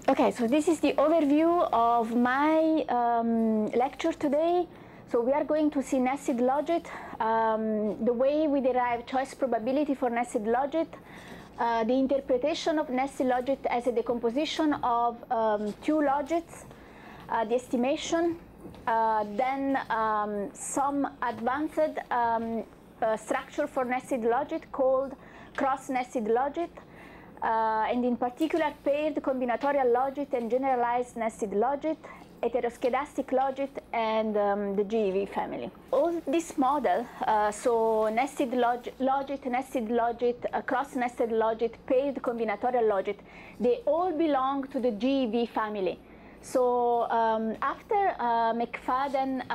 Okay, so this is the overview of my lecture today. So we are going to see nested logit, the way we derive choice probability for nested logit, the interpretation of nested logit as a decomposition of two logits, the estimation, then some advanced structure for nested logit called cross-nested logit, and in particular paired combinatorial logit and generalized nested logit, heteroscedastic logit, and the GEV family. All this model, so nested logit, nested logit, cross-nested logit, paired combinatorial logit, they all belong to the GEV family. So after McFadden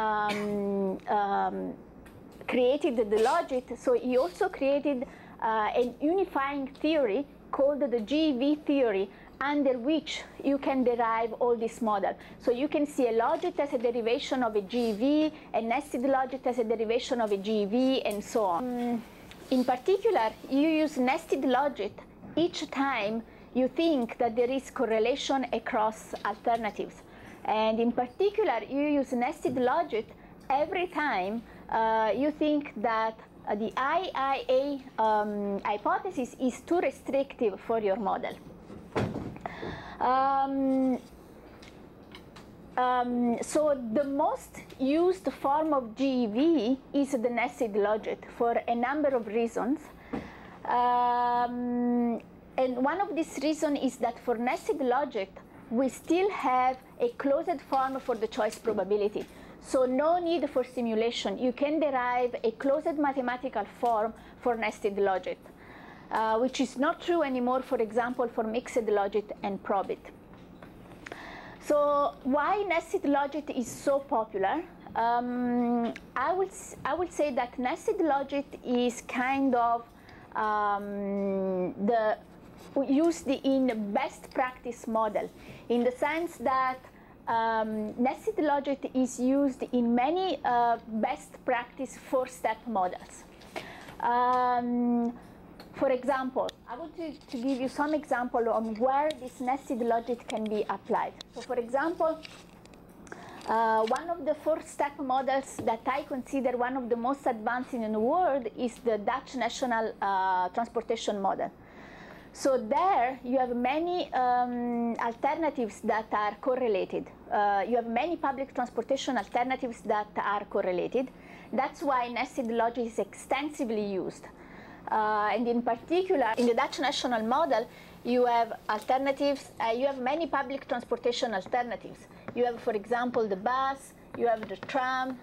created the logit, so he also created a unifying theory called the GEV theory, under which you can derive all this model. So you can see a logit as a derivation of a GEV, a nested logit as a derivation of a GEV, and so on. In particular, you use nested logit each time you think that there is correlation across alternatives. And in particular, you use nested logit every time you think that the IIA hypothesis is too restrictive for your model. So the most used form of GEV is the nested logit for a number of reasons. And one of these reasons is that for nested logit, we still have a closed form for the choice probability. So no need for simulation. You can derive a closed mathematical form for nested logit, which is not true anymore, for example, for mixed logit and Probit. So why nested logit is so popular? I would say that nested logit is kind of used in best practice model, in the sense that nested logit is used in many best practice four-step models. For example, I want to give you some example on where this nested logit can be applied. So for example, one of the four-step models that I consider one of the most advanced in the world is the Dutch national transportation model. So there you have many alternatives that are correlated. You have many public transportation alternatives that are correlated. That's why nested logit is extensively used. And in particular, in the Dutch national model, you have alternatives, you have many public transportation alternatives. You have, for example, the bus, you have the tram,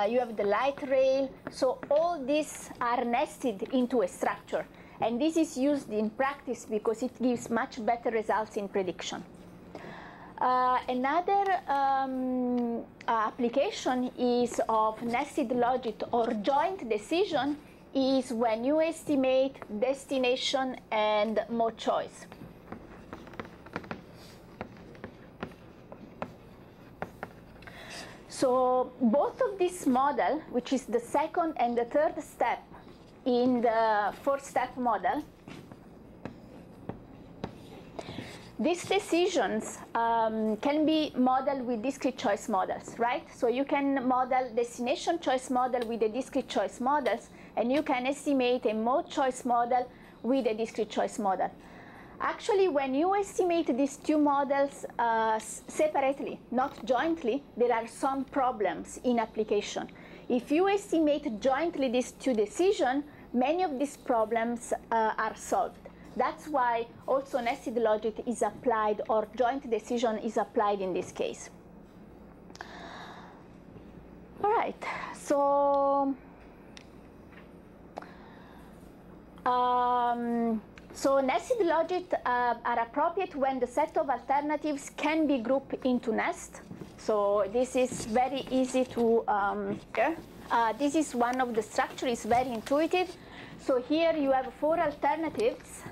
you have the light rail. So all these are nested into a structure. And this is used in practice because it gives much better results in prediction. Another application is of nested logit or joint decision is when you estimate destination and mode choice. So both of this model, which is the second and the third step in the four-step model, these decisions can be modeled with discrete choice models, right? So you can model destination choice model with the discrete choice models, and you can estimate a mode choice model with a discrete choice model. Actually, when you estimate these two models separately, not jointly, there are some problems in application. If you estimate jointly these two decisions, many of these problems are solved. That's why also nested logit is applied, or joint decision is applied in this case. All right, so nested logit are appropriate when the set of alternatives can be grouped into nest. So this is very easy to this is one of the structures, very intuitive. So here you have four alternatives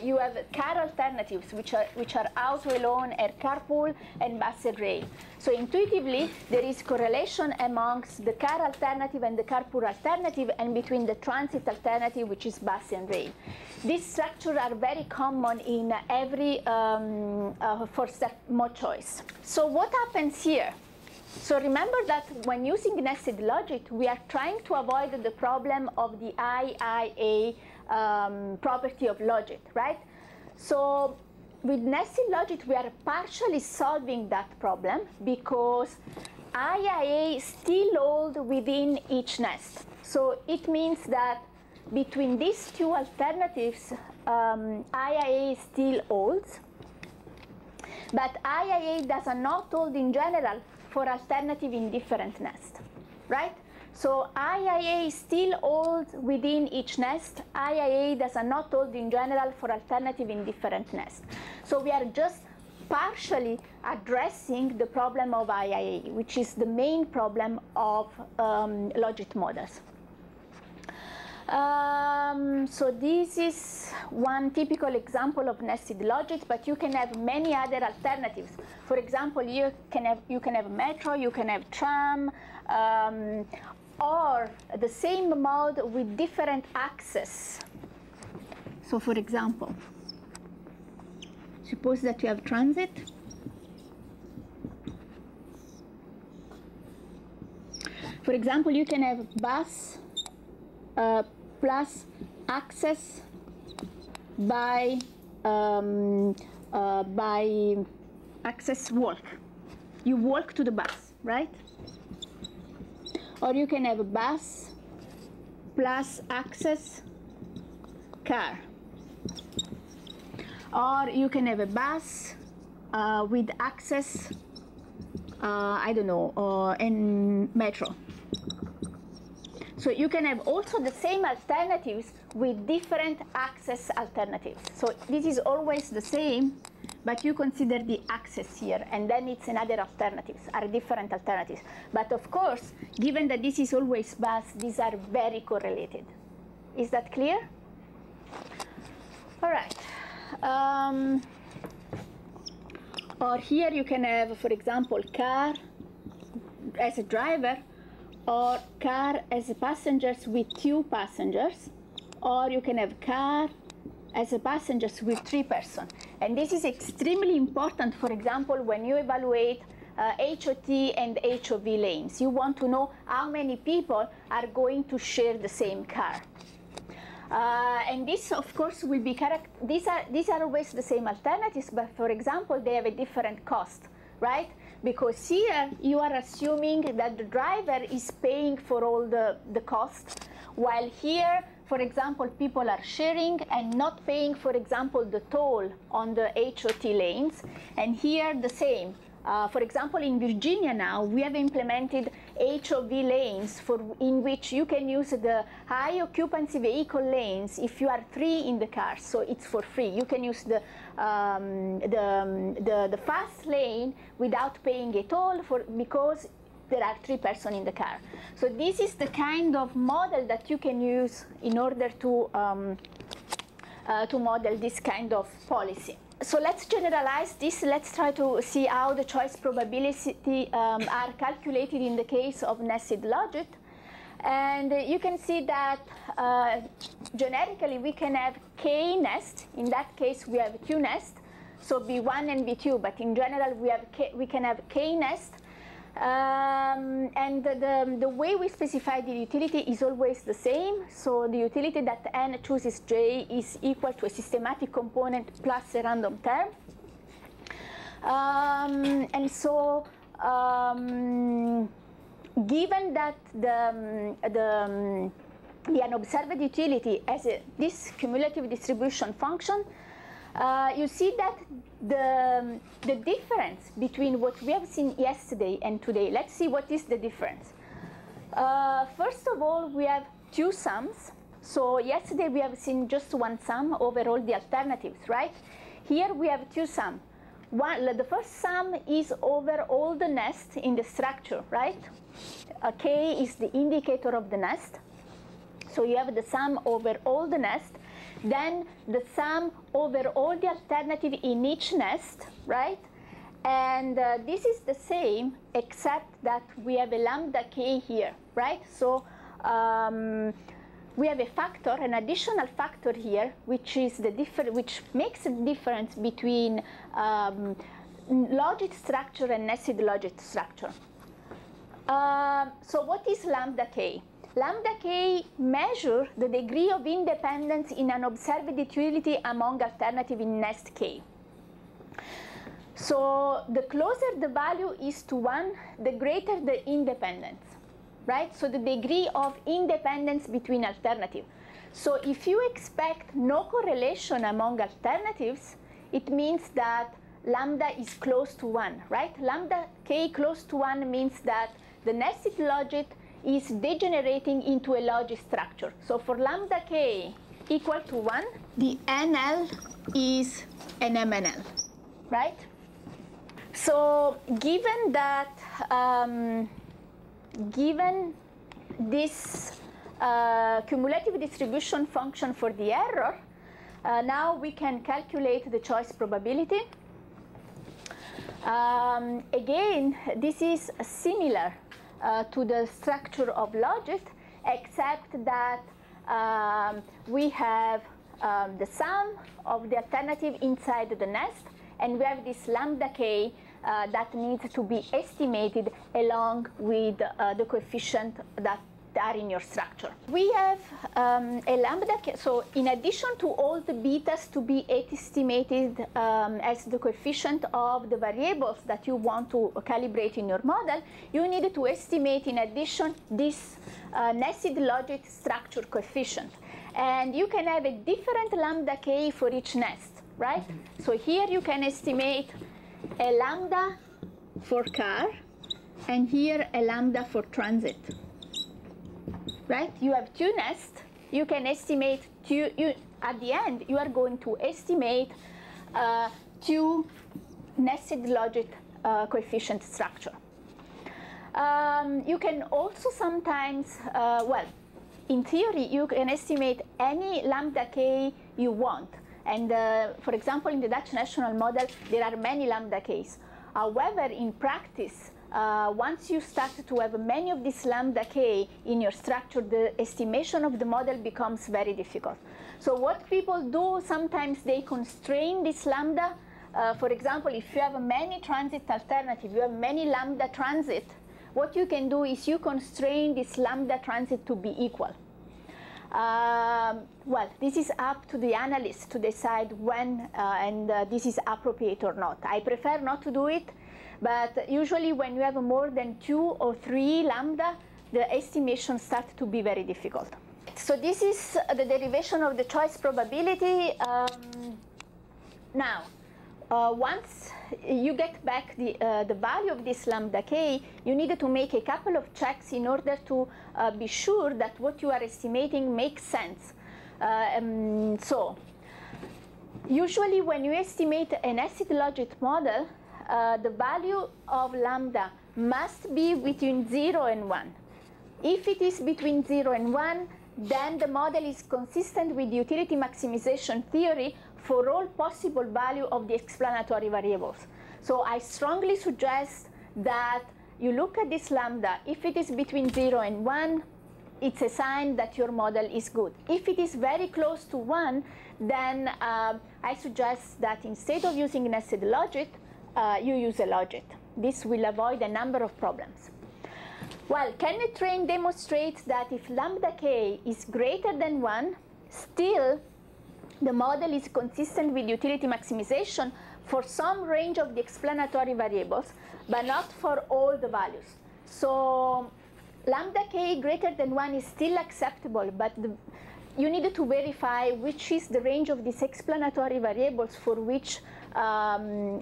you have car alternatives, which are auto alone, air carpool, and bus and rail. So intuitively, there is correlation amongst the car alternative and the carpool alternative, and between the transit alternative, which is bus and rail. These structures are very common in every four-step mode choice. So what happens here? So remember that when using nested logit, we are trying to avoid the problem of the IIA property of logit, right? So with nested logit, we are partially solving that problem because IIA still holds within each nest. So it means that between these two alternatives, IIA still holds, but IIA does not hold in general for alternative in different nests, right? So IIA still holds within each nest. IIA does not hold in general for alternative in different nests. So we are just partially addressing the problem of IIA, which is the main problem of logit models. So this is one typical example of nested logit, but you can have many other alternatives. For example, you can have metro, you can have tram, or the same mode with different axes. So for example, suppose that you have transit. For example, you can have bus plus access by access walk. You walk to the bus, right? Or you can have a bus plus access car. Or you can have a bus with access, I don't know, and metro. So you can have also the same alternatives with different access alternatives. So this is always the same, but you consider the access here, and then it's another alternatives, are different alternatives. But of course, given that this is always bus, these are very correlated. Is that clear? All right. Or here you can have, for example, car as a driver, or car as a passengers with 2 passengers, or you can have car as a passengers with 3 persons. And this is extremely important, for example, when you evaluate HOT and HOV lanes. You want to know how many people are going to share the same car. And this, of course, will be these are always the same alternatives, but for example, they have a different cost, right? Because here you are assuming that the driver is paying for all the cost, while here, for example, people are sharing and not paying, for example, the toll on the HOT lanes. And here the same. For example, in Virginia now, we have implemented HOV lanes in which you can use the high occupancy vehicle lanes if you are 3 in the car, so it's for free. You can use the fast lane without paying a toll because there are 3 persons in the car. So this is the kind of model that you can use in order to model this kind of policy. So let's generalize this. Let's try to see how the choice probability are calculated in the case of nested logit. And you can see that generically we can have k nest. In that case, we have 2 nests, so B1 and B2. But in general, we can have k nest. And the way we specify the utility is always the same. So the utility that n chooses j is equal to a systematic component plus a random term. And so given that the unobserved utility has this cumulative distribution function, you see that the difference between what we have seen yesterday and today, let's see what is the difference. First of all, we have 2 sums. So yesterday we have seen just 1 sum over all the alternatives, right? Here we have 2 sums. The first sum is over all the nests in the structure, right? K is the indicator of the nest. So you have the sum over all the nests. then the sum over all the alternative in each nest, right? And this is the same, except that we have a lambda k here, right? So we have a factor, an additional factor here, which is which makes a difference between logit structure and nested logit structure. So what is lambda k? Lambda k measures the degree of independence in an observed utility among alternative in nest k. So the closer the value is to 1, the greater the independence, right? So the degree of independence between alternatives. So if you expect no correlation among alternatives, it means that lambda is close to 1, right? Lambda k close to 1 means that the nested logit is degenerating into a logit structure. So for lambda k equal to 1, the NL is an MNL, right? So given that, given this cumulative distribution function for the error, now we can calculate the choice probability. Again, this is similar to the structure of logit, except that we have the sum of the alternative inside the nest, and we have this lambda k that needs to be estimated along with the coefficient that are in your structure. We have a lambda k, so in addition to all the betas to be estimated as the coefficient of the variables that you want to calibrate in your model, you need to estimate in addition this nested logit structure coefficient. And you can have a different lambda k for each nest, right? So here you can estimate a lambda for car, and here a lambda for transit. Right? You have 2 nests. You can estimate at the end, you are going to estimate 2 nested logit coefficient structure. You can also sometimes, well, in theory, you can estimate any lambda k you want. And for example, in the Dutch national model, there are many lambda k's. However, in practice, once you start to have many of these lambda k in your structure, the estimation of the model becomes very difficult. So what people do, sometimes they constrain this lambda. For example, if you have many transit alternatives, you have many lambda transit, what you can do is you constrain this lambda transit to be equal. Well, this is up to the analyst to decide when this is appropriate or not. I prefer not to do it. But usually when you have more than 2 or 3 lambda, the estimations start to be very difficult. So this is the derivation of the choice probability. Now, once you get back the value of this lambda k, you need to make a couple of checks in order to be sure that what you are estimating makes sense. So usually when you estimate a nested logit model, the value of lambda must be between 0 and 1. If it is between 0 and 1, then the model is consistent with utility maximization theory for all possible value of the explanatory variables. So I strongly suggest that you look at this lambda. If it is between 0 and 1, it's a sign that your model is good. If it is very close to 1, then I suggest that instead of using nested logit, you use a logit. This will avoid a number of problems. Well, can a train demonstrate that if lambda k is greater than 1, still the model is consistent with utility maximization for some range of the explanatory variables, but not for all the values? So lambda k greater than 1 is still acceptable, but you need to verify which is the range of these explanatory variables for which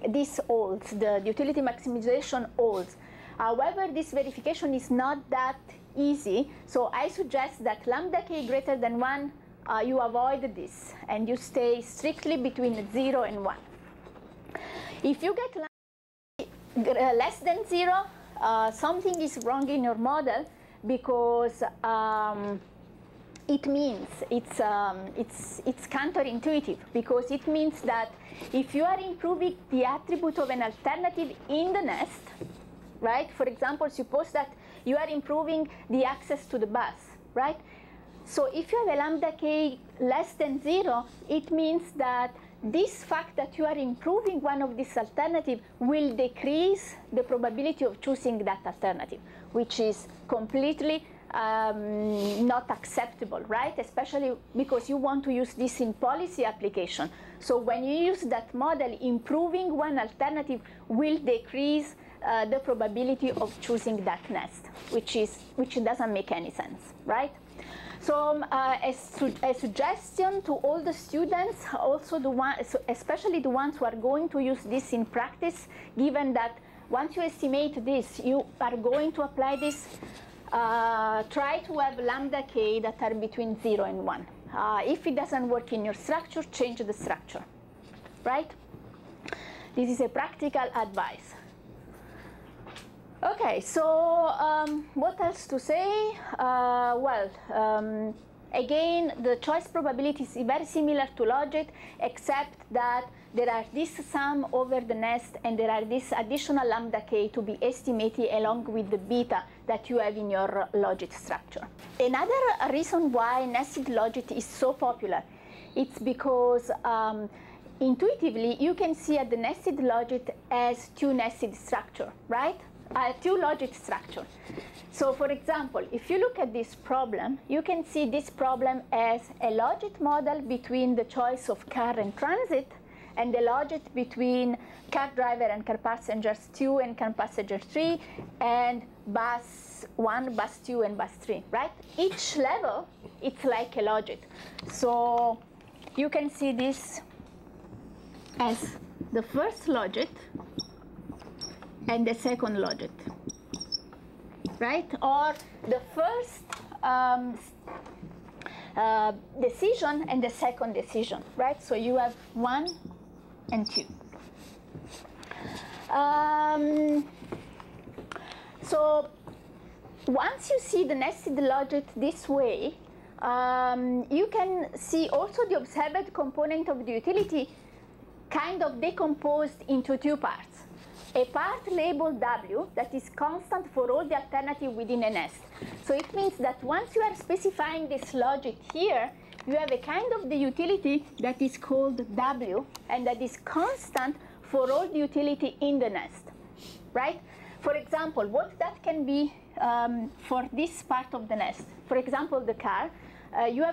this holds, the utility maximization holds. However, this verification is not that easy, so I suggest that lambda k greater than 1, you avoid this, and you stay strictly between 0 and 1. If you get lambda k less than 0, something is wrong in your model, because it means it's counterintuitive, because it means that if you are improving the attribute of an alternative in the nest, right? For example, suppose that you are improving the access to the bus, right? So if you have a lambda k less than 0, it means that this fact that you are improving one of these alternatives will decrease the probability of choosing that alternative, which is completely not acceptable, right? Especially because you want to use this in policy application. So when you use that model, improving one alternative will decrease the probability of choosing that nest, which doesn't make any sense, right? So a suggestion to all the students, also especially the ones who are going to use this in practice, given that once you estimate this, you are going to apply this, try to have lambda k that are between 0 and 1. If it doesn't work in your structure, change the structure, right? This is a practical advice. Okay, so what else to say? Again, the choice probability is very similar to Logit, except that there are this sum over the nest, and there are this additional lambda k to be estimated along with the beta that you have in your Logit structure. Another reason why nested Logit is so popular, it's because intuitively you can see at the nested Logit as two nested structure, right? Two Logit structure. So for example, if you look at this problem, you can see this problem as a Logit model between the choice of car and transit, and the Logit between car driver and car passengers 2 and car passenger 3, and bus 1, bus 2, and bus 3, right? Each level, it's like a Logit. So you can see this as the first Logit and the second Logit, right? Or the first decision and the second decision, right? So you have 1 and 2. So once you see the nested Logit this way, you can see also the observed component of the utility kind of decomposed into two parts. A part labeled W that is constant for all the alternatives within a nest. So it means that once you are specifying this Logit here, you have a kind of the utility that is called W, and that is constant for all the utility in the nest, right? For example, what that can be for this part of the nest. For example, the car, you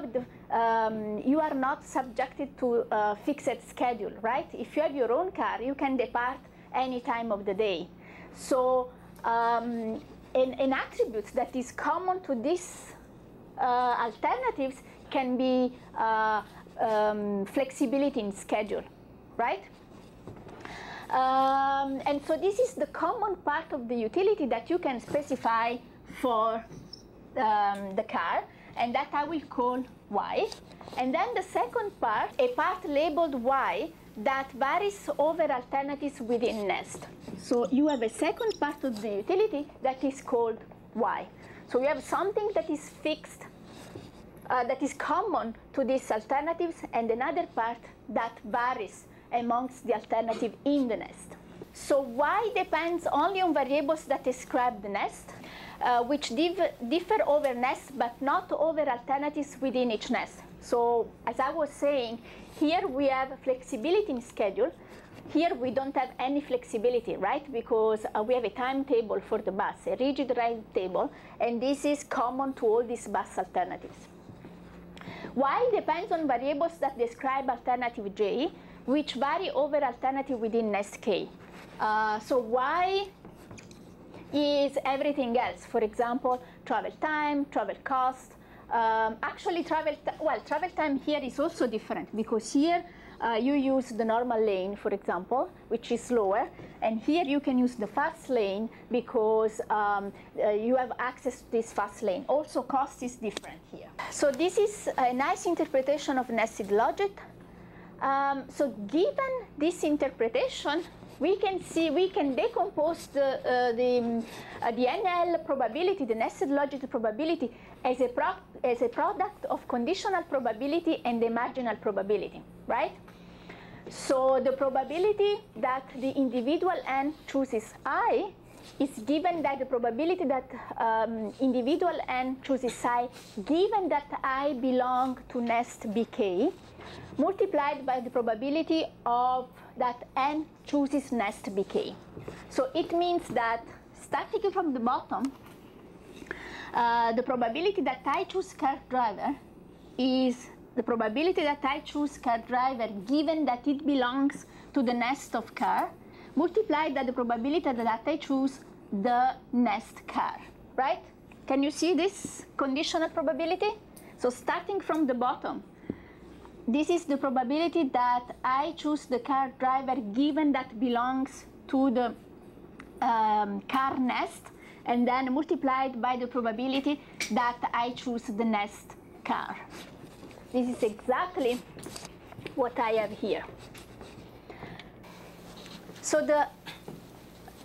are not subjected to a fixed schedule, right? If you have your own car, you can depart any time of the day. So an attribute that is common to these alternatives can be flexibility in schedule, right? And so this is the common part of the utility that you can specify for the car, and that I will call Y. And then the second part, a part labeled Y, that varies over alternatives within nest. So you have a second part of the utility that is called Y. So you have something that is fixed, that is common to these alternatives, and another part that varies amongst the alternative in the nest. So Y depends only on variables that describe the nest, which differ over nests, but not over alternatives within each nest. So as I was saying, here we have flexibility in schedule. Here we don't have any flexibility, right? Because we have a timetable for the bus, a rigid ride table, and this is common to all these bus alternatives. Y depends on variables that describe alternative J, which vary over alternative within nest K. So Y is everything else. For example, travel time, travel cost. Actually, travel time here is also different, because here you use the normal lane, for example, which is slower, and here you can use the fast lane because you have access to this fast lane. Also, cost is different here. So this is a nice interpretation of nested Logit. So given this interpretation, we can decompose the NL probability, the nested logit probability, as a product of conditional probability and the marginal probability, right? So the probability that the individual n chooses I is given by the probability that individual n chooses I, given that I belong to nest BK, multiplied by the probability of that n chooses nest BK. So it means that starting from the bottom, the probability that I choose car driver is the probability that I choose car driver given that it belongs to the nest of car, multiplied by the probability that I choose the nest car, right? Can you see this conditional probability? So starting from the bottom, this is the probability that I choose the car driver given that belongs to the car nest, and then multiplied by the probability that I choose the nest car. This is exactly what I have here. So the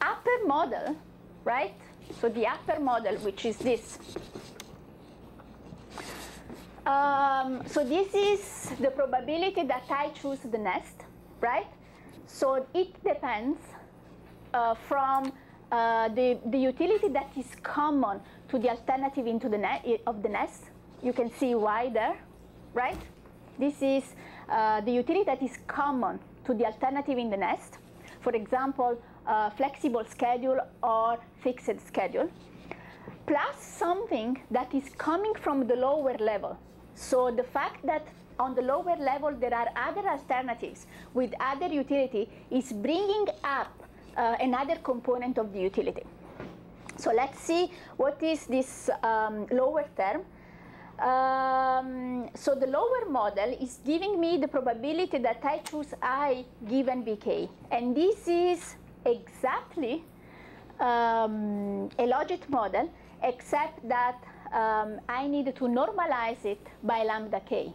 upper model, right? So the upper model, which is this. So this is the probability that I choose the nest, right? So it depends from the utility that is common to the alternative into the of the nest. You can see Y there, right? This is the utility that is common to the alternative in the nest. For example, flexible schedule or fixed schedule, plus something that is coming from the lower level. So the fact that on the lower level there are other alternatives with other utility is bringing up another component of the utility. So let's see what is this lower term. So the lower model is giving me the probability that I choose I given BK. And this is exactly a logit model, except that I need to normalize it by lambda k.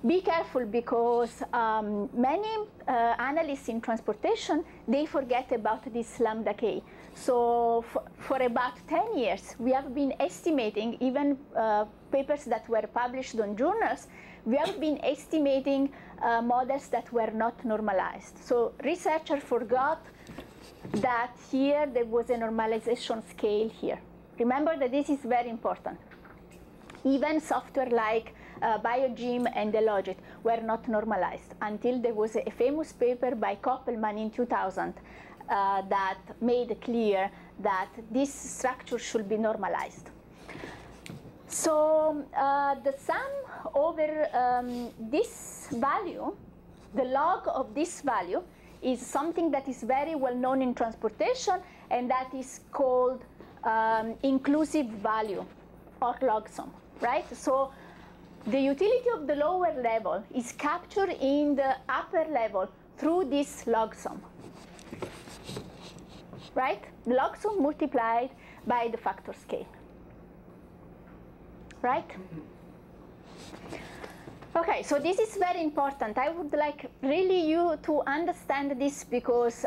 Be careful, because many analysts in transportation, they forget about this lambda k. So for about 10 years, we have been estimating, even papers that were published on journals, we have been estimating models that were not normalized. So researchers forgot that here there was a normalization scale here. Remember that this is very important. Even software like BioGym and the Logit were not normalized until there was a famous paper by Koppelman in 2000 that made clear that this structure should be normalized. So the sum over this value, the log of this value, is something that is very well known in transportation, and that is called inclusive value or log sum, right? So the utility of the lower level is captured in the upper level through this log sum, right? The log sum multiplied by the factor scale, right? Okay, so this is very important. I would like really you to understand this, because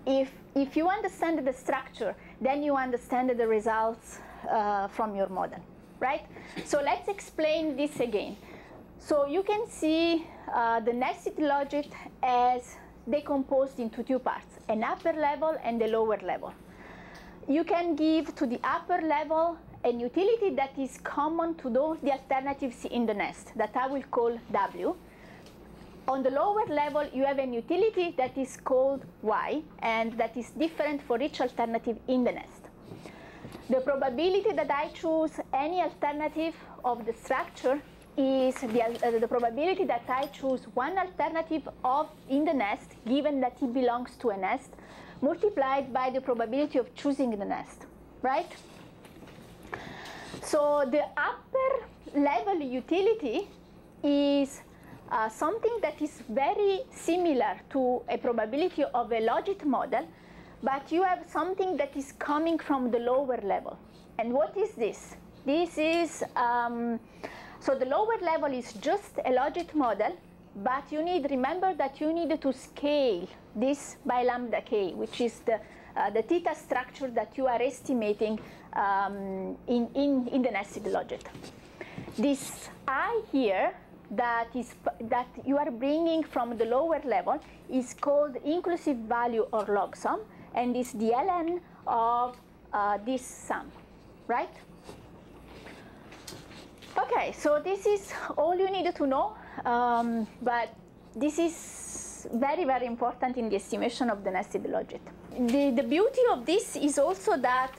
if you understand the structure, then you understand the results from your model, right? So let's explain this again. So you can see the nested logit as decomposed into two parts, an upper level and a lower level. You can give to the upper level an utility that is common to those the alternatives in the nest, that I will call W. On the lower level, you have an utility that is called Y, and that is different for each alternative in the nest. The probability that I choose any alternative of the structure is the probability that I choose one alternative in the nest, given that it belongs to a nest, multiplied by the probability of choosing the nest, right? So the upper level utility is something that is very similar to a probability of a logit model, but you have something that is coming from the lower level. And what is this? This is, so the lower level is just a logit model but you need, remember that you need to scale this by lambda k, which is the theta structure that you are estimating in the nested logit. This I here that you are bringing from the lower level is called inclusive value or log sum, and is the ln of this sum, right? Okay, so this is all you need to know, but this is very, very important in the estimation of the nested logit. The beauty of this is also that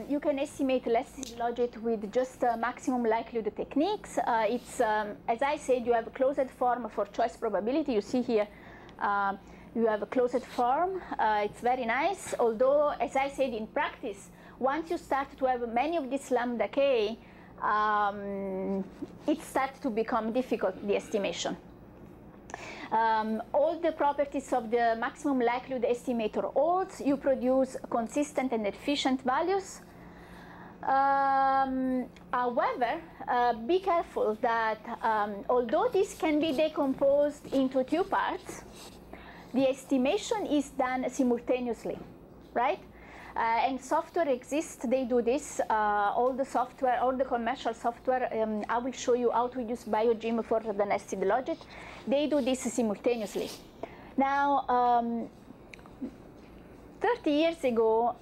you can estimate nested logit with just maximum likelihood techniques. It's, as I said, you have a closed form for choice probability. You see here, you have a closed form. It's very nice, although, as I said, in practice, once you start to have many of these lambda k, it starts to become difficult, the estimation. All the properties of the maximum likelihood estimator holds. You produce consistent and efficient values. However, be careful that although this can be decomposed into two parts, the estimation is done simultaneously, right? And software exists, they do this. All the software, all the commercial software, I will show you how to use BioGym for the nested logit. They do this simultaneously. Now, 30 years ago,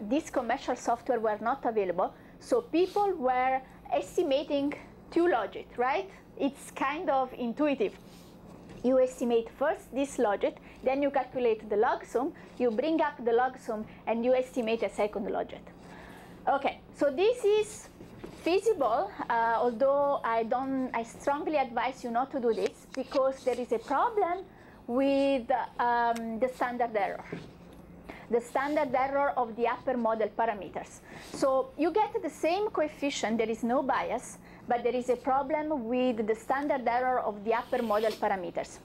these commercial software were not available, so people were estimating two logit, right? It's kind of intuitive. You estimate first this logit, then you calculate the log sum, you bring up the log sum, and you estimate a second logit. Okay, so this is feasible, although I strongly advise you not to do this because there is a problem with the standard error. The standard error of the upper model parameters. So you get the same coefficient, there is no bias, but there is a problem with the standard error of the upper model parameters.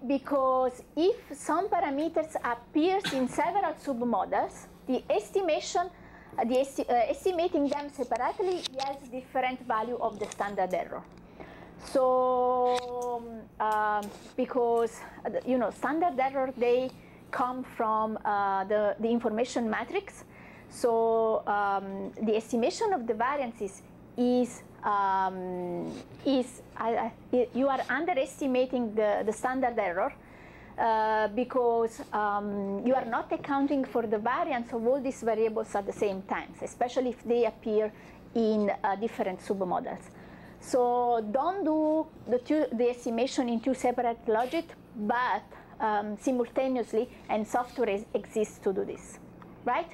Because if some parameters appears in several submodels, the estimation, estimating them separately yields different value of the standard error. So, because standard error, they come from the information matrix. So the estimation of the variances is you are underestimating the standard error because you are not accounting for the variance of all these variables at the same time, especially if they appear in different submodels. So don't do the estimation in two separate logit, but simultaneously, and software exists to do this, right?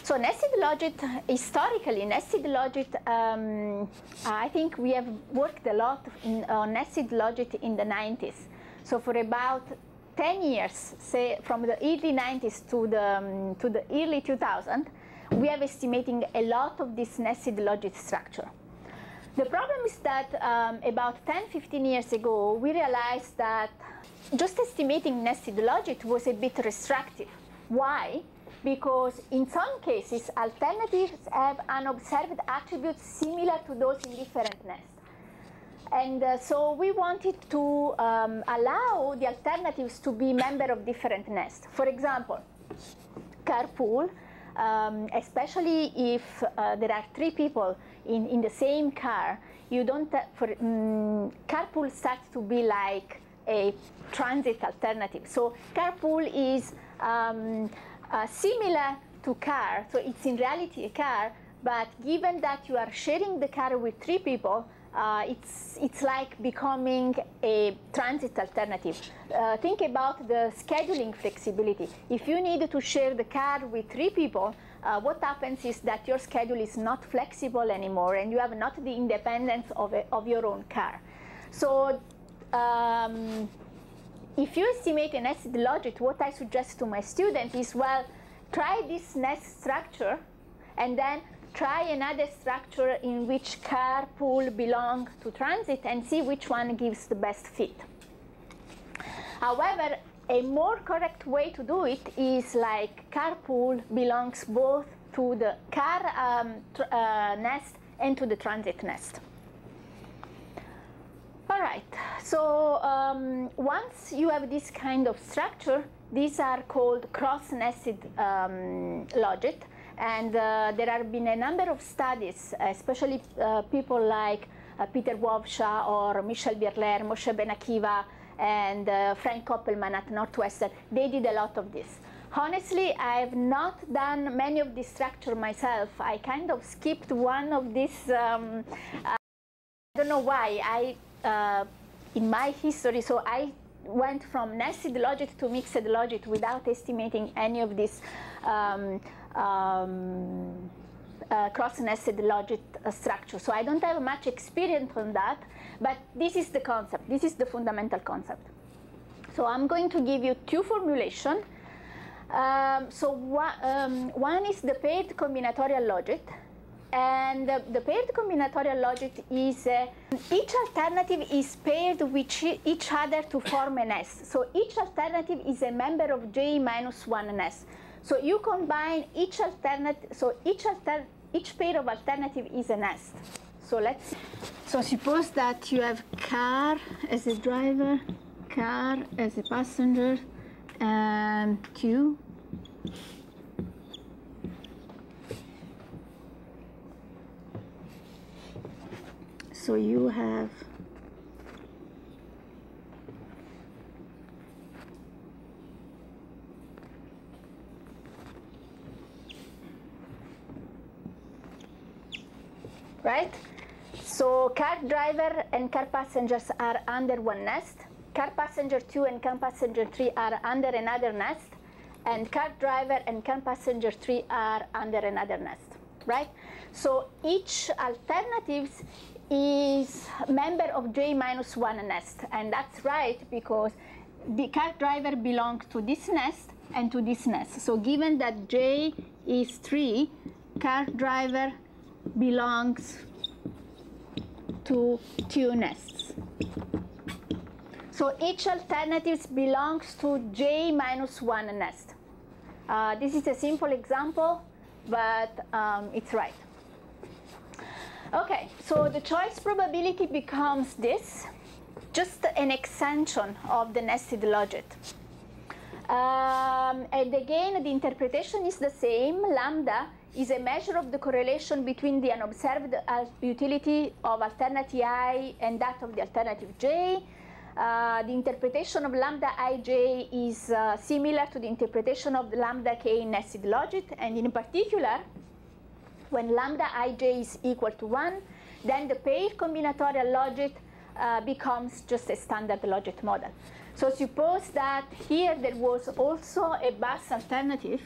So nested logit, historically, nested logit, I think we have worked a lot on nested logit in the 90s. So for about 10 years, say from the early 90s to the early 2000s, we are estimating a lot of this nested logit structure. The problem is that about 10-15 years ago, we realized that just estimating nested logit was a bit restrictive. Why? Because in some cases, alternatives have unobserved attributes similar to those in different nests. And so we wanted to allow the alternatives to be members of different nests. For example, carpool, especially if there are 3 people in the same car, you don't, carpool starts to be like a transit alternative. So carpool is similar to car, so it's in reality a car, but given that you are sharing the car with 3 people, it's like becoming a transit alternative. Think about the scheduling flexibility. If you need to share the car with 3 people, what happens is that your schedule is not flexible anymore, and you have not the independence of your own car. So if you estimate a nested logit, what I suggest to my students is, well, try this nest structure, and then try another structure in which carpool belong to transit, and see which one gives the best fit. However, a more correct way to do it is like carpool belongs both to the car nest and to the transit nest. All right, so once you have this kind of structure, these are called cross-nested logit, and there have been a number of studies, especially people like Peter Wowsha or Michel Birler, Moshe Ben Akiva, and Frank Koppelman at Northwestern. They did a lot of this. Honestly, I have not done many of this structure myself. I kind of skipped one of these. I don't know why. In my history, so I went from nested logit to mixed logit without estimating any of this cross-nested logit structure. So I don't have much experience on that, but this is the concept. This is the fundamental concept. So I'm going to give you two formulations. One is the paired combinatorial logit. And the paired combinatorial logit is each alternative is paired with each other to form a nest. So each alternative is a member of J minus 1 nest. So you combine each alternative, so each pair of alternative is a nest. So let's see. So suppose that you have car as a driver, car as a passenger, and Q. So you have right? So car driver and car passengers are under one nest. Car passenger 2 and car passenger 3 are under another nest. And car driver and car passenger 3 are under another nest, right? So each alternative is member of J minus 1 nest. And that's right because the car driver belongs to this nest and to this nest. So given that J is 3, car driver belongs to 2 nests. So each alternative belongs to J minus 1 nest. This is a simple example, but it's right. Okay, so the choice probability becomes this, just an extension of the nested logit. And again, the interpretation is the same. Lambda is a measure of the correlation between the unobserved utility of alternative I and that of the alternative J. The interpretation of lambda ij is similar to the interpretation of the lambda k in nested logit, and in particular, when lambda ij is equal to 1, then the paired combinatorial logit becomes just a standard logit model. So suppose that here there was also a bus alternative,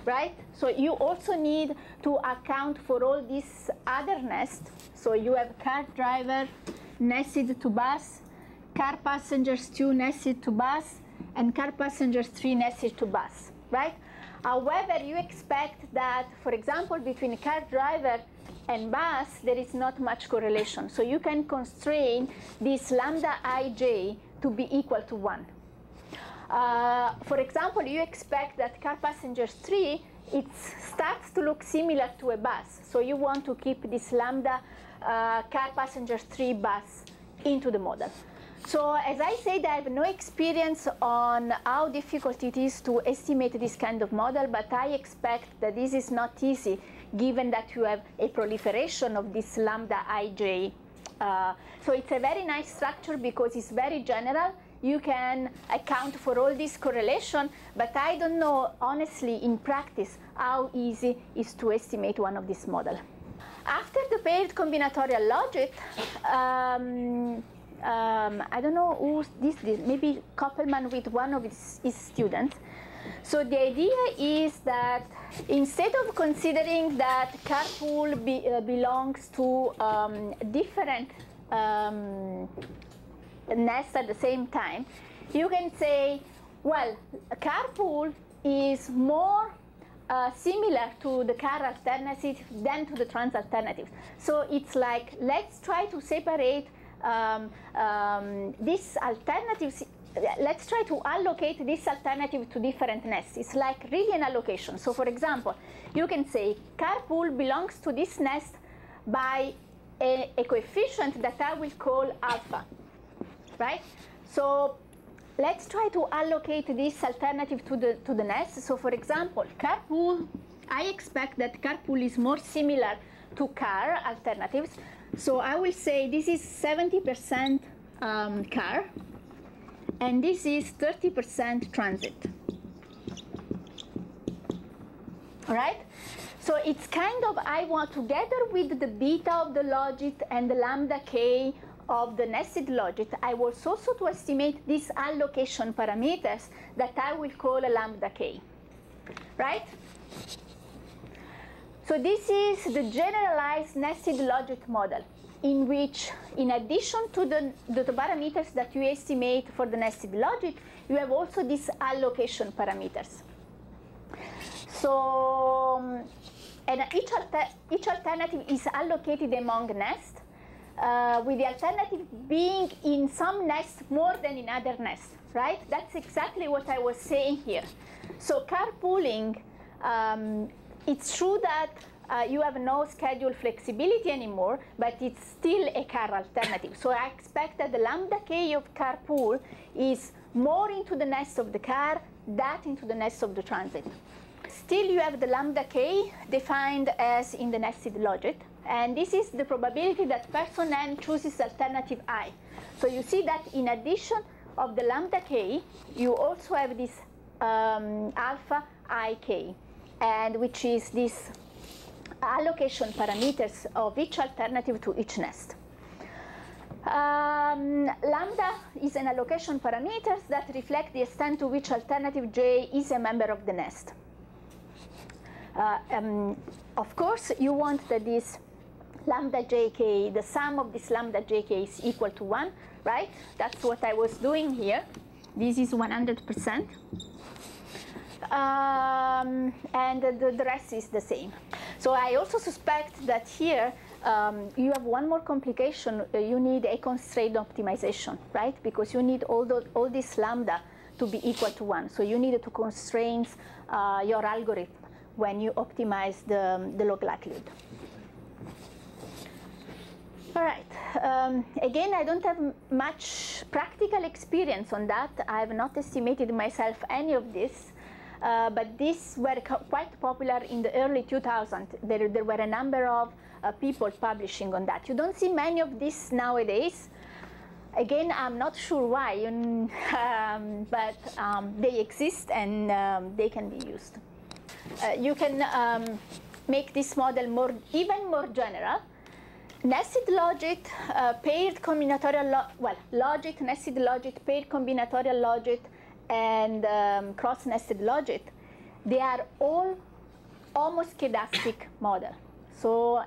right? So you also need to account for all these other nests. So you have car driver nested to bus, car passengers 2 nested to bus, and car passengers 3 nested to bus, right? However, you expect that, for example, between car driver and bus, there is not much correlation. So you can constrain this lambda ij to be equal to 1. For example, you expect that car passengers 3, it starts to look similar to a bus. So you want to keep this lambda car passengers 3 bus into the model. So as I said, I have no experience on how difficult it is to estimate this kind of model, but I expect that this is not easy given that you have a proliferation of this lambda ij. So it's a very nice structure because it's very general. You can account for all this correlation, but I don't know, honestly, in practice, how easy it is to estimate one of these models. After the paired combinatorial logit, I don't know who this did, maybe Koppelman with one of his students. So the idea is that instead of considering that carpool belongs to different nests at the same time, you can say, well, a carpool is more similar to the car alternative than to the trans alternative. So it's like, let's try to separate these alternatives. Let's try to allocate this alternative to different nests. It's like really an allocation. So for example, you can say carpool belongs to this nest by a coefficient that I will call alpha, right? So let's try to allocate this alternative to the nest. So for example, carpool, I expect that carpool is more similar to car alternatives. So I will say this is 70% car, and this is 30% transit. All right? So it's kind of, I want, together with the beta of the logit and the lambda k of the nested logit, I was also to estimate these allocation parameters that I will call a lambda k, right? So this is the generalized nested logit model, in which, in addition to the parameters that you estimate for the nested logit, you have also these allocation parameters. So, and each alternative is allocated among nests, with the alternative being in some nests more than in other nests, right? That's exactly what I was saying here. So carpooling, it's true that you have no schedule flexibility anymore, but it's still a car alternative. So I expect that the lambda k of carpool is more into the nest of the car than into the nest of the transit. Still, you have the lambda k defined as in the nested logit, and this is the probability that person n chooses alternative I. So you see that in addition of the lambda k, you also have this alpha ik, and which is this allocation parameters of each alternative to each nest. Lambda is an allocation parameters that reflect the extent to which alternative j is a member of the nest. Of course, you want that this lambda jk, the sum of this lambda jk is equal to 1, right? That's what I was doing here. This is 100%. And the rest is the same. So I also suspect that here you have one more complication. You need a constraint optimization, right? Because you need all this lambda to be equal to 1. So you need to constrain your algorithm when you optimize the log likelihood. All right. Again, I don't have much practical experience on that. I have not estimated myself any of this. But these were quite popular in the early 2000s. There were a number of people publishing on that. You don't see many of these nowadays. Again, I'm not sure why, but they exist and they can be used. You can make this model even more general. Nested logit, paired combinatorial, logit, nested logit, paired combinatorial logit, and cross-nested logit, they are all homoskedastic model. So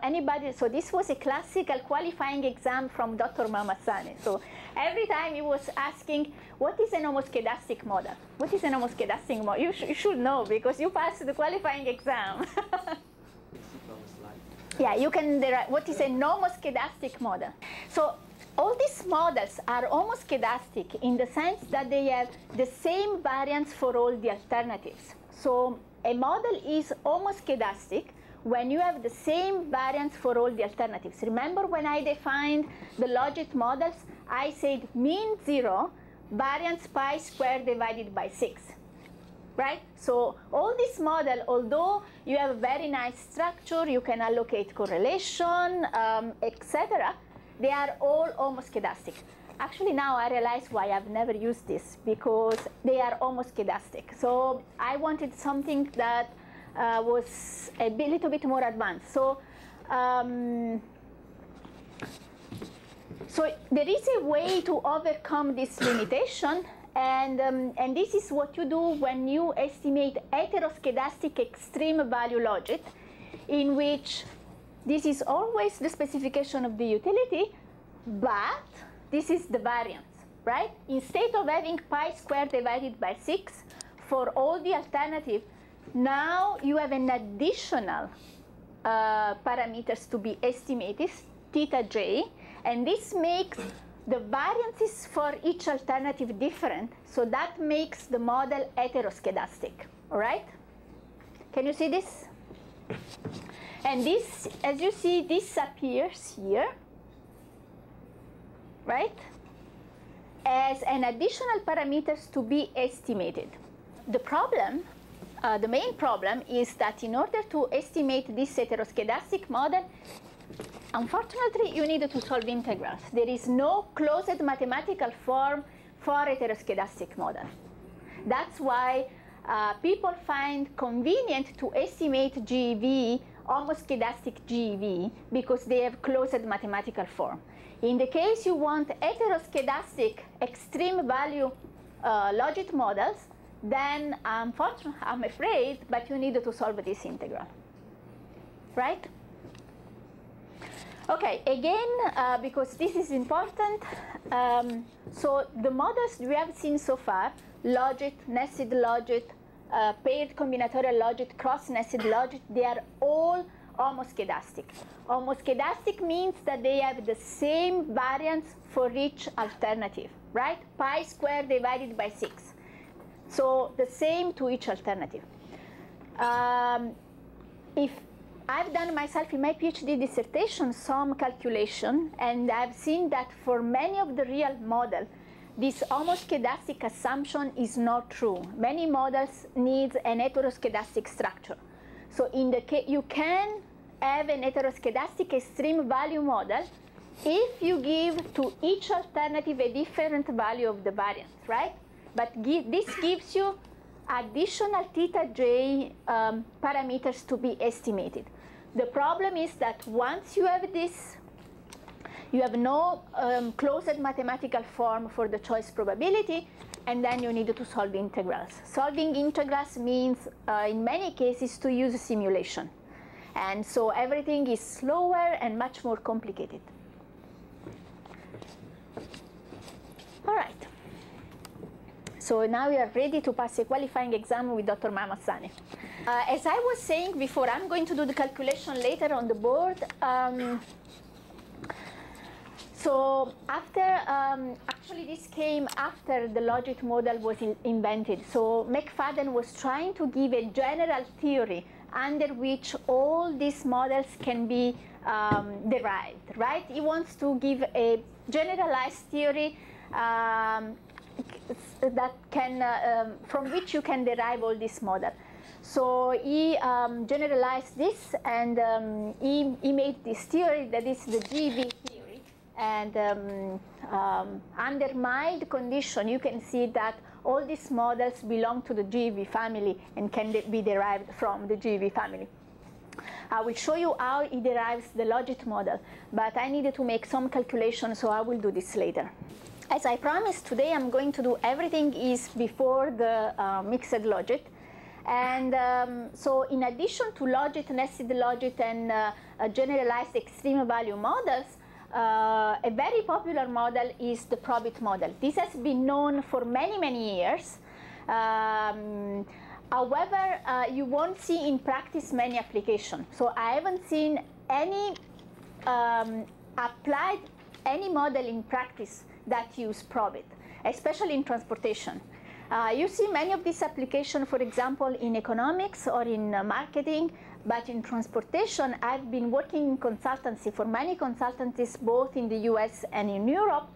this was a classical qualifying exam from Dr. Mamasane. So every time he was asking, what is an homoskedastic model? What is an homoskedastic model? You should know because you passed the qualifying exam. Yeah, you can derive what is a homoskedastic model. So all these models are homoskedastic in the sense that they have the same variance for all the alternatives. So a model is homoskedastic when you have the same variance for all the alternatives. Remember when I defined the logit models, I said mean 0, variance pi squared divided by 6. Right? So all this model, although you have a very nice structure, you can allocate correlation, etc., they are all homoskedastic. Actually, now I realize why I've never used this, because they are homoskedastic. So I wanted something that was a little bit more advanced. So, so there is a way to overcome this limitation. And this is what you do when you estimate heteroskedastic extreme value logit, in which this is always the specification of the utility, but this is the variance, right? Instead of having pi squared divided by 6 for all the alternative, now you have an additional parameters to be estimated, theta j, and this makes the variances for each alternative different, so that makes the model heteroskedastic, all right? Can you see this? And this, as you see, this appears here, right, as an additional parameters to be estimated. The problem, the main problem is that in order to estimate this heteroscedastic model, unfortunately, you need to solve integrals. There is no closed mathematical form for heteroscedastic model. That's why people find convenient to estimate GEV, homoscedastic GEV, because they have closed mathematical form. In the case you want heteroscedastic extreme value logit models, then unfortunately, I'm afraid, but you need to solve this integral, right? Okay, again, because this is important, so the models we have seen so far, logit, nested logit, paired combinatorial logit, cross-nested logit, they are all homoscedastic. Homoscedastic means that they have the same variance for each alternative, right? Pi squared divided by 6. So the same to each alternative. If I've done myself in my PhD dissertation some calculation, and I've seen that for many of the real models, this homoscedastic assumption is not true. Many models need an heteroscedastic structure. So in the case, you can have an heteroscedastic extreme value model if you give to each alternative a different value of the variance, right? But this gives you additional theta j parameters to be estimated. The problem is that once you have this, you have no closed mathematical form for the choice probability, and then you need to solve integrals. Solving integrals means, in many cases, to use a simulation. And so everything is slower and much more complicated. All right. So now we are ready to pass a qualifying exam with Dr. Mamassani. As I was saying before, I'm going to do the calculation later on the board. So after, actually this came after the logit model was invented. So McFadden was trying to give a general theory under which all these models can be derived, right? He wants to give a generalized theory that can, from which you can derive all this model. So he generalized this, and he made this theory that is the GEV theory. And under mild condition, you can see that all these models belong to the GEV family and can be derived from the GEV family. I will show you how he derives the logit model, but I needed to make some calculations, so I will do this later. As I promised, today I'm going to do everything is before the mixed logit. And so in addition to logit, nested logit, and generalized extreme value models, a very popular model is the Probit model. This has been known for many, many years. However, you won't see in practice many applications. So I haven't seen any applied any model in practice that use Probit, especially in transportation. You see many of these applications, for example, in economics or in marketing, but in transportation, I've been working in consultancy for many consultancies, both in the US and in Europe.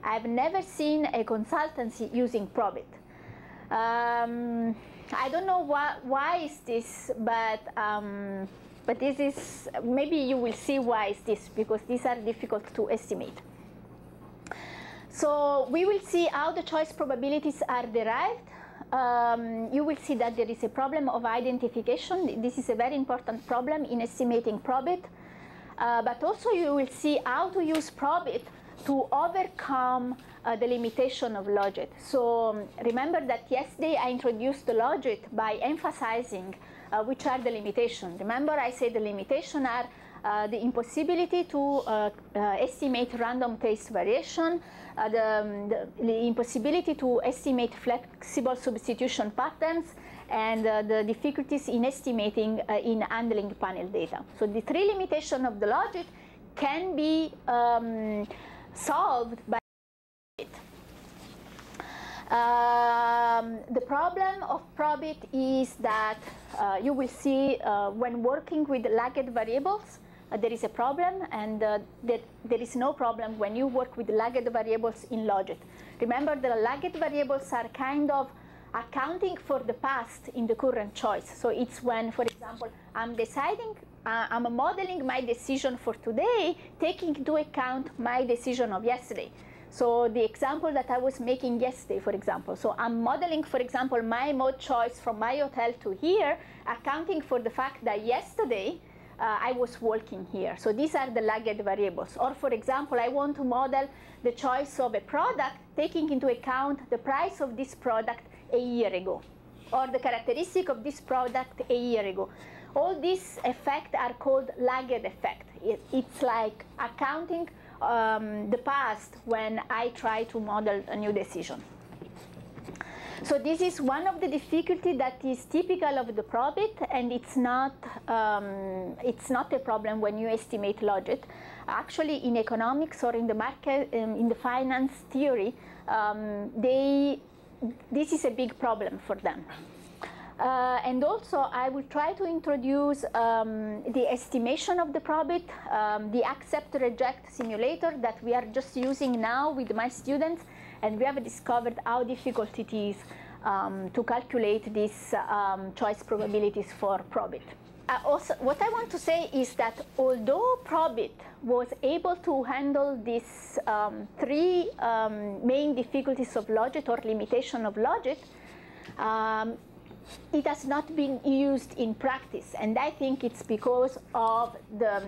I've never seen a consultancy using Probit. I don't know why is this, but this is, maybe you will see why is this, because these are difficult to estimate. So we will see how the choice probabilities are derived. You will see that there is a problem of identification. This is a very important problem in estimating Probit. But also you will see how to use Probit to overcome the limitation of logit. So remember that yesterday I introduced the logit by emphasizing which are the limitations. Remember I said the limitations are the impossibility to estimate random taste variation, the impossibility to estimate flexible substitution patterns, and the difficulties in estimating in handling panel data. So the three limitations of the logit can be solved by it. The problem of Probit is that you will see when working with lagged variables, there is a problem, and that there is no problem when you work with lagged variables in Logit. Remember, the lagged variables are kind of accounting for the past in the current choice. So it's when, for example, I'm deciding, I'm modeling my decision for today, taking into account my decision of yesterday. So the example that I was making yesterday, for example. So I'm modeling, for example, my mode choice from my hotel to here, accounting for the fact that yesterday I was walking here. So these are the lagged variables. Or for example, I want to model the choice of a product, taking into account the price of this product a year ago, or the characteristic of this product a year ago. All these effects are called lagged effect. It's like accounting the past when I try to model a new decision. So this is one of the difficulties that is typical of the Probit, and it's not a problem when you estimate Logit. Actually, in economics or in the market, in the finance theory, this is a big problem for them. And also, I will try to introduce the estimation of the Probit, the accept-reject simulator that we are just using now with my students, and we have discovered how difficult it is to calculate these choice probabilities for Probit. Also, what I want to say is that although Probit was able to handle these three main difficulties of Logit or limitation of Logit, it has not been used in practice, and I think it's because of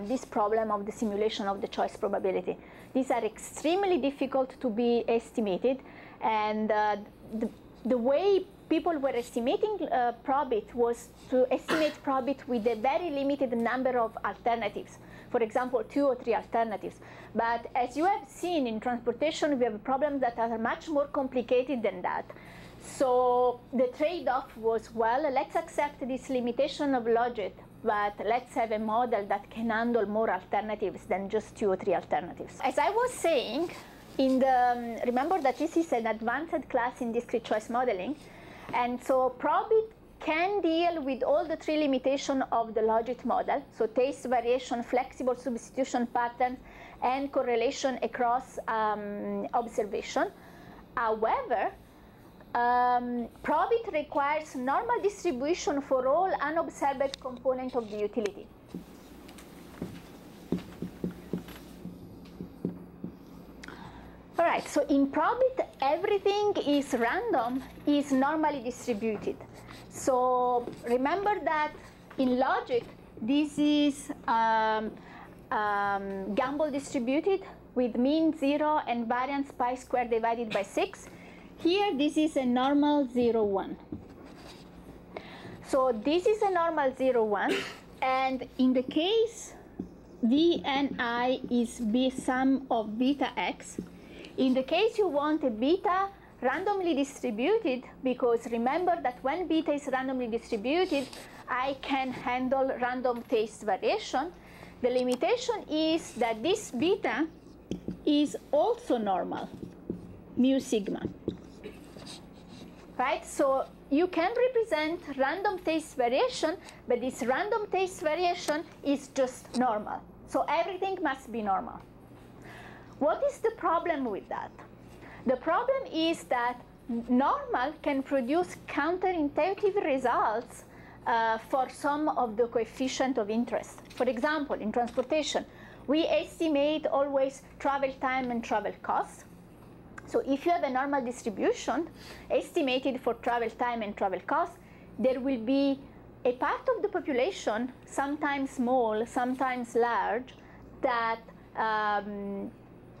this problem of the simulation of the choice probability. These are extremely difficult to be estimated, and the way people were estimating Probit was to estimate Probit with a very limited number of alternatives. For example, 2 or 3 alternatives. But as you have seen in transportation, we have problems that are much more complicated than that. So the trade-off was, well, let's accept this limitation of Logit, but let's have a model that can handle more alternatives than just 2 or 3 alternatives. As I was saying, remember that this is an advanced class in discrete choice modeling, and so Probit can deal with all the 3 limitations of the Logit model, so taste variation, flexible substitution patterns, and correlation across observation. However, Probit requires normal distribution for all unobserved components of the utility. All right, so in Probit, everything is random, is normally distributed. So remember that in Logit, this is Gumbel distributed with mean 0 and variance pi squared divided by 6. Here, this is a normal 0, 1. So this is a normal 0, 1, and in the case V and I is sum of beta x, in the case you want a beta randomly distributed, because remember that when beta is randomly distributed, I can handle random taste variation. The limitation is that this beta is also normal, mu sigma. Right? So you can represent random taste variation, but this random taste variation is just normal. So everything must be normal. What is the problem with that? The problem is that normal can produce counterintuitive results for some of the coefficient of interest. For example, in transportation, we estimate always travel time and travel cost. So if you have a normal distribution estimated for travel time and travel cost, there will be a part of the population, sometimes small, sometimes large, that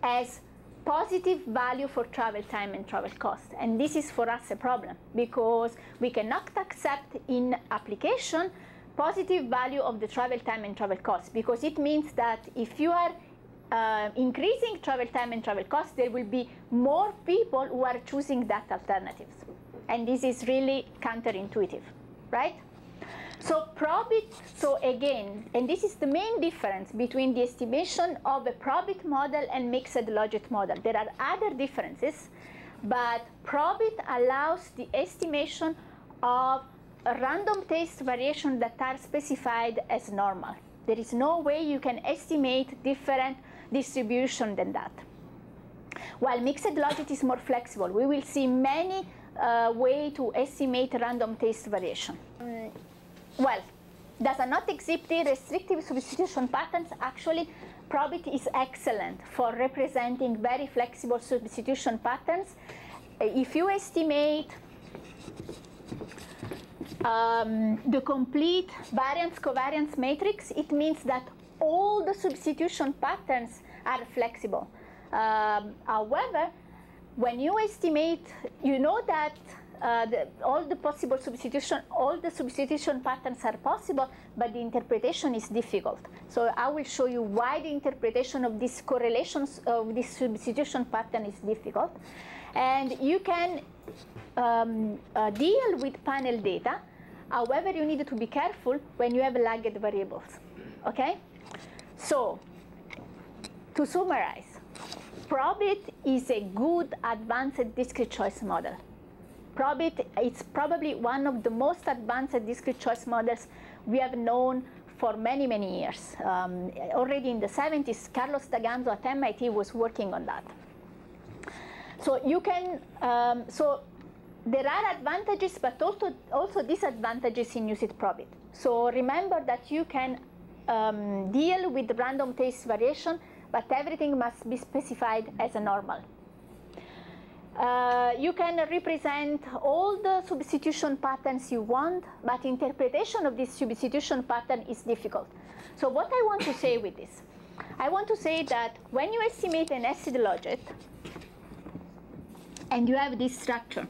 has positive value for travel time and travel cost. And this is for us a problem, because we cannot accept in application positive value of the travel time and travel cost, because it means that if you are increasing travel time and travel cost, there will be more people who are choosing that alternatives. And this is really counterintuitive, right? So Probit, so again, and this is the main difference between the estimation of a Probit model and mixed Logit model. There are other differences, but Probit allows the estimation of random taste variation that are specified as normal. There is no way you can estimate different distribution than that. While mixed logit is more flexible, we will see many ways to estimate random taste variation. Well, does not exhibit restrictive substitution patterns. Actually, Probit is excellent for representing very flexible substitution patterns. If you estimate the complete variance-covariance matrix, it means that all the substitution patterns are flexible. However, when you estimate, you know that all the substitution patterns are possible, but the interpretation is difficult. So I will show you why the interpretation of these correlations of this substitution pattern is difficult. And you can deal with panel data. However, you need to be careful when you have lagged variables. Okay? So, to summarize, Probit is a good advanced discrete choice model. Probit is probably one of the most advanced discrete choice models we have known for many, many years. Already in the 70s, Carlos Daganzo at MIT was working on that. So you can, so there are advantages, but also disadvantages in using Probit. So remember that you can deal with random taste variation, but everything must be specified as a normal. You can represent all the substitution patterns you want, but interpretation of this substitution pattern is difficult. So what I want to say with this, I want to say that when you estimate an acid logit, and you have this structure,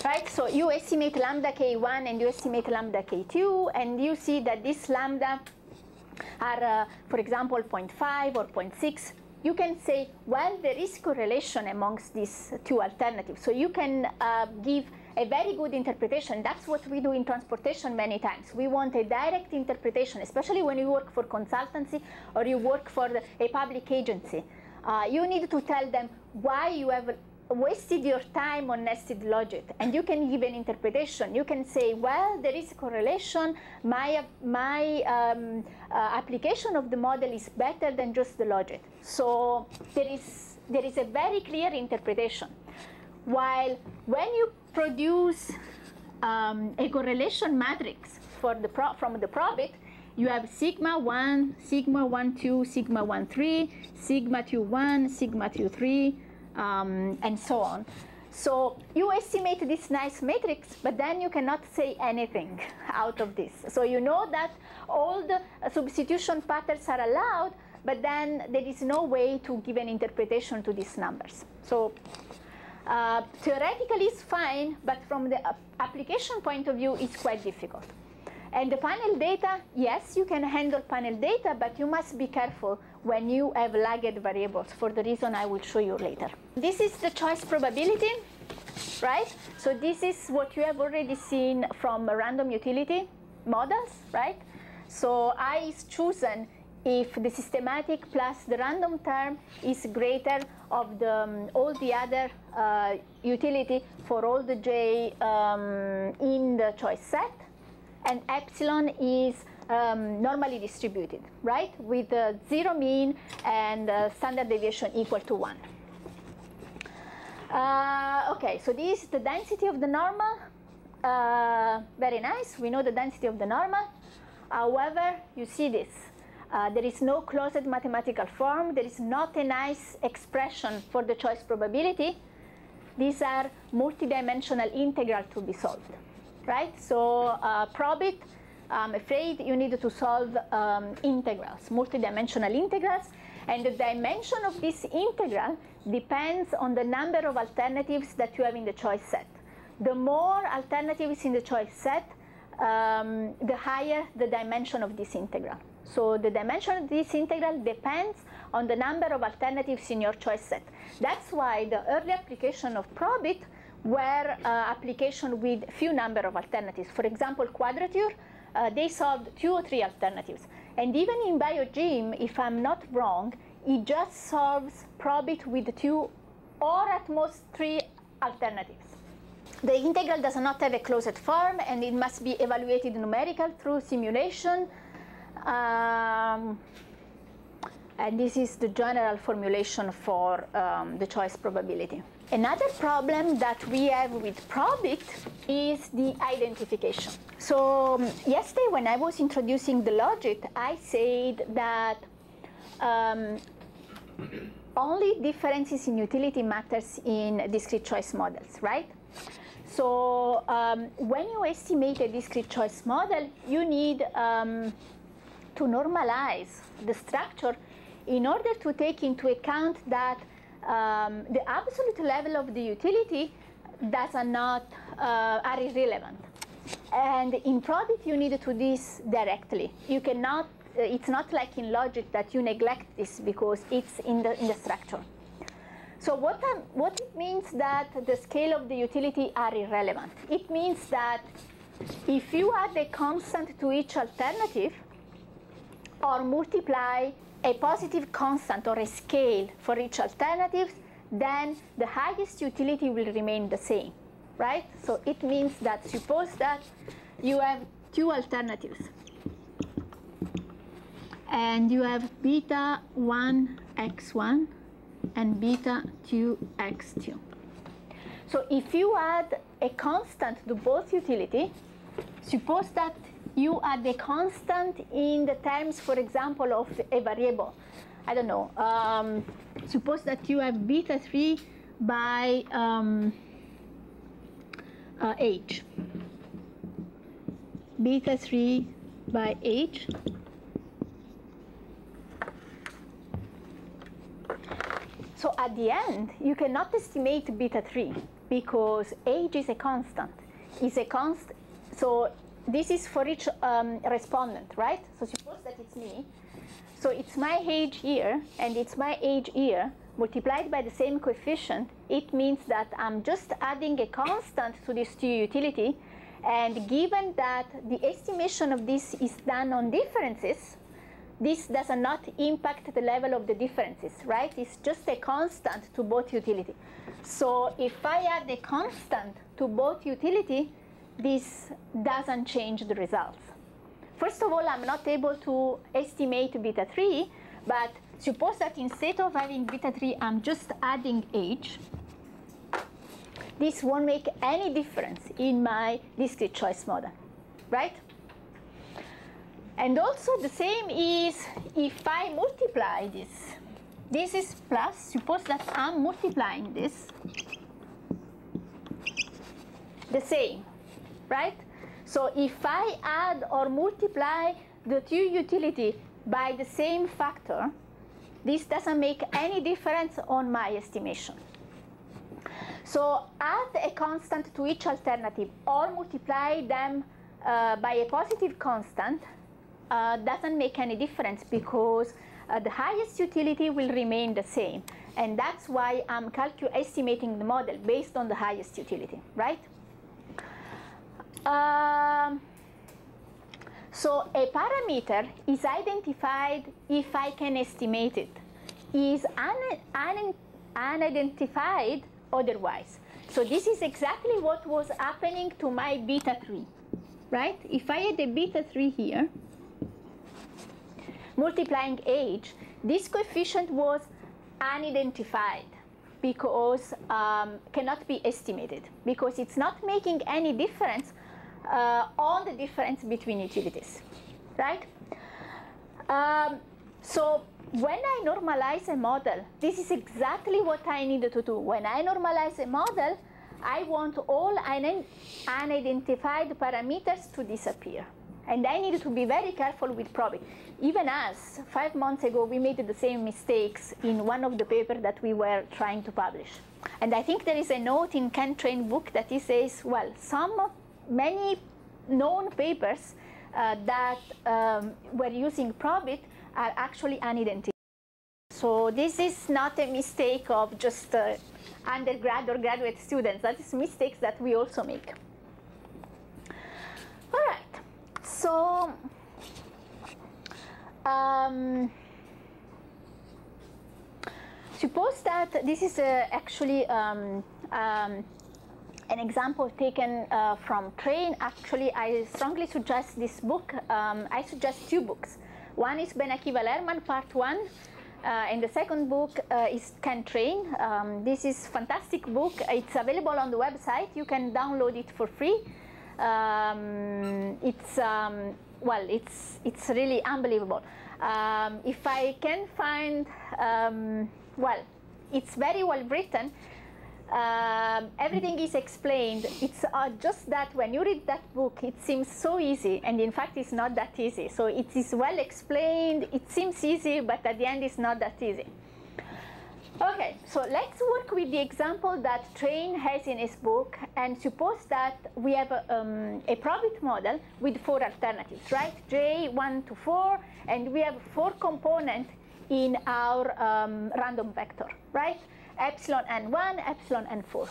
right? So you estimate lambda k1 and you estimate lambda k2, and you see that this lambda are, for example, 0.5 or 0.6. You can say, well, there is correlation amongst these two alternatives. So you can give a very good interpretation. That's what we do in transportation many times. We want a direct interpretation, especially when you work for consultancy or you work for a public agency. You need to tell them why you have wasted your time on nested logit, and you can give an interpretation. You can say, well, there is a correlation. My application of the model is better than just the logit. So there is a very clear interpretation. While when you produce a correlation matrix from the Probit, you have sigma 1, sigma 1, 2, sigma 1, 3, sigma 2, 1, sigma 2, 3, and so on. So you estimate this nice matrix, but then you cannot say anything out of this. So you know that all the substitution patterns are allowed, but then there is no way to give an interpretation to these numbers. So theoretically it's fine, but from the application point of view, it's quite difficult. And the panel data, yes, you can handle panel data, but you must be careful when you have lagged variables for the reason I will show you later. This is the choice probability, right? So this is what you have already seen from random utility models, right? So I is chosen if the systematic plus the random term is greater of the all the other utility for all the j in the choice set, and epsilon is normally distributed, right, with zero mean and standard deviation equal to 1. Okay, so this is the density of the normal. Very nice. We know the density of the normal. However, you see this. There is no closed mathematical form. There is not a nice expression for the choice probability. These are multidimensional integrals to be solved, right? So Probit, I'm afraid you need to solve integrals, multidimensional integrals. And the dimension of this integral depends on the number of alternatives that you have in the choice set. The more alternatives in the choice set, the higher the dimension of this integral. So the dimension of this integral depends on the number of alternatives in your choice set. That's why the early application of Probit were application with few number of alternatives. For example, quadrature, they solved 2 or 3 alternatives. And even in BioGym, if I'm not wrong, it just solves Probit with 2 or at most 3 alternatives. The integral does not have a closed form, and it must be evaluated numerical through simulation. And this is the general formulation for the choice probability. Another problem that we have with Probit is the identification. So yesterday when I was introducing the Logit, I said that only differences in utility matters in discrete choice models, right? So when you estimate a discrete choice model, you need to normalize the structure in order to take into account that the absolute level of the utility are irrelevant. And in Probit, you need to do this directly. You cannot, it's not like in Logit that you neglect this because it's in the structure. So what it means that the scale of the utility are irrelevant? It means that if you add a constant to each alternative or multiply a positive constant or a scale for each alternative, then the highest utility will remain the same, right? So it means that suppose that you have 2 alternatives and you have beta 1 x1 and beta 2 x2. So if you add a constant to both utility, suppose that you add a constant in the terms, for example, of a variable. I don't know. Suppose that you have beta 3 by h. Beta 3 by h. So at the end, you cannot estimate beta 3 because h is a constant. So this is for each respondent, right? So suppose that it's me. So it's my age here, and it's my age here, multiplied by the same coefficient. It means that I'm just adding a constant to this 2 utility. And given that the estimation of this is done on differences, this does not impact the level of the differences, right? It's just a constant to both utility. So if I add a constant to both utility, this doesn't change the results. First of all, I'm not able to estimate beta 3, but suppose that instead of having beta 3, I'm just adding h. This won't make any difference in my discrete choice model, right? And also the same is if I multiply this. This is plus, suppose that I'm multiplying this. The same, right? So if I add or multiply the 2 utility by the same factor, this doesn't make any difference on my estimation. So add a constant to each alternative or multiply them by a positive constant doesn't make any difference because the highest utility will remain the same. And that's why I'm estimating the model based on the highest utility, right? So a parameter is identified if I can estimate it. Is unidentified otherwise. So this is exactly what was happening to my beta 3, right? If I had a beta 3 here, multiplying h, this coefficient was unidentified because cannot be estimated because it's not making any difference on the difference between utilities, right? So when I normalize a model, this is exactly what I needed to do. When I normalize a model, I want all unidentified parameters to disappear. And I needed to be very careful with Probit. Even as 5 months ago, we made the same mistakes in one of the papers that we were trying to publish. And I think there is a note in Ken Train book that he says, well, many known papers that were using Probit are actually unidentified. So this is not a mistake of just undergrad or graduate students. That is mistakes that we also make. All right. So suppose that this is actually an example taken from train. Actually, I strongly suggest this book. I suggest 2 books. One is Ben Akiva-Lerman, part 1, and the second book is Can Train. This is a fantastic book. It's available on the website. You can download it for free. It's really unbelievable. If I can find, it's very well written. Everything is explained. It's just that when you read that book, it seems so easy, and in fact, it's not that easy. So it is well explained. It seems easy, but at the end, it's not that easy. Okay, so let's work with the example that Train has in his book, and suppose that we have a Probit model with 4 alternatives, right? J1 to 4, and we have 4 components in our random vector, right? Epsilon n1, epsilon n4.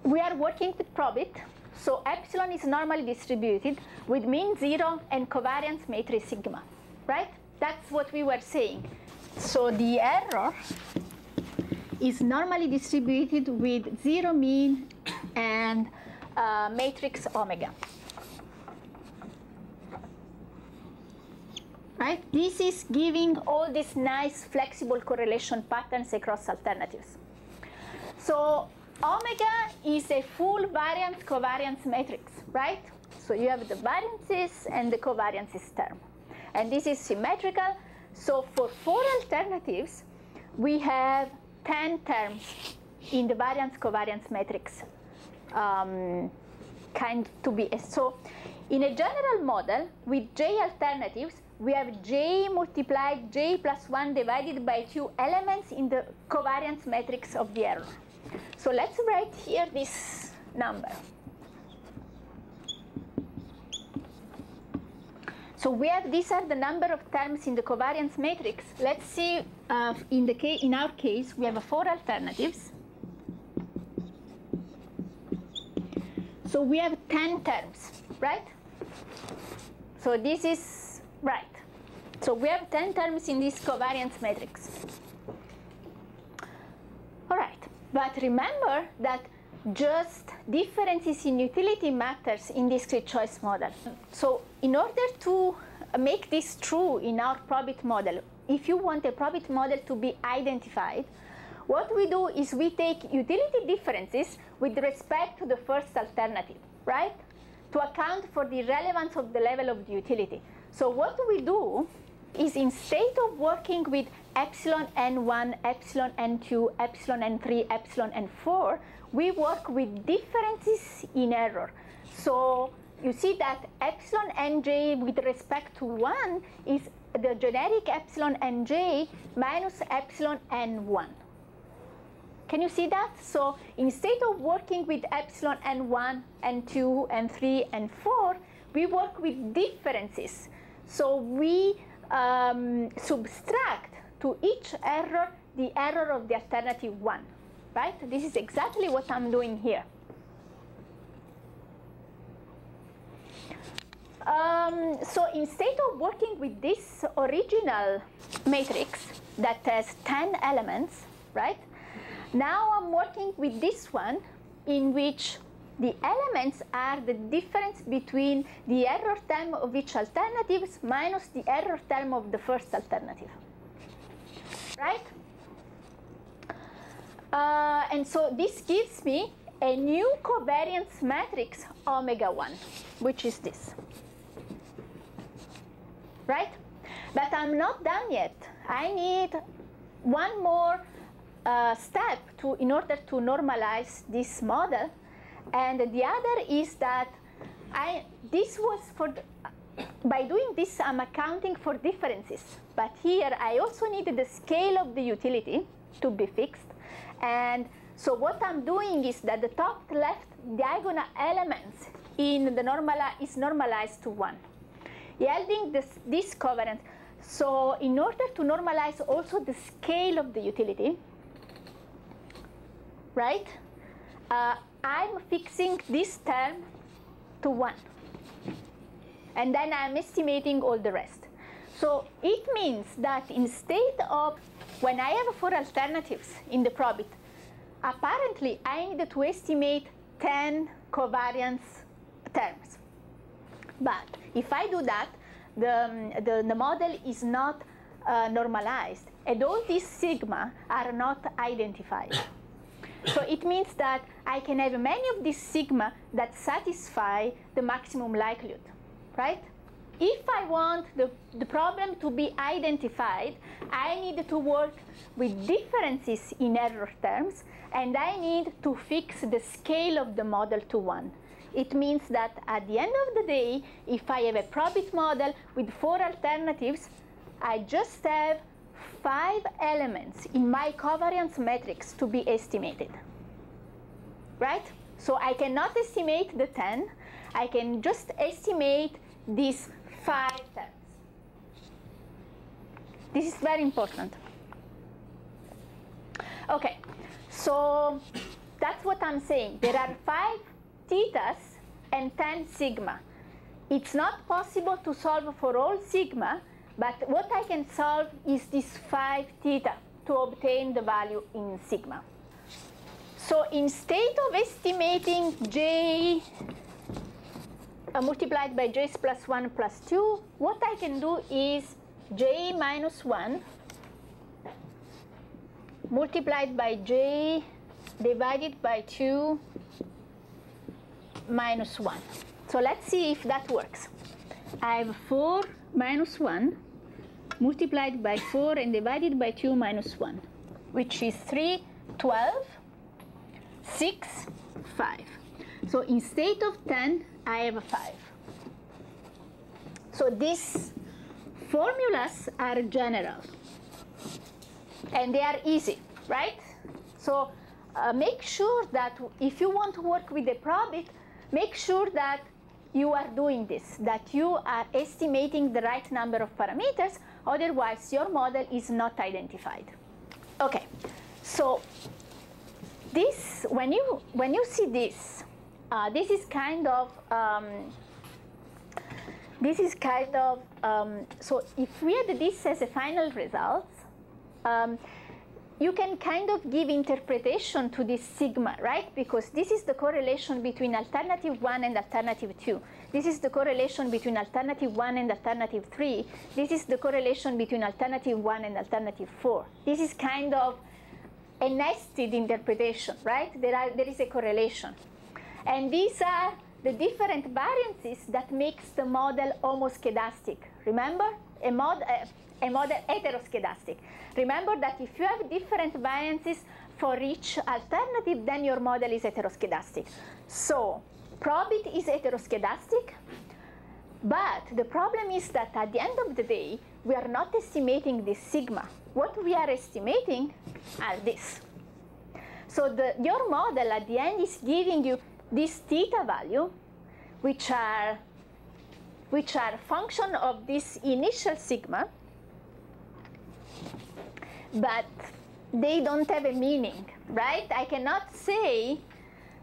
We are working with Probit, so epsilon is normally distributed with mean 0 and covariance matrix sigma, right? That's what we were saying. So the error is normally distributed with 0 mean and matrix omega. Right? This is giving all these nice flexible correlation patterns across alternatives. So omega is a full variance covariance matrix, right? So you have the variances and the covariances term. And this is symmetrical. So for 4 alternatives, we have 10 terms in the variance covariance matrix So in a general model with J alternatives, we have J multiplied J plus 1 divided by 2 elements in the covariance matrix of the error. So let's write here this number. So we have, these are the number of terms in the covariance matrix. Let's see, in our case, we have 4 alternatives. So we have 10 terms, right? So this is right. So we have 10 terms in this covariance matrix. All right, but remember that just differences in utility matters in discrete choice model. So in order to make this true in our Probit model, if you want a Probit model to be identified, what we do is we take utility differences with respect to the first alternative, right? To account for the relevance of the level of the utility. So what we do is, instead of working with epsilon n1, epsilon n2, epsilon n3, epsilon n4, we work with differences in error. So you see that epsilon nj with respect to 1 is the generic epsilon nj minus epsilon n1. Can you see that? So instead of working with epsilon n1, n2, n3, n4, we work with differences. So we subtract to each error the error of the alternative 1, right? This is exactly what I'm doing here. So instead of working with this original matrix that has 10 elements, right? Now I'm working with this one in which the elements are the difference between the error term of each alternative minus the error term of the first alternative, right? And so this gives me a new covariance matrix omega 1, which is this, right? But I'm not done yet. I need one more step in order to normalize this model. And the other is that by doing this, I'm accounting for differences. But here, I also need the scale of the utility to be fixed. And so what I'm doing is that the top left diagonal elements in the is normalized to 1, yielding this covariance. So in order to normalize also the scale of the utility, right? I'm fixing this term to 1. And then I'm estimating all the rest. So it means that instead of, when I have 4 alternatives in the Probit, apparently I need to estimate 10 covariance terms. But if I do that, the model is not normalized, and all these sigma are not identified. So it means that I can have many of these sigma that satisfy the maximum likelihood, right? If I want the problem to be identified, I need to work with differences in error terms, and I need to fix the scale of the model to 1. It means that at the end of the day, if I have a Probit model with 4 alternatives, I just have 5 elements in my covariance matrix to be estimated, right? So I cannot estimate the 10. I can just estimate these 5 terms. This is very important. Okay, so that's what I'm saying. There are 5 thetas and 10 sigma. It's not possible to solve for all sigma, but what I can solve is this 5 theta to obtain the value in sigma. So instead of estimating j multiplied by j plus 1 plus 2, what I can do is j minus 1 multiplied by j divided by 2 minus 1. So let's see if that works. I have 4 minus 1 multiplied by 4 and divided by 2 minus 1, which is 3, 12, 6, 5. So instead of 10, I have a 5. So these formulas are general, and they are easy, right? So make sure that if you want to work with the Probit, make sure that you are doing this, that you are estimating the right number of parameters, otherwise your model is not identified. Okay, so this, when you see this, this is kind of, so if we had this as a final result, you can kind of give interpretation to this sigma, right? Because this is the correlation between alternative 1 and alternative 2. This is the correlation between alternative 1 and alternative 3. This is the correlation between alternative 1 and alternative 4. This is kind of a nested interpretation, right? There is a correlation. And these are the different variances that makes the model homoskedastic. Remember? A model heteroskedastic. Remember that if you have different variances for each alternative, then your model is heteroskedastic. So Probit is heteroskedastic, but the problem is that at the end of the day, we are not estimating this sigma. What we are estimating are this. So your model at the end is giving you this theta value, which are function of this initial sigma, but they don't have a meaning, right? I cannot say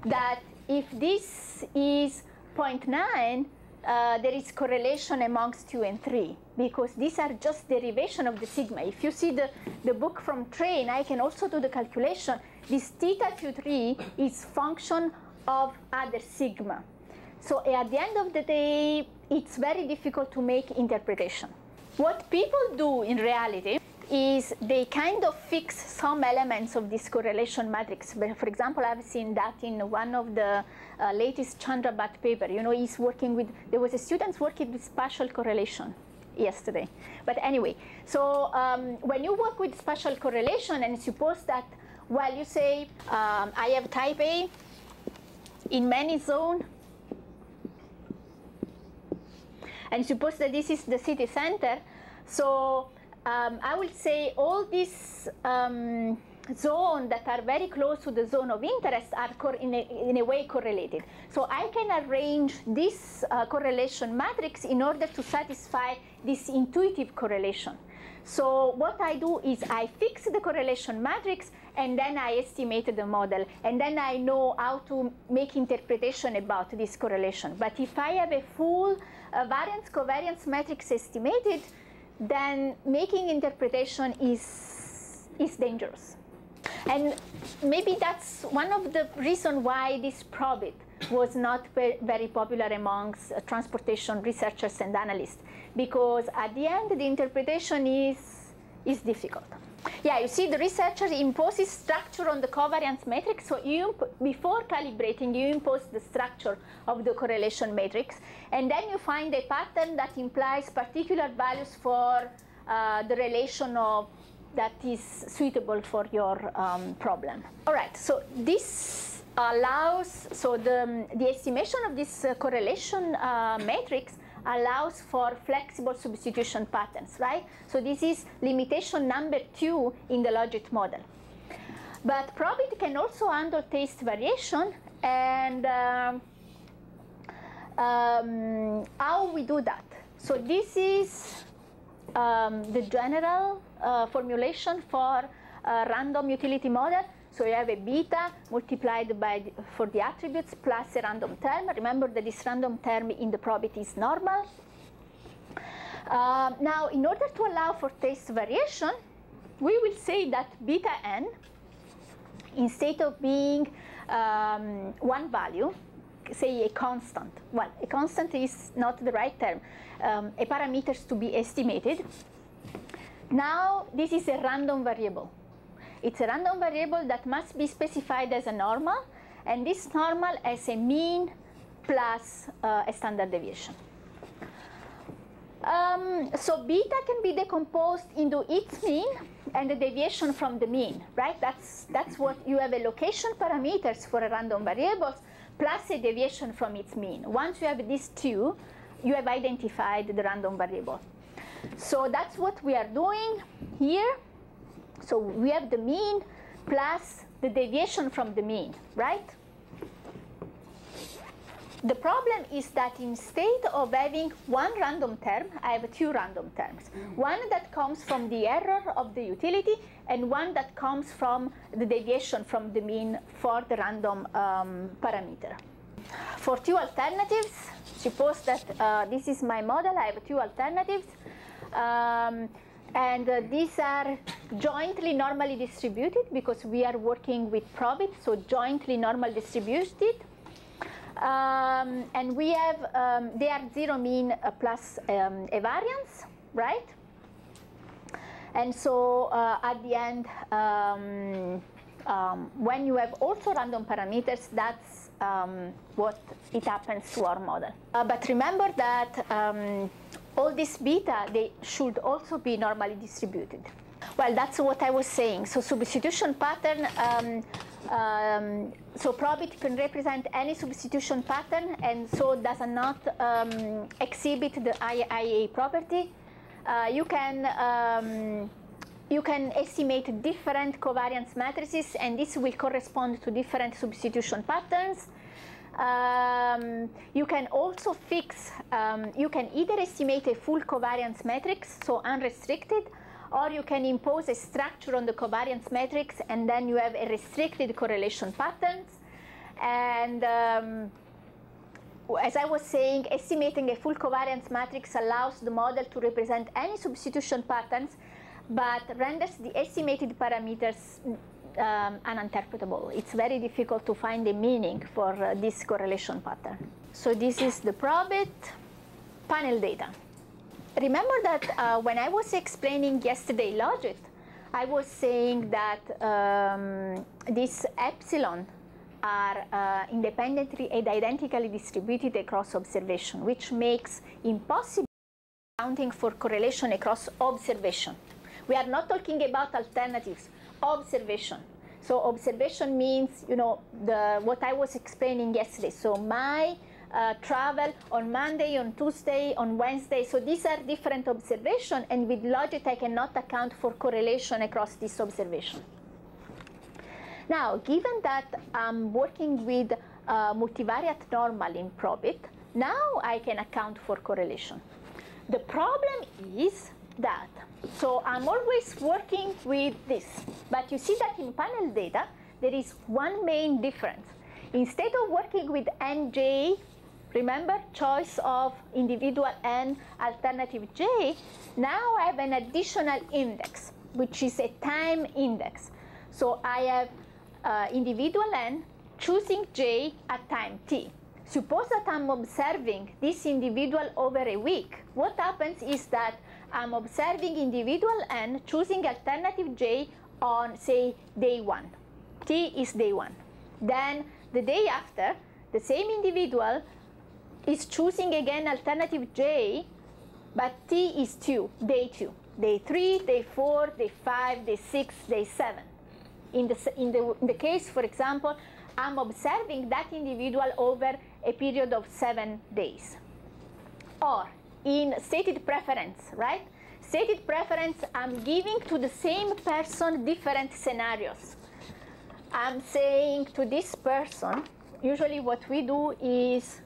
that if this is 0.9, there is correlation amongst 2 and 3, because these are just derivation of the sigma. If you see the book from Train, I can also do the calculation. This theta 2,3 is function of other sigma. So at the end of the day, it's very difficult to make interpretation. What people do in reality is they kind of fix some elements of this correlation matrix. But for example, I've seen that in one of the latest Chandrabhat paper. You know, he's working with, there was a student working with spatial correlation yesterday. But anyway, so when you work with spatial correlation and suppose that, well, you say, I have type A in many zones, and suppose that this is the city center, so I will say all these zones that are very close to the zone of interest are in a way correlated. So I can arrange this correlation matrix in order to satisfy this intuitive correlation. So what I do is I fix the correlation matrix, and then I estimate the model, and then I know how to make interpretation about this correlation. But if I have a full variance covariance matrix estimated, then making interpretation is dangerous. And maybe that's one of the reasons why this Probit was not very popular amongst transportation researchers and analysts, because at the end, the interpretation is difficult. Yeah, you see, the researcher imposes structure on the covariance matrix. So before calibrating, you impose the structure of the correlation matrix, and then you find a pattern that implies particular values for the relation that is suitable for your problem. All right, so this allows, so the estimation of this correlation matrix allows for flexible substitution patterns, right? So this is limitation number 2 in the Logit model. But Probit can also handle taste variation, and how we do that? So this is the general formulation for a random utility model. So you have a beta multiplied for the attributes plus a random term. Remember that this random term in the Probit is normal. Now, in order to allow for taste variation, we will say that beta n, instead of being one value, say a constant. Well, a constant is not the right term. A parameter to be estimated. Now, this is a random variable. It's a random variable that must be specified as a normal, and this normal has a mean plus a standard deviation. So beta can be decomposed into its mean and the deviation from the mean, right? That's what you have, a location parameters for a random variable plus a deviation from its mean. Once you have these two, you have identified the random variable. So that's what we are doing here. So we have the mean plus the deviation from the mean, right? The problem is that instead of having one random term, I have two random terms. One that comes from the error of the utility, and one that comes from the deviation from the mean for the random parameter. For two alternatives, suppose that this is my model. I have two alternatives. And these are jointly normally distributed because we are working with Probit, so jointly normal distributed. And we have, they are zero mean plus a variance, right? And so at the end, when you have also random parameters, that's what it happens to our model. But remember that all this beta, they should also be normally distributed. Well, that's what I was saying. So substitution pattern, so Probit can represent any substitution pattern, and so does not exhibit the IIA property. You can estimate different covariance matrices, and this will correspond to different substitution patterns. You can also fix, you can either estimate a full covariance matrix, so unrestricted, or you can impose a structure on the covariance matrix, and then you have a restricted correlation patterns. And as I was saying, estimating a full covariance matrix allows the model to represent any substitution patterns, but renders the estimated parameters uninterpretable. It's very difficult to find a meaning for this correlation pattern. So this is the Probit panel data. Remember that when I was explaining yesterday Logit, I was saying that these epsilon are independently and identically distributed across observation, which makes impossible accounting for correlation across observation. We are not talking about alternatives, observation. So observation means, you know, what I was explaining yesterday. So my travel on Monday, on Tuesday, on Wednesday. So these are different observations, and with Logit I cannot account for correlation across this observation. Now, given that I'm working with multivariate normal in Probit, now I can account for correlation. The problem is that, so I'm always working with this, but you see that in panel data, there is one main difference. Instead of working with NJ Remember, choice of individual N, alternative J. Now I have an additional index, which is a time index. So I have individual N choosing J at time T. Suppose that I'm observing this individual over a week. What happens is that I'm observing individual N choosing alternative J on, say, day 1. T is day 1. Then the day after, the same individual is choosing again alternative J, but T is day 2. Day 3, day 4, day 5, day 6, day 7. In the case, for example, I'm observing that individual over a period of 7 days. Or in stated preference, right? Stated preference, I'm giving to the same person different scenarios. I'm saying to this person, usually what we do is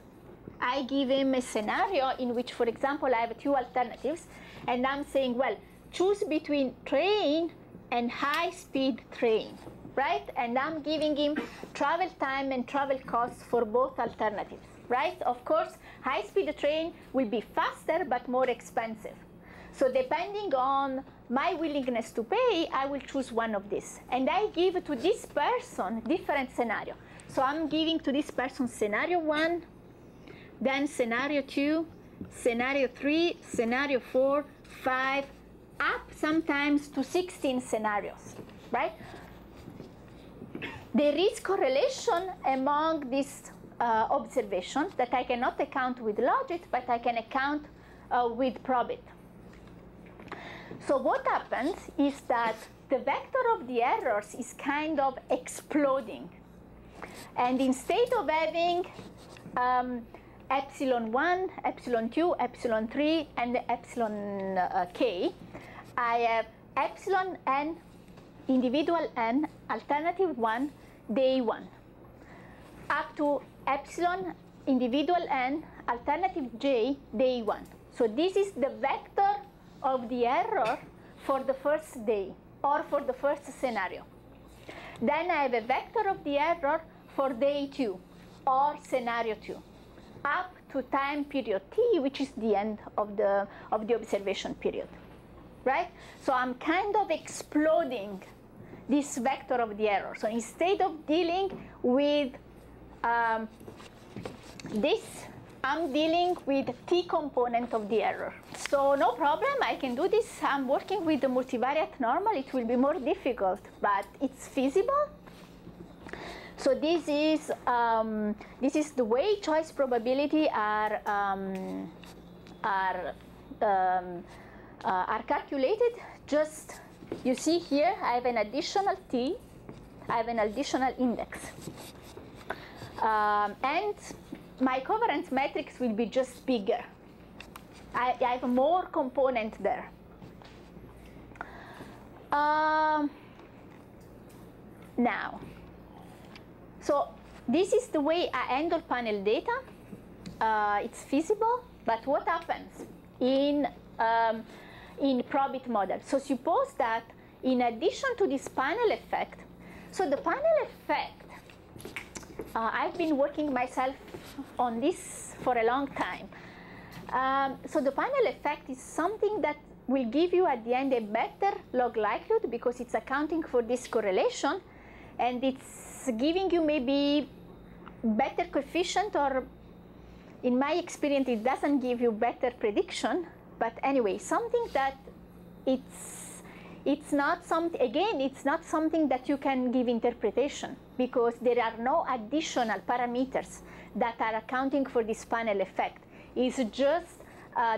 I give him a scenario in which, for example, I have 2 alternatives, and I'm saying, well, choose between train and high-speed train, right? And I'm giving him travel time and travel costs for both alternatives, right? Of course, high-speed train will be faster but more expensive. So depending on my willingness to pay, I will choose one of these. And I give to this person different scenario. So I'm giving to this person scenario 1, then scenario 2, scenario 3, scenario 4, 5, up sometimes to 16 scenarios, right? There is correlation among these observations that I cannot account with Logit, but I can account with Probit. So what happens is that the vector of the errors is kind of exploding. And instead of having epsilon 1, epsilon 2, epsilon 3, and epsilon k, I have epsilon n, individual n, alternative 1, day 1, up to epsilon, individual n, alternative j, day 1. So this is the vector of the error for the first day or for the first scenario. Then I have a vector of the error for day 2 or scenario 2, up to time period t, which is the end of the observation period, right? So I'm kind of exploding this vector of the error. So instead of dealing with this, I'm dealing with t component of the error. So no problem, I can do this. I'm working with the multivariate normal. It will be more difficult, but it's feasible. So this is the way choice probability are calculated. Just, you see here, I have an additional t, I have an additional index. And my covariance matrix will be just bigger. I have more component there. Now, so this is the way I handle panel data. It's feasible, but what happens in Probit model? So suppose that in addition to this panel effect, so the panel effect, I've been working myself on this for a long time. So the panel effect is something that will give you at the end a better log likelihood because it's accounting for this correlation, and it's giving you maybe better coefficient, or in my experience it doesn't give you better prediction, but anyway, something that it's not something, again, it's not something that you can give interpretation because there are no additional parameters that are accounting for this panel effect. It's just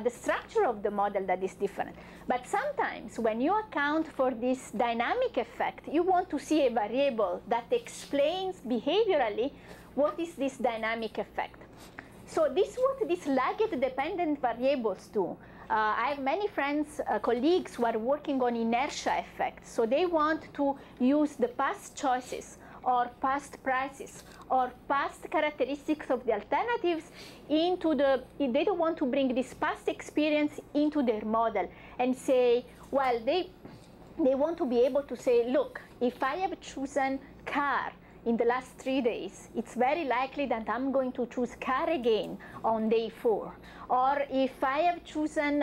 the structure of the model that is different. But sometimes when you account for this dynamic effect, you want to see a variable that explains behaviorally what is this dynamic effect. So this is what these Logit dependent variables do. I have many friends, colleagues who are working on inertia effects. So they want to use the past choices or past prices or past characteristics of the alternatives into the, they don't want to bring this past experience into their model and say, well, they want to be able to say, look, if I have chosen car in the last 3 days, it's very likely that I'm going to choose car again on day 4. Or if I have chosen,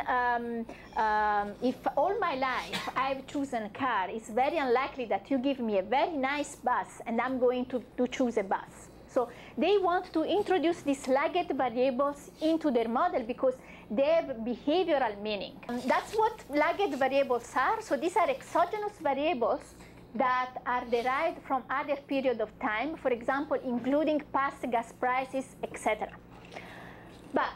if all my life I've chosen car, it's very unlikely that you give me a very nice bus and I'm going to choose a bus. So they want to introduce these lagged variables into their model because they have behavioral meaning. That's what lagged variables are. So these are exogenous variables that are derived from other period of time, for example, including past gas prices, etc. But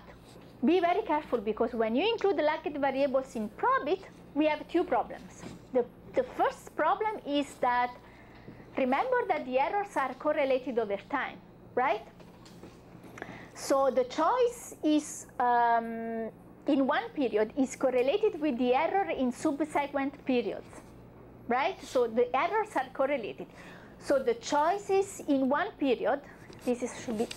be very careful, because when you include the lagged variables in Probit, we have 2 problems. The first problem is that, remember that the errors are correlated over time, right? So the choice is, in one period, is correlated with the error in subsequent periods, right? So the errors are correlated. So the choices in one period, should be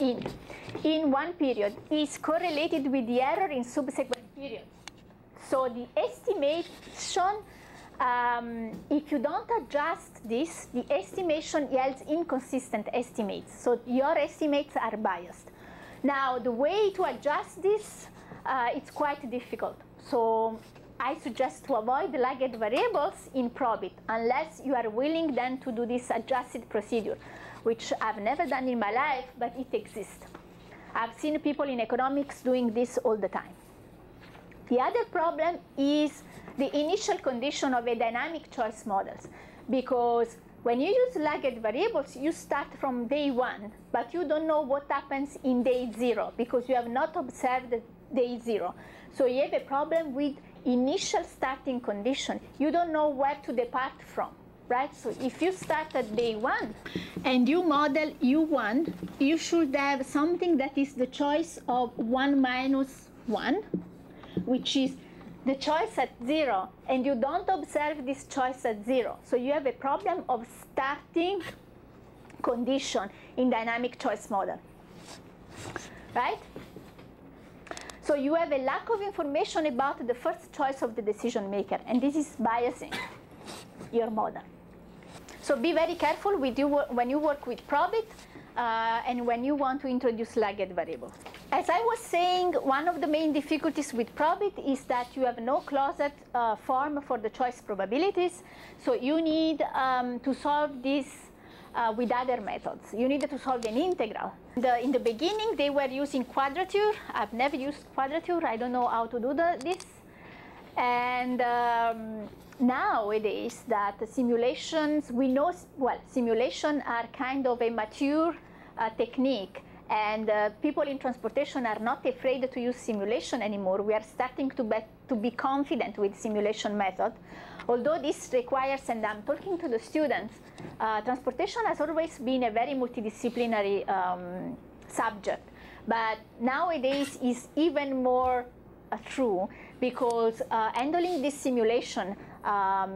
in one period, is correlated with the error in subsequent periods. So the estimation, if you don't adjust this, the estimation yields inconsistent estimates. So your estimates are biased. Now, the way to adjust this, it's quite difficult. So I suggest to avoid the lagged variables in Probit, unless you are willing then to do this adjusted procedure, which I've never done in my life, but it exists. I've seen people in economics doing this all the time. The other problem is the initial condition of a dynamic choice models, because when you use lagged variables, you start from day 1, but you don't know what happens in day 0, because you have not observed day 0. So you have a problem with initial starting condition. You don't know where to depart from, right? So if you start at day 1 and you model U1, you should have something that is the choice of 1 minus 1, which is the choice at 0, and you don't observe this choice at 0. So you have a problem of starting condition in dynamic choice model, right? So you have a lack of information about the first choice of the decision maker, and this is biasing your model. So be very careful with when you work with Probit and when you want to introduce lagged variables. As I was saying, one of the main difficulties with Probit is that you have no closed form for the choice probabilities. So you need to solve this with other methods. You need to solve an integral. In the beginning, they were using quadrature. I've never used quadrature. I don't know how to do this. And nowadays, that simulations, we know, well, simulation are kind of a mature technique. And people in transportation are not afraid to use simulation anymore. We are starting to be confident with simulation method. Although this requires, and I'm talking to the students, transportation has always been a very multidisciplinary subject. But nowadays is even more true, because handling this simulation,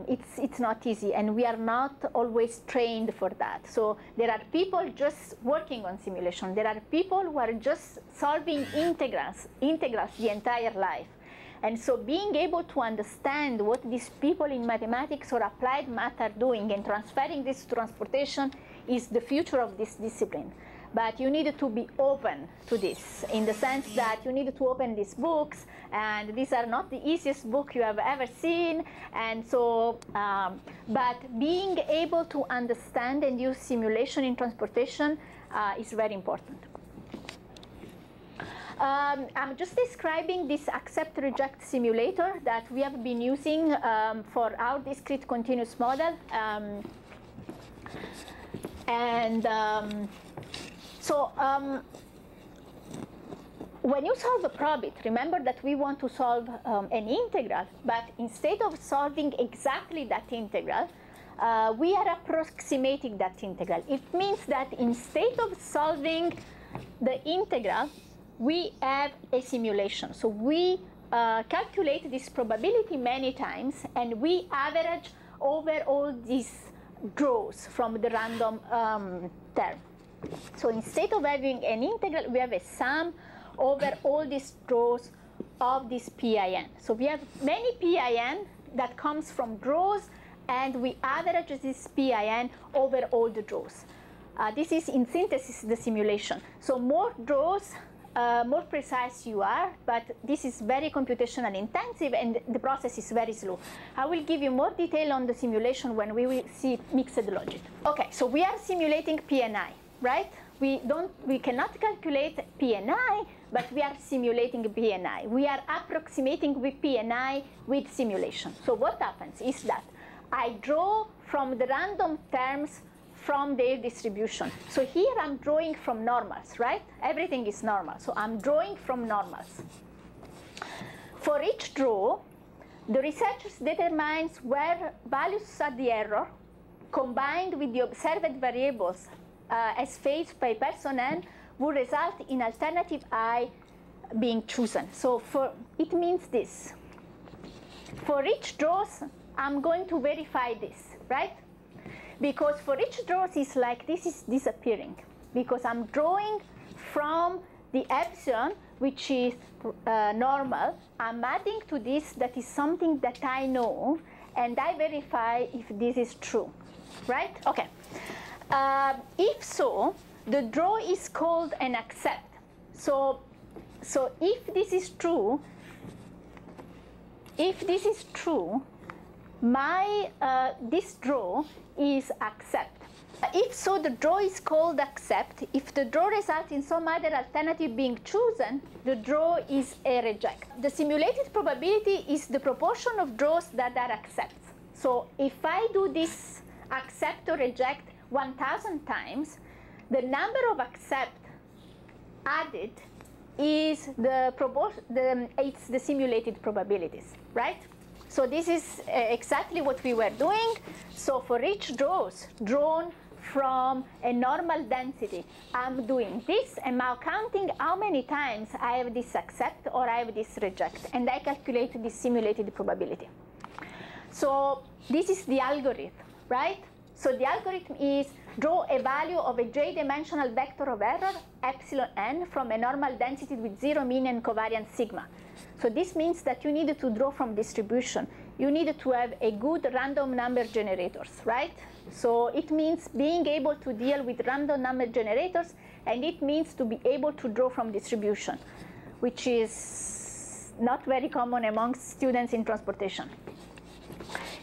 it's not easy, and we are not always trained for that. So there are people just working on simulation. There are people who are just solving integrals the entire life. And so being able to understand what these people in mathematics or applied math are doing and transferring this to transportation is the future of this discipline. But you need to be open to this, in the sense that you need to open these books, and these are not the easiest book you have ever seen. And so, but being able to understand and use simulation in transportation is very important. I'm just describing this accept-reject simulator that we have been using for our discrete continuous model. So when you solve a Probit, remember that we want to solve an integral, but instead of solving exactly that integral, we are approximating that integral. It means that instead of solving the integral, we have a simulation. So we calculate this probability many times, and we average over all these draws from the random term. So instead of having an integral, we have a sum over all these draws of this PIN. So we have many PIN that comes from draws, and we average this PIN over all the draws. This is, in synthesis, the simulation. So more draws, more precise you are, but this is very computational intensive, and the process is very slow. I will give you more detail on the simulation when we will see mixed logic. Okay, so we are simulating PNI, right? We cannot calculate PNI, but we are simulating PNI. We are approximating with PNI with simulation. So what happens is that I draw from the random terms from their distribution. So here I'm drawing from normals, right? Everything is normal. So I'm drawing from normals. For each draw, the researchers determines where values of the error combined with the observed variables as faced by person N would result in alternative I being chosen. So it means this. For each draws, I'm going to verify this, right? Because for each draws is like this is disappearing. Because I'm drawing from the epsilon, which is normal. I'm adding to this that is something that I know, and I verify if this is true, right? Okay. If so, the draw is called an accept. So if this is true, my this draw is accept. If so, the draw is called accept. If the draw results in some other alternative being chosen, the draw is a reject. The simulated probability is the proportion of draws that are accepts. So if I do this accept or reject 1,000 times, the number of accept added is it's the simulated probabilities, right? So this is exactly what we were doing. So for each draws drawn from a normal density, I'm doing this, and now counting how many times I have this accept or I have this reject, and I calculate the simulated probability. So this is the algorithm, right? So the algorithm is draw a value of a j-dimensional vector of error, epsilon n, from a normal density with 0 mean and covariance sigma. So this means that you need to draw from distribution. You need to have a good random number generators, right? So it means being able to deal with random number generators, and it means to be able to draw from distribution, which is not very common amongst students in transportation.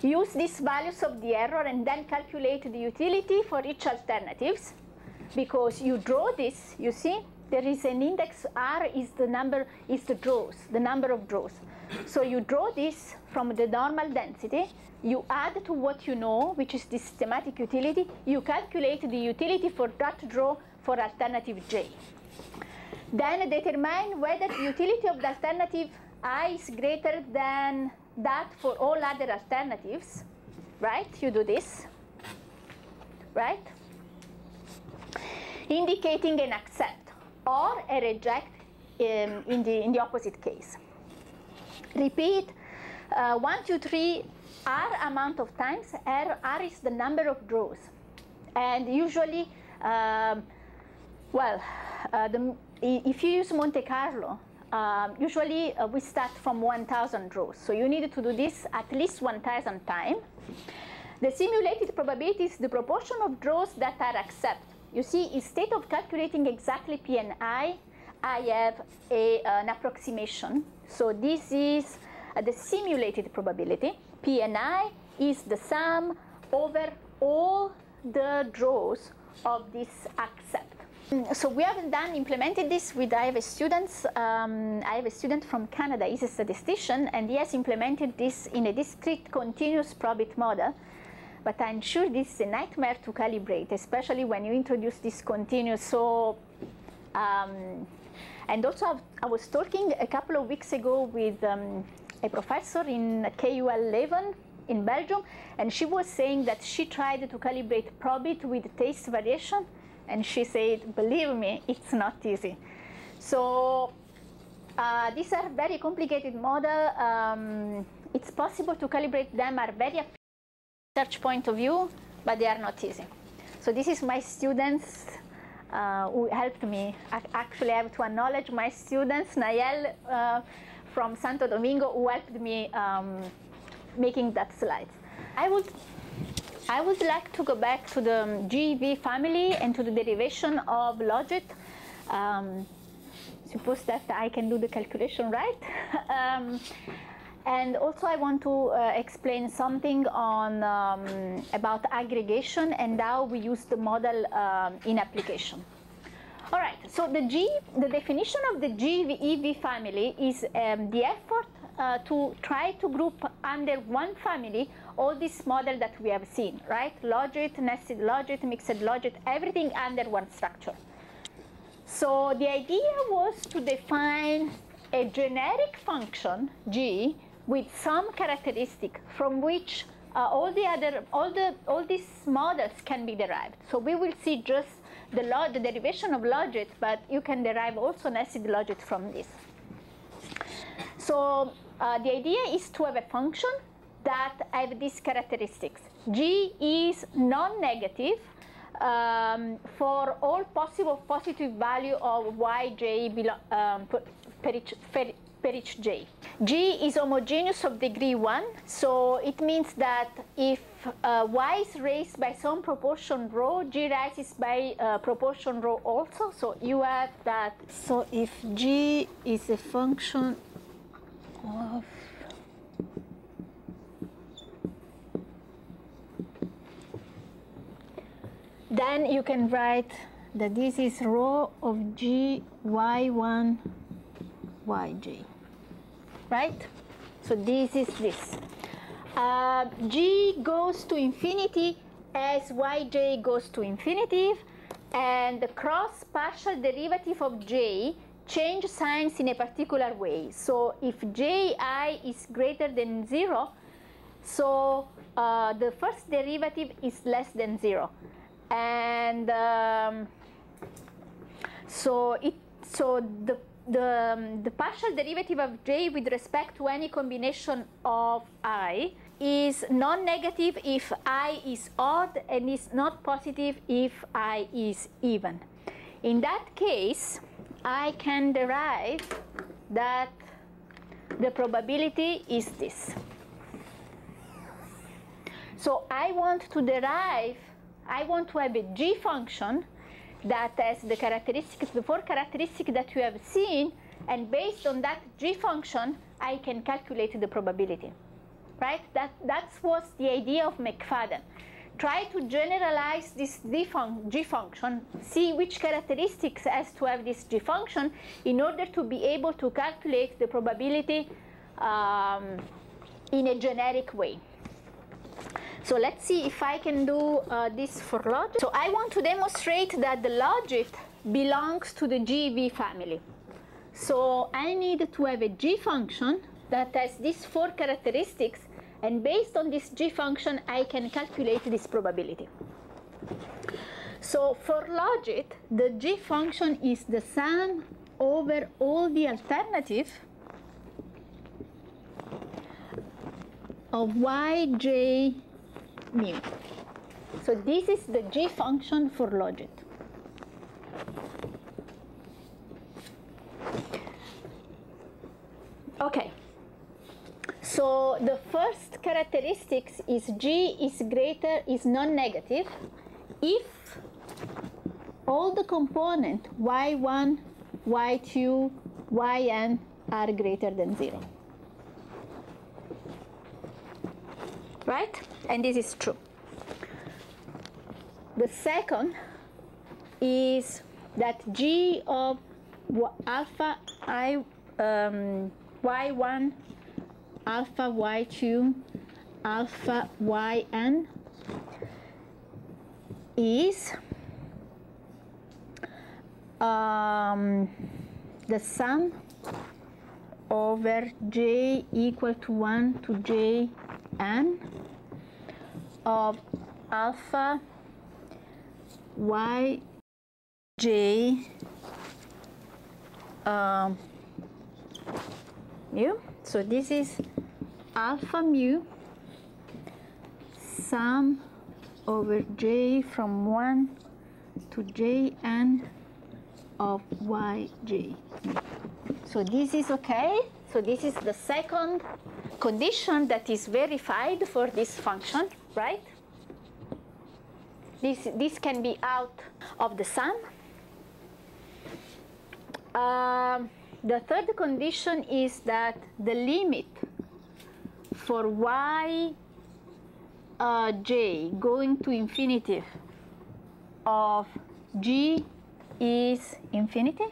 Use these values of the error and then calculate the utility for each alternatives. Because you draw this, you see, there is an index. R is the number, is the draws, the number of draws. So you draw this from the normal density. You add to what you know, which is the systematic utility. You calculate the utility for that draw for alternative J. Then determine whether the utility of the alternative I is greater than that for all other alternatives, right? You do this, right? Indicating an accept or a reject in the opposite case. Repeat 1, 2, 3 R amount of times. R is the number of draws, and usually, if you use Monte Carlo, usually we start from 1,000 draws. So you need to do this at least 1,000 times. The simulated probability is the proportion of draws that are accept. You see, instead of calculating exactly P and I have an approximation. So this is the simulated probability. P and I is the sum over all the draws of this accept. So we haven't implemented this with I have a student from Canada. He's a statistician, and he has implemented this in a discrete continuous Probit model. But I'm sure this is a nightmare to calibrate, especially when you introduce this continuous. So, and also I was talking a couple of weeks ago with a professor in KUL Leuven in Belgium, and she was saying that she tried to calibrate Probit with taste variation. And she said, believe me, it's not easy. So these are very complicated models. It's possible to calibrate them, are very appealing from a research point of view, but they are not easy. So this is my students who helped me. Actually, I have to acknowledge my students, Nayel from Santo Domingo, who helped me making that slide. I would like to go back to the GEV family and to the derivation of Logit. Suppose that I can do the calculation right. And also I want to explain something on about aggregation and how we use the model in application. All right, so the definition of the GEV family is the effort to try to group under one family all this model that we have seen, right? Logit, nested logit, mixed logit, everything under one structure. So the idea was to define a generic function, G, with some characteristic from which all these models can be derived. So we will see just the derivation of logit, but you can derive also nested logit from this. So the idea is to have a function that have these characteristics. G is non-negative for all possible positive value of yj per each j. G is homogeneous of degree 1, so it means that if y is raised by some proportion rho, g rises by proportion rho also. So you have that. So if g is a function of then you can write that this is rho of g y1 yj, right? So this is this. G goes to infinity as yj goes to infinity, and the cross partial derivative of j change signs in a particular way. So if ji is greater than 0, so the first derivative is less than 0. And so the partial derivative of j with respect to any combination of I is non-negative if I is odd and is not positive if I is even. In that case, I can derive that the probability is this. So I want to have a g function that has the characteristics, the 4 characteristics that you have seen, and based on that g function, I can calculate the probability, right? That was the idea of McFadden. Try to generalize this g function, see which characteristics has to have this g function in order to be able to calculate the probability in a generic way. So let's see if I can do this for logit. So I want to demonstrate that the logit belongs to the GEV family. So I need to have a g function that has these 4 characteristics, and based on this g function, I can calculate this probability. So for logit, the g function is the sum over all the alternative of yj mu. So this is the g function for logit. Okay. So the first characteristics is g is non-negative if all the components y1, y2, yn are greater than 0. Right? And this is true. The second is that g of alpha y1, alpha y2, alpha yn is the sum over j equal to 1 to j n of alpha yj mu. So this is alpha mu sum over j from 1 to jn of yj. So this is okay. So this is the second condition that is verified for this function, right? This can be out of the sum. The third condition is that the limit for y j going to infinity of g is infinity,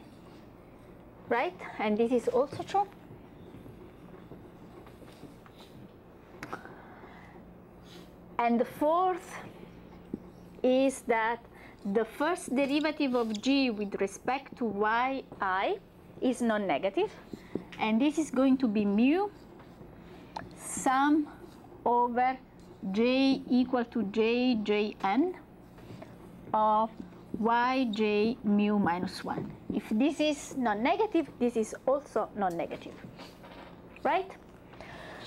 right? And this is also true. And the fourth is that the first derivative of g with respect to yi is non-negative. And this is going to be mu sum over j equal to jn of yj mu minus 1. If this is non-negative, this is also non-negative, right?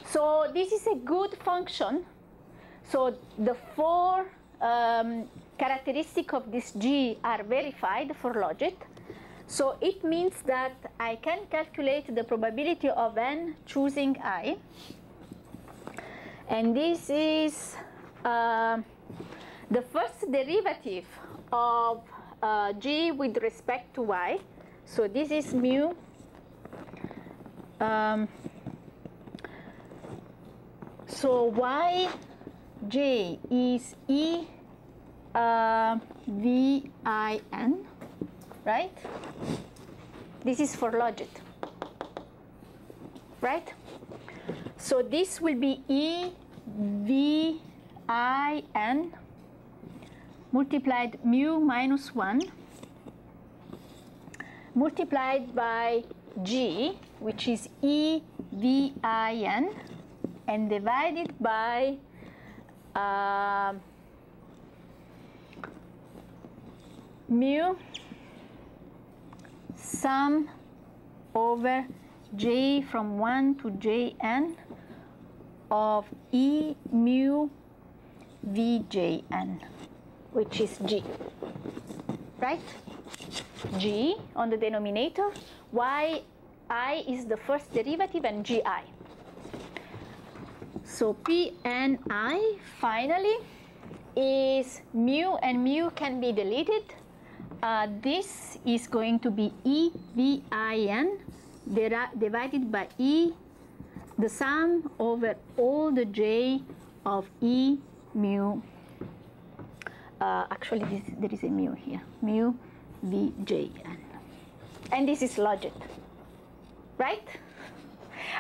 So this is a good function. So the four characteristics of this G are verified for Logit. So it means that I can calculate the probability of n choosing I. And this is the first derivative of G with respect to y. So this is mu. So y j is E V I N, right? This is for Logit, right? So this will be E V I N multiplied mu minus 1 multiplied by G, which is E V I N, and divided by mu sum over j from 1 to jn of E mu Vjn, which is G, right? G on the denominator, yi is the first derivative, and gi. So Pni finally is mu, and mu can be deleted. This is going to be EVIN divided by E, the sum over all the j of E mu. Actually, there is a mu here, mu Vjn. And this is Logit, right?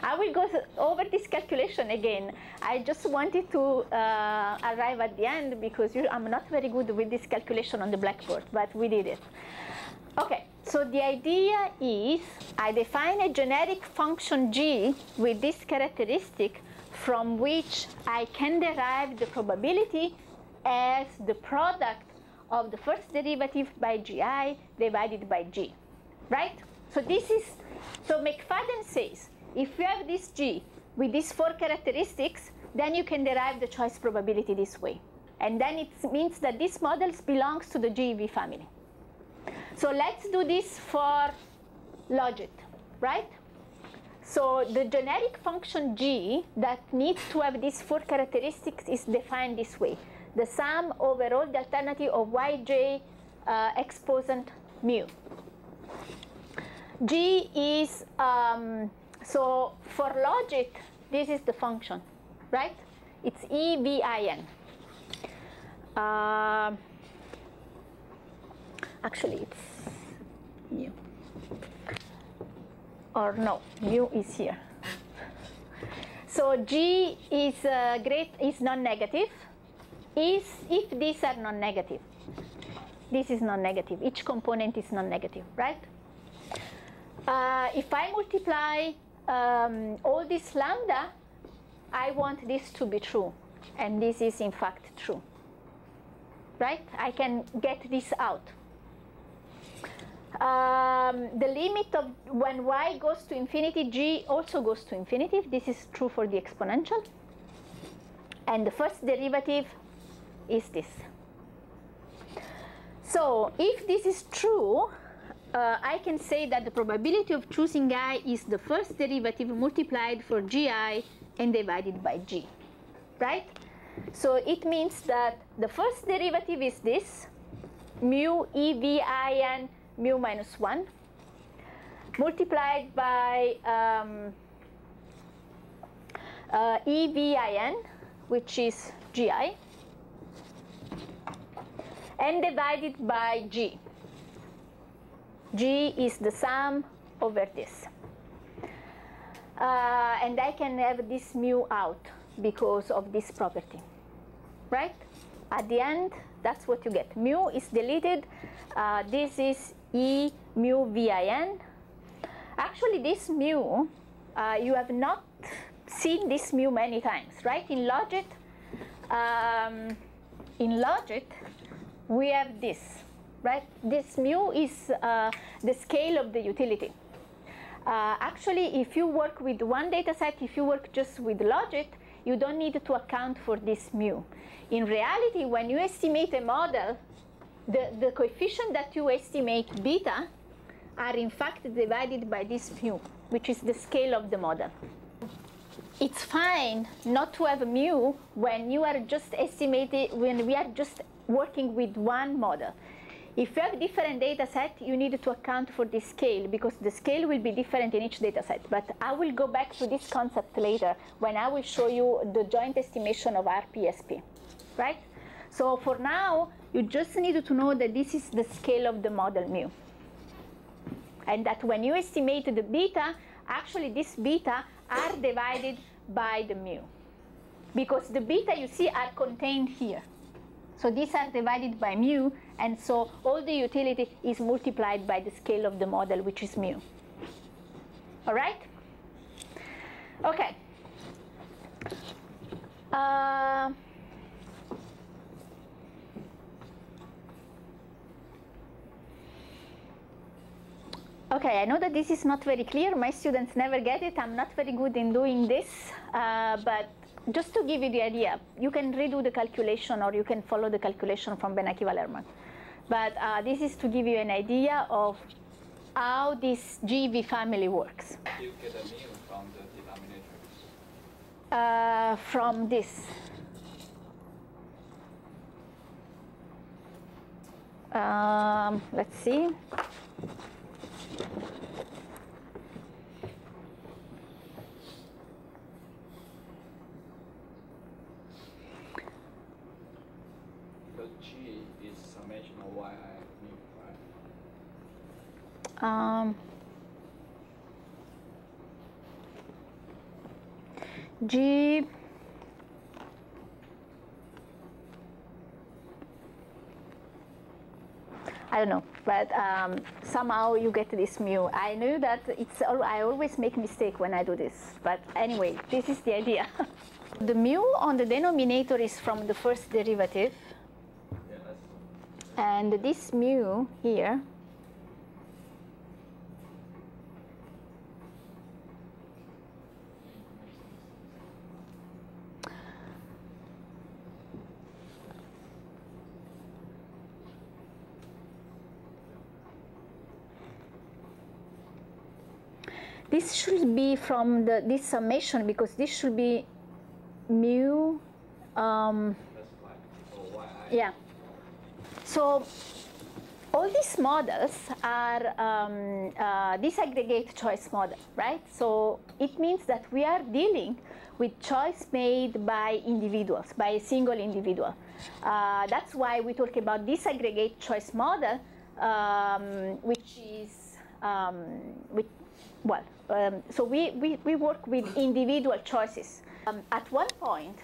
I will go over this calculation again. I just wanted to arrive at the end because I'm not very good with this calculation on the blackboard, but we did it. Okay, so the idea is I define a generic function g with this characteristic from which I can derive the probability as the product of the first derivative by gi divided by g, right? So this is, so McFadden says, if you have this G with these four characteristics, then you can derive the choice probability this way. And then it means that this model belongs to the GEV family. So let's do this for Logit, right? So the generic function G that needs to have these four characteristics is defined this way. The sum over all the alternative of yj exponent mu. G is, so for Logit, this is the function, right? It's EVIN. Actually, it's mu. Or no, mu is here. So G is is non-negative. If these are non-negative, this is non-negative. Each component is non-negative, right? If I multiply all this lambda, I want this to be true, and this is in fact true, right? I can get this out. The limit of when y goes to infinity, g also goes to infinity. This is true for the exponential. And the first derivative is this. So if this is true, I can say that the probability of choosing I is the first derivative multiplied for gi and divided by g, right? So it means that the first derivative is this, mu EVIN mu minus 1, multiplied by EVIN, which is GI, and divided by G. G is the sum over this. And I can have this mu out because of this property, right? At the end, that's what you get. Mu is deleted. This is E mu VIN. Actually, this mu, you have not seen this mu many times, right? In Logit, we have this, right? This mu is the scale of the utility. Actually, if you work with one data set, if you work just with Logit, you don't need to account for this mu. In reality, when you estimate a model, the coefficient that you estimate beta are in fact divided by this mu, which is the scale of the model. It's fine not to have a mu when you are just estimating, when we are just working with one model. If you have different data set, you need to account for the scale because the scale will be different in each data set. But I will go back to this concept later when I will show you the joint estimation of RPSP, right? So for now, you just need to know that this is the scale of the model mu. And that when you estimate the beta, actually this beta are divided by the mu. Because the beta you see are contained here. So these are divided by mu, and so all the utility is multiplied by the scale of the model, which is mu. All right? Okay. Okay, I know that this is not very clear. My students never get it. I'm not very good in doing this, but just to give you the idea, you can redo the calculation or you can follow the calculation from Bernanke-Wallermann. But this is to give you an idea of how this GEV family works. You get a mu from the denominator? From this. Let's see. G I don't know, but somehow you get this mu. I knew that I always make mistake when I do this, but anyway, this is the idea. The mu on the denominator is from the first derivative, and this mu here this should be from this summation, because this should be mu. Yeah. So all these models are disaggregate choice model, right? So it means that we are dealing with choice made by individuals, by a single individual. That's why we talk about disaggregate choice model, which is so we work with individual choices. At one point,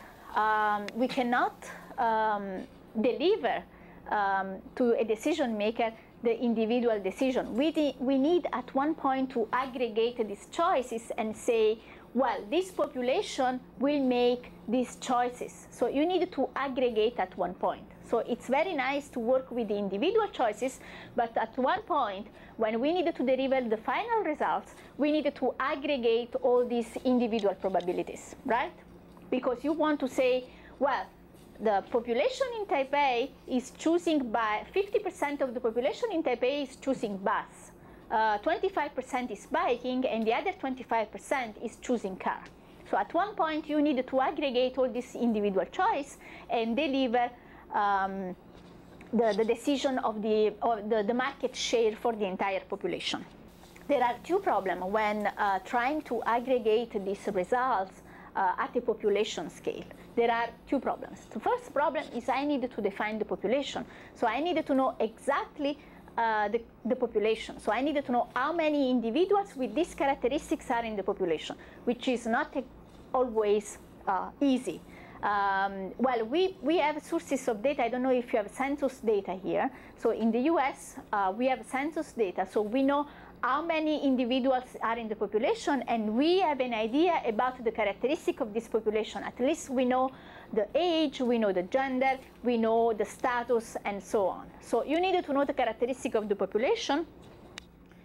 we cannot deliver to a decision maker the individual decision. We need at one point to aggregate these choices and say, well, this population will make these choices. So you need to aggregate at one point. So it's very nice to work with the individual choices, but at one point, when we needed to deliver the final results, we needed to aggregate all these individual probabilities, right? Because you want to say, well, the population in type A is choosing by 50% of the population in type A is choosing bus. 25% is biking, and the other 25% is choosing car. So at one point, you need to aggregate all this individual choice and deliver the decision of the market share for the entire population. There are two problems when trying to aggregate these results at a population scale. There are two problems. The first problem is I need to define the population. So I need to know exactly the population. So I need to know how many individuals with these characteristics are in the population, which is not always easy. Well, we have sources of data. I don't know if you have census data here. So in the US, we have census data. So we know how many individuals are in the population, and we have an idea about the characteristic of this population. At least we know the age, we know the gender, we know the status, and so on. So you need to know the characteristic of the population.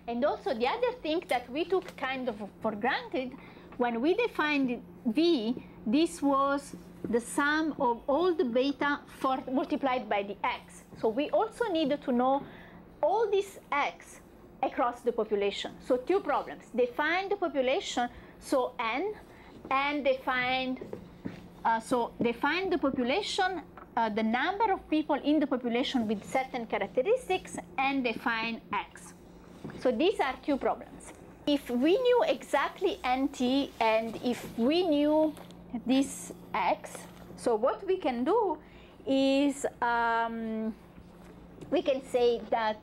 And also the other thing that we took kind of for granted, when we defined V, this was the sum of all the beta multiplied by the x. So we also needed to know all these x across the population. So two problems. Define the population, so n, and define the population, the number of people in the population with certain characteristics, and define x. So these are two problems. If we knew exactly nt, and if we knew this x, so what we can do is we can say that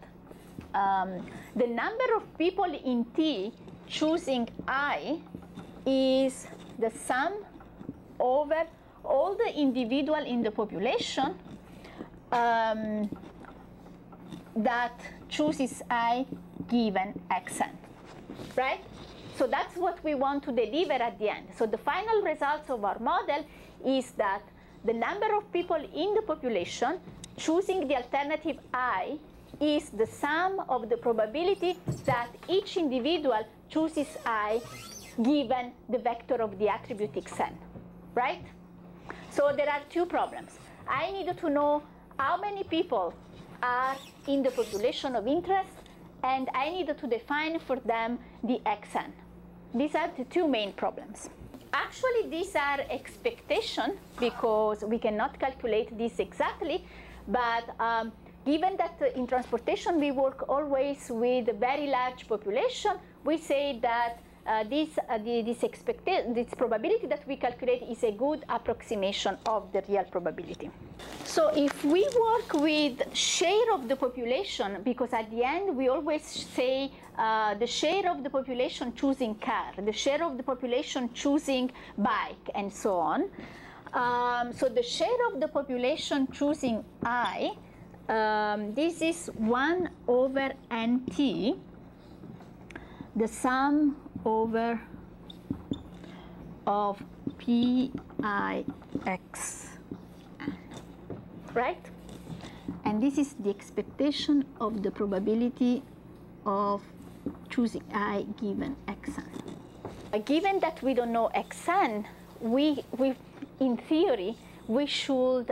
the number of people in T choosing I is the sum over all the individual in the population that chooses I given xn, right? So that's what we want to deliver at the end. So the final results of our model is that the number of people in the population choosing the alternative I is the sum of the probability that each individual chooses I given the vector of the attribute xn, right? So there are two problems. I need to know how many people are in the population of interest, and I need to define for them the xn. These are the two main problems. Actually, these are expectations because we cannot calculate this exactly, but given that in transportation we work always with a very large population, we say that this probability that we calculate is a good approximation of the real probability. So if we work with share of the population, because at the end we always say the share of the population choosing car, the share of the population choosing bike, and so on. So the share of the population choosing I, this is 1 over nt, the sum over of pix, right? And this is the expectation of the probability of choosing I given xn. Given that we don't know xn, we in theory, we should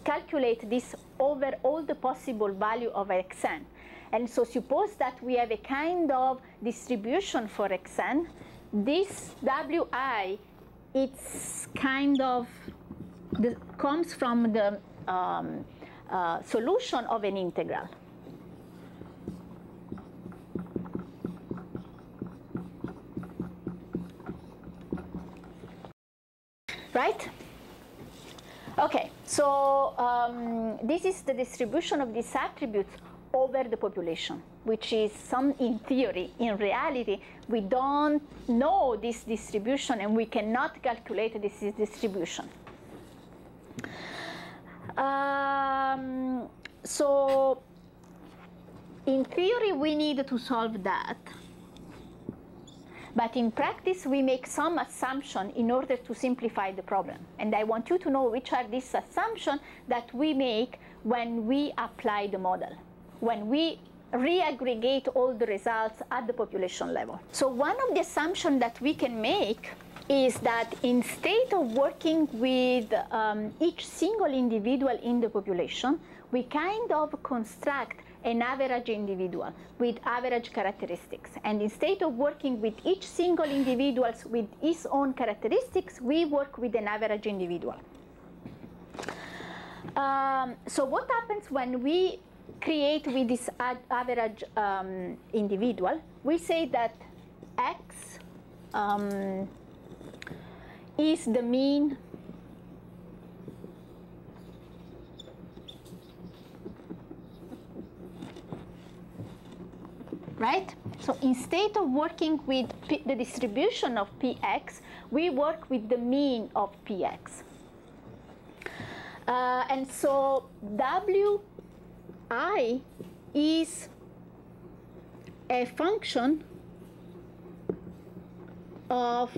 calculate this over all the possible value of xn. And so suppose that we have a kind of distribution for xn. This wi, it's kind of comes from the solution of an integral. Right? Okay, so this is the distribution of these attributes over the population, which is some in theory. In reality, we don't know this distribution, and we cannot calculate this distribution. So in theory, we need to solve that. But in practice, we make some assumption in order to simplify the problem. And I want you to know which are these assumptions that we make when we apply the model, when we re-aggregate all the results at the population level. So one of the assumptions that we can make is that instead of working with each single individual in the population, we kind of construct an average individual with average characteristics. And instead of working with each single individual with his own characteristics, we work with an average individual. So what happens when we create with this average individual? We say that X is the mean right? So instead of working with the distribution of Px, we work with the mean of Px. And so Wi is a function of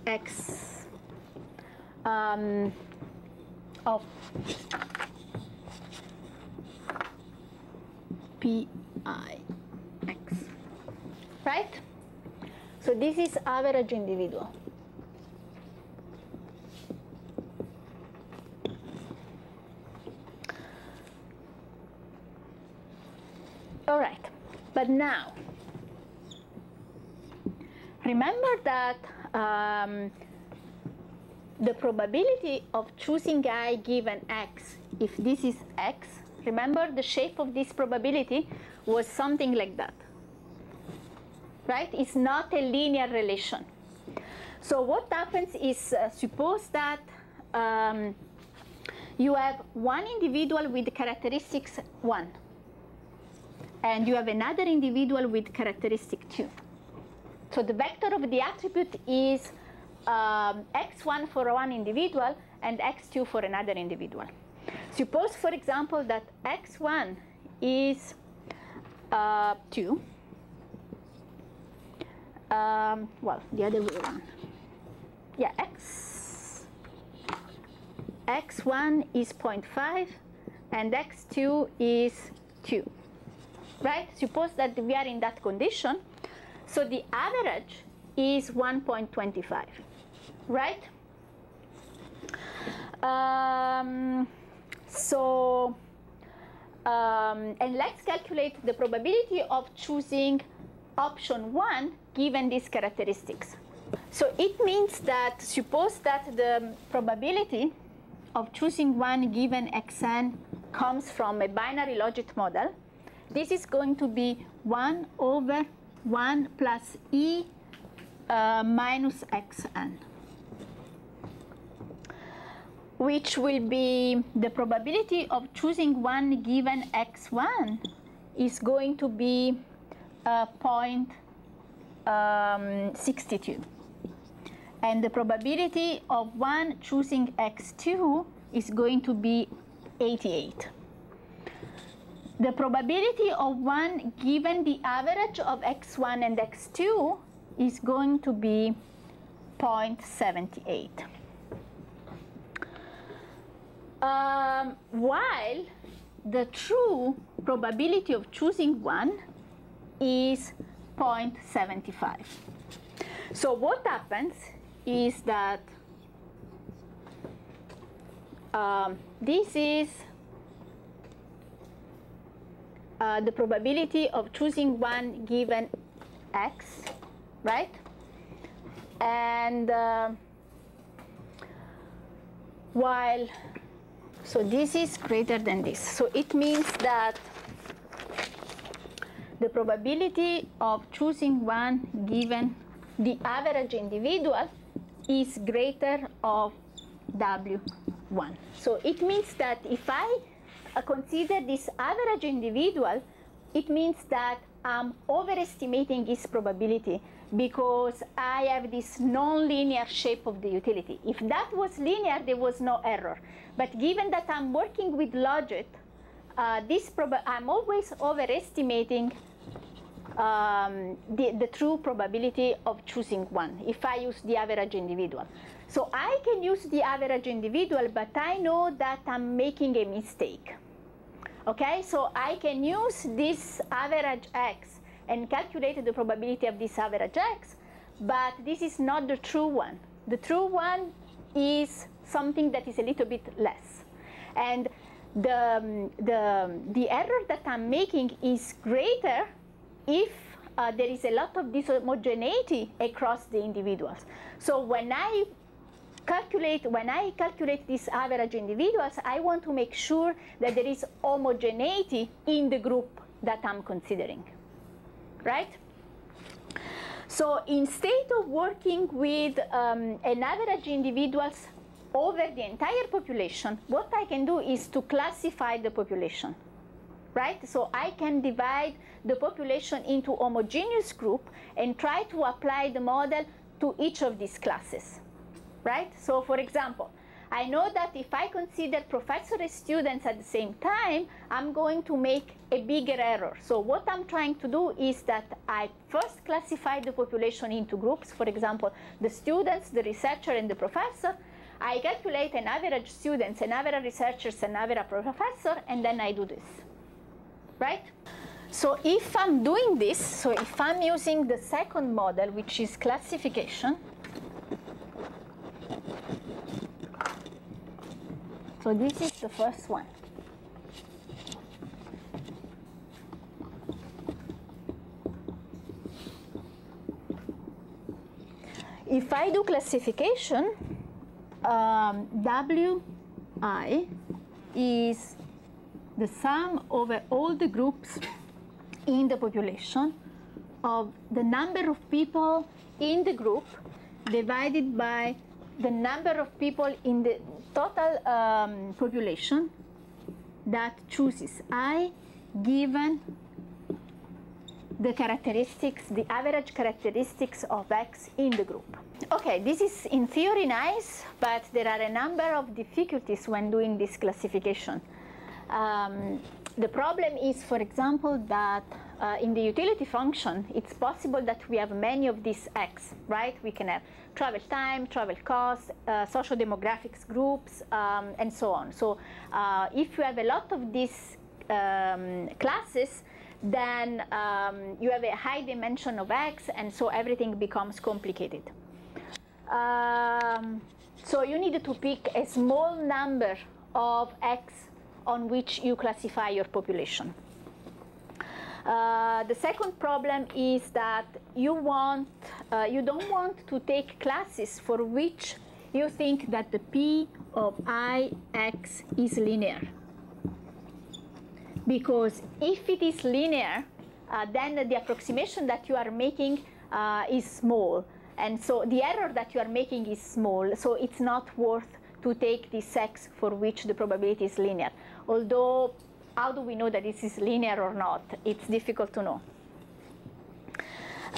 X, of Pi. X, right? So this is average individual. All right, but now, remember that the probability of choosing I given X, if this is X, remember the shape of this probability was something like that, right? It's not a linear relation. So what happens is, suppose that you have one individual with characteristics 1, and you have another individual with characteristic 2. So the vector of the attribute is x1 for one individual and x2 for another individual. Suppose, for example, that x1 is 2. Well, the other way around. Yeah, x1 is 0.5 and x2 is 2. Right? Suppose that we are in that condition. So the average is 1.25. Right? And let's calculate the probability of choosing option 1 given these characteristics. So it means that, suppose that the probability of choosing 1 given xn comes from a binary logit model. This is going to be 1 over 1 plus e minus xn, which will be the probability of choosing 1 given x1 is going to be 0.62. And the probability of 1 choosing x2 is going to be 88. The probability of 1 given the average of x1 and x2 is going to be 0.78. While the true probability of choosing 1 is 0.75. So what happens is that this is the probability of choosing 1 given x, right? And while, so this is greater than this. So it means that the probability of choosing 1 given the average individual is greater of W1. So it means that if I consider this average individual, it means that I'm overestimating his probability because I have this non-linear shape of the utility. If that was linear, there was no error. But given that I'm working with logit, I'm always overestimating the true probability of choosing 1 if I use the average individual. So I can use the average individual, but I know that I'm making a mistake. Okay, so I can use this average x and calculate the probability of this average x, but this is not the true one. The true one is something that is a little bit less. And the error that I'm making is greater if there is a lot of dishomogeneity across the individuals. So when I calculate these average individuals, I want to make sure that there is homogeneity in the group that I'm considering, right? So instead of working with an average individuals over the entire population, what I can do is to classify the population, right? So I can divide the population into homogeneous group and try to apply the model to each of these classes, right? So for example, I know that if I consider professor and students at the same time, I'm going to make a bigger error. So what I'm trying to do is that I first classify the population into groups. For example, the students, the researcher, and the professor. I calculate an average students, an average researchers, an average professor, and then I do this, right? So if I'm doing this, so if I'm using the second model, which is classification, so this is the first one. If I do classification, WI is the sum over all the groups in the population of the number of people in the group divided by the number of people in the total population that chooses I given the characteristics, the average characteristics of X in the group. Okay, this is in theory nice, but there are a number of difficulties when doing this classification. The problem is, for example, that in the utility function, it's possible that we have many of these X, right? We can have travel time, travel cost, social demographics groups, and so on. So if you have a lot of these classes, then you have a high dimension of X, and so everything becomes complicated. So you need to pick a small number of X on which you classify your population. The second problem is that you don't want to take classes for which you think that the P of Ix is linear. Because if it is linear, then the approximation that you are making is small. And so the error that you are making is small, so it's not worth to take this X for which the probability is linear. Although, how do we know that this is linear or not? It's difficult to know.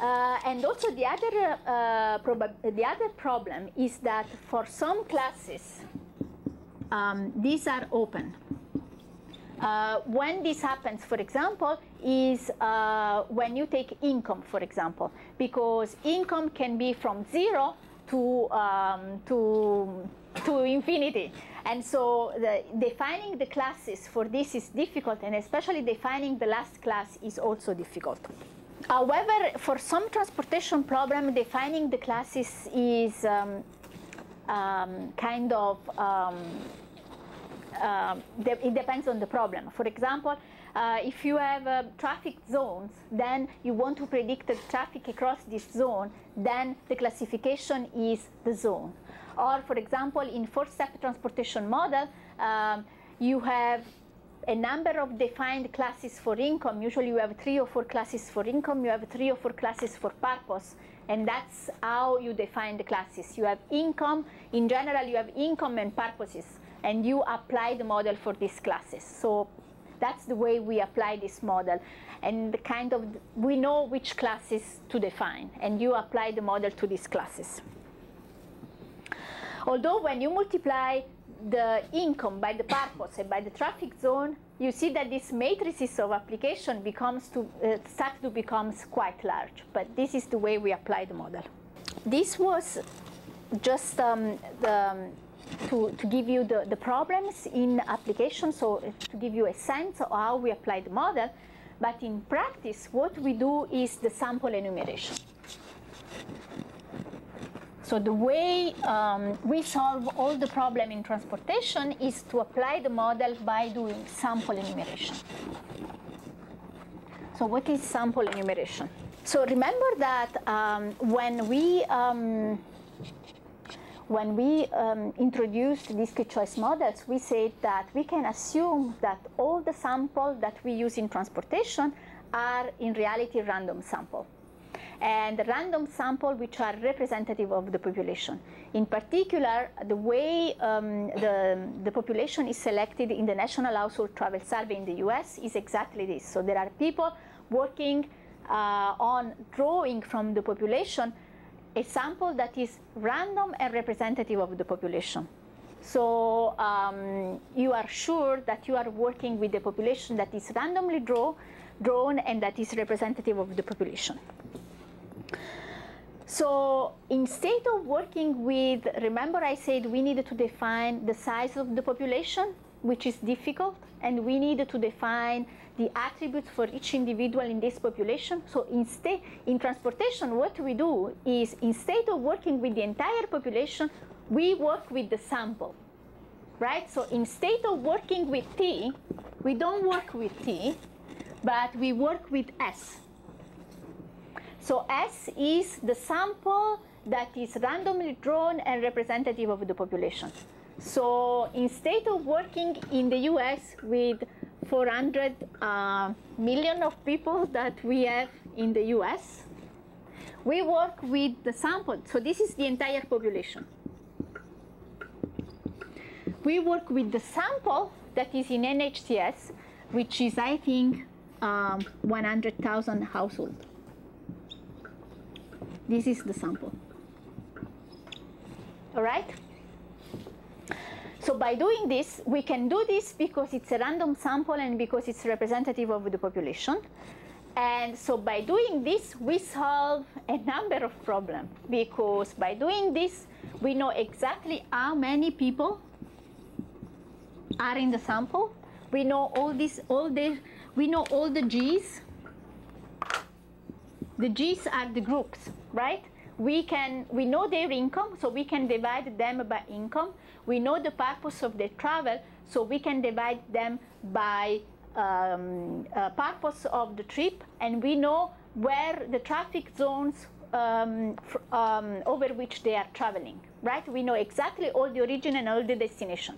And also the other problem is that for some classes, these are open. When this happens, for example, is when you take income, for example, because income can be from 0 to infinity. And so defining the classes for this is difficult, and especially defining the last class is also difficult. However, for some transportation problem, defining the classes is kind of it depends on the problem. For example, if you have traffic zones, then you want to predict the traffic across this zone, then the classification is the zone. Or, for example, in four-step transportation model, you have a number of defined classes for income. Usually you have 3 or 4 classes for income, you have 3 or 4 classes for purpose, and that's how you define the classes. You have income, in general you have income and purposes, and you apply the model for these classes. So that's the way we apply this model. And we know which classes to define, and you apply the model to these classes. Although when you multiply the income by the purpose and by the traffic zone, you see that this matrices of application start to become quite large. But this is the way we apply the model. This was just to give you the problems in application, so to give you a sense of how we apply the model. But in practice, what we do is the sample enumeration. So the way we solve all the problem in transportation is to apply the model by doing sample enumeration. So what is sample enumeration? So remember that when we introduced discrete choice models, we said that we can assume that all the samples that we use in transportation are in reality random sample. And random sample which are representative of the population. In particular, the way the population is selected in the National Household Travel Survey in the US is exactly this. So there are people working on drawing from the population a sample that is random and representative of the population. So you are sure that you are working with a population that is randomly drawn and that is representative of the population. So instead of working with, remember I said we needed to define the size of the population, which is difficult, and we needed to define the attributes for each individual in this population. So instead, in transportation, what we do is instead of working with the entire population, we work with the sample, right? So instead of working with T, we don't work with T, but we work with S. So S is the sample that is randomly drawn and representative of the population. So instead of working in the US with 400 million of people that we have in the US, we work with the sample. So this is the entire population. We work with the sample that is in NHCS, which is, I think, 100,000 households. This is the sample. All right? So by doing this, we can do this because it's a random sample and because it's representative of the population. And so by doing this, we solve a number of problems, because by doing this, we know exactly how many people are in the sample. We know we know all the G's. The G's are the groups, right? We know their income, so we can divide them by income. We know the purpose of their travel, so we can divide them by purpose of the trip, and we know where the traffic zones over which they are traveling, right? We know exactly all the origin and all the destination.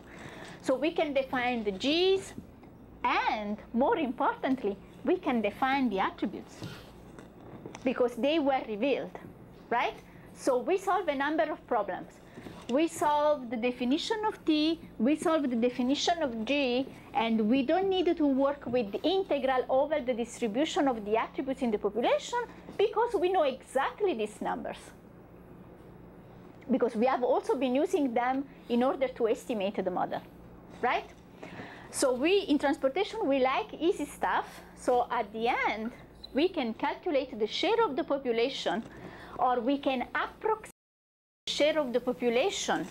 So we can define the G's, and more importantly, we can define the attributes, because they were revealed, right? So we solve a number of problems. We solve the definition of T, we solve the definition of G, and we don't need to work with the integral over the distribution of the attributes in the population, because we know exactly these numbers. Because we have also been using them in order to estimate the model, right? So in transportation, we like easy stuff. So at the end, we can calculate the share of the population, or we can approximate the share of the population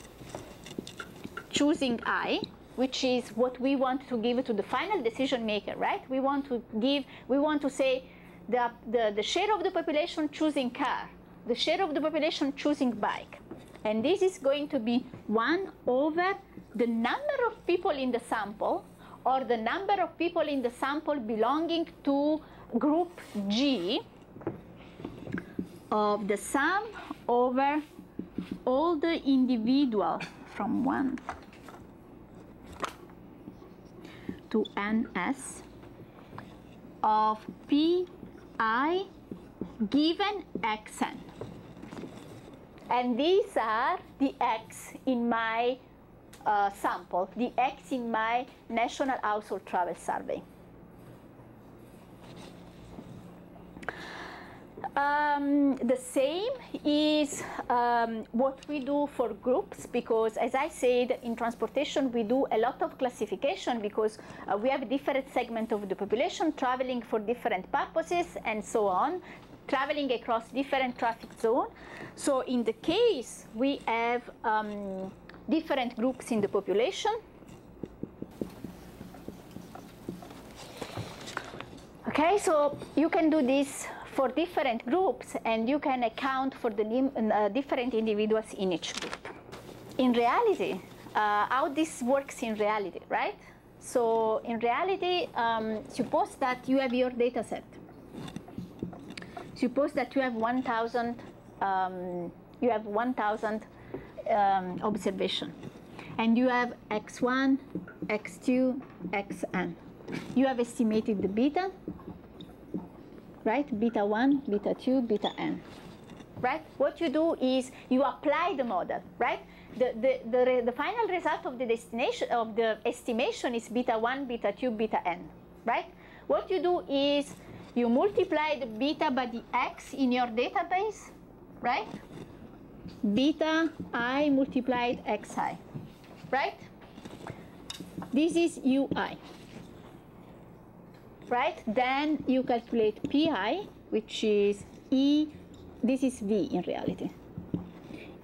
choosing I, which is what we want to give to the final decision maker, right? We want to say the share of the population choosing car, the share of the population choosing bike. And this is going to be 1 over the number of people in the sample, or the number of people in the sample belonging to group G of the sum over all the individual from 1 to NS of PI given XN. And these are the X in my sample, the X in my National Household Travel Survey. The same is what we do for groups, because as I said, in transportation we do a lot of classification, because we have different segments of the population traveling for different purposes and so on, traveling across different traffic zones. So in the case we have different groups in the population. Okay, so you can do this for different groups, and you can account for the different individuals in each group. In reality, how this works in reality, right? So in reality, suppose that you have your data set. Suppose that you have 1,000 observation, and you have x1, x2, xn. You have estimated the beta, right? Beta 1, beta 2, beta n, right? What you do is you apply the model, right? The final result of the destination of the estimation is beta 1, beta 2, beta n, right? What you do is you multiply the beta by the x in your database, right? Beta I multiplied xi, right? This is ui, right? Then you calculate pi, which is e, this is v in reality.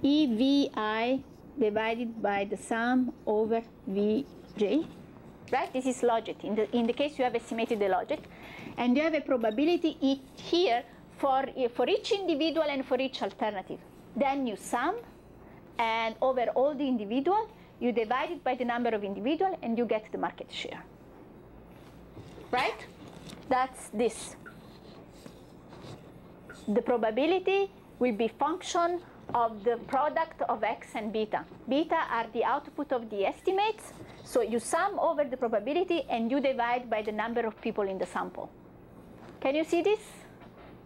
EVI divided by the sum over Vj, right? This is logit. In the case you have estimated the logit, and you have a probability here for each individual and for each alternative. Then you sum, and over all the individual, you divide it by the number of individual, and you get the market share, right? That's this. The probability will be function of the product of x and beta. Beta are the output of the estimates, so you sum over the probability and you divide by the number of people in the sample. Can you see this?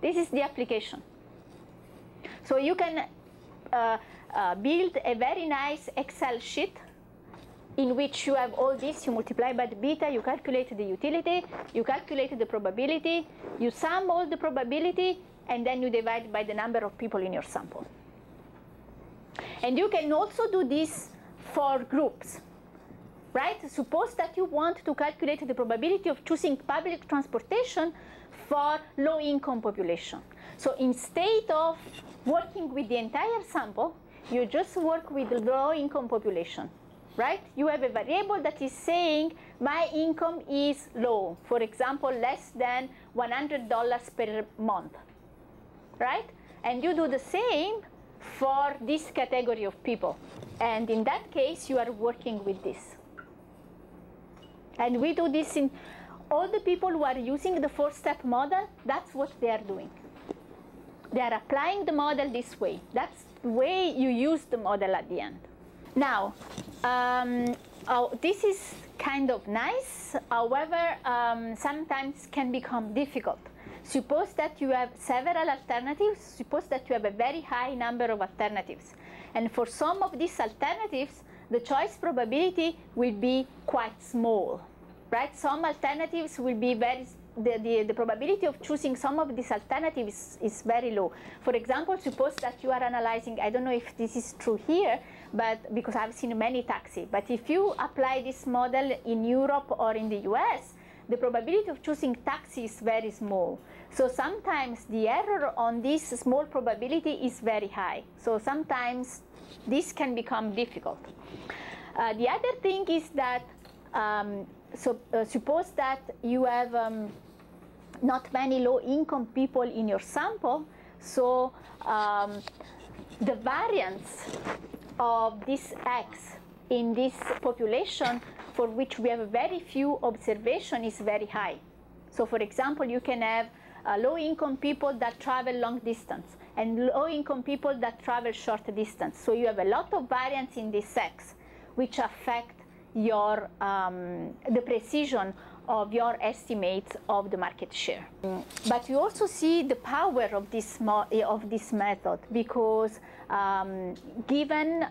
This is the application. So you can build a very nice Excel sheet in which you have all this, you multiply by the beta, you calculate the utility, you calculate the probability, you sum all the probability, and then you divide by the number of people in your sample. And you can also do this for groups, right? Suppose that you want to calculate the probability of choosing public transportation for low-income population. So instead of working with the entire sample, you just work with the low-income population, right? You have a variable that is saying my income is low, for example, less than $100 per month, right? And you do the same for this category of people. And in that case, you are working with this. And we do this in all the people who are using the four-step model. That's what they are doing. They are applying the model this way. That's the way you use the model at the end. Now, this is kind of nice. However, sometimes can become difficult. Suppose that you have several alternatives. Suppose that you have a very high number of alternatives. And for some of these alternatives, the choice probability will be quite small, right? Some alternatives will be very, the probability of choosing some of these alternatives is very low. For example, suppose that you are analyzing, I don't know if this is true here, but because I've seen many taxis, but if you apply this model in Europe or in the US, the probability of choosing taxi is very small. So sometimes the error on this small probability is very high. So sometimes this can become difficult. The other thing is that, suppose that you have not many low-income people in your sample, so the variance of this X in this population for which we have very few observation is very high. So for example, you can have low-income people that travel long distance and low-income people that travel short distance. So you have a lot of variance in this X, which affect your, the precision of your estimates of the market share. But you also see the power of this method, because given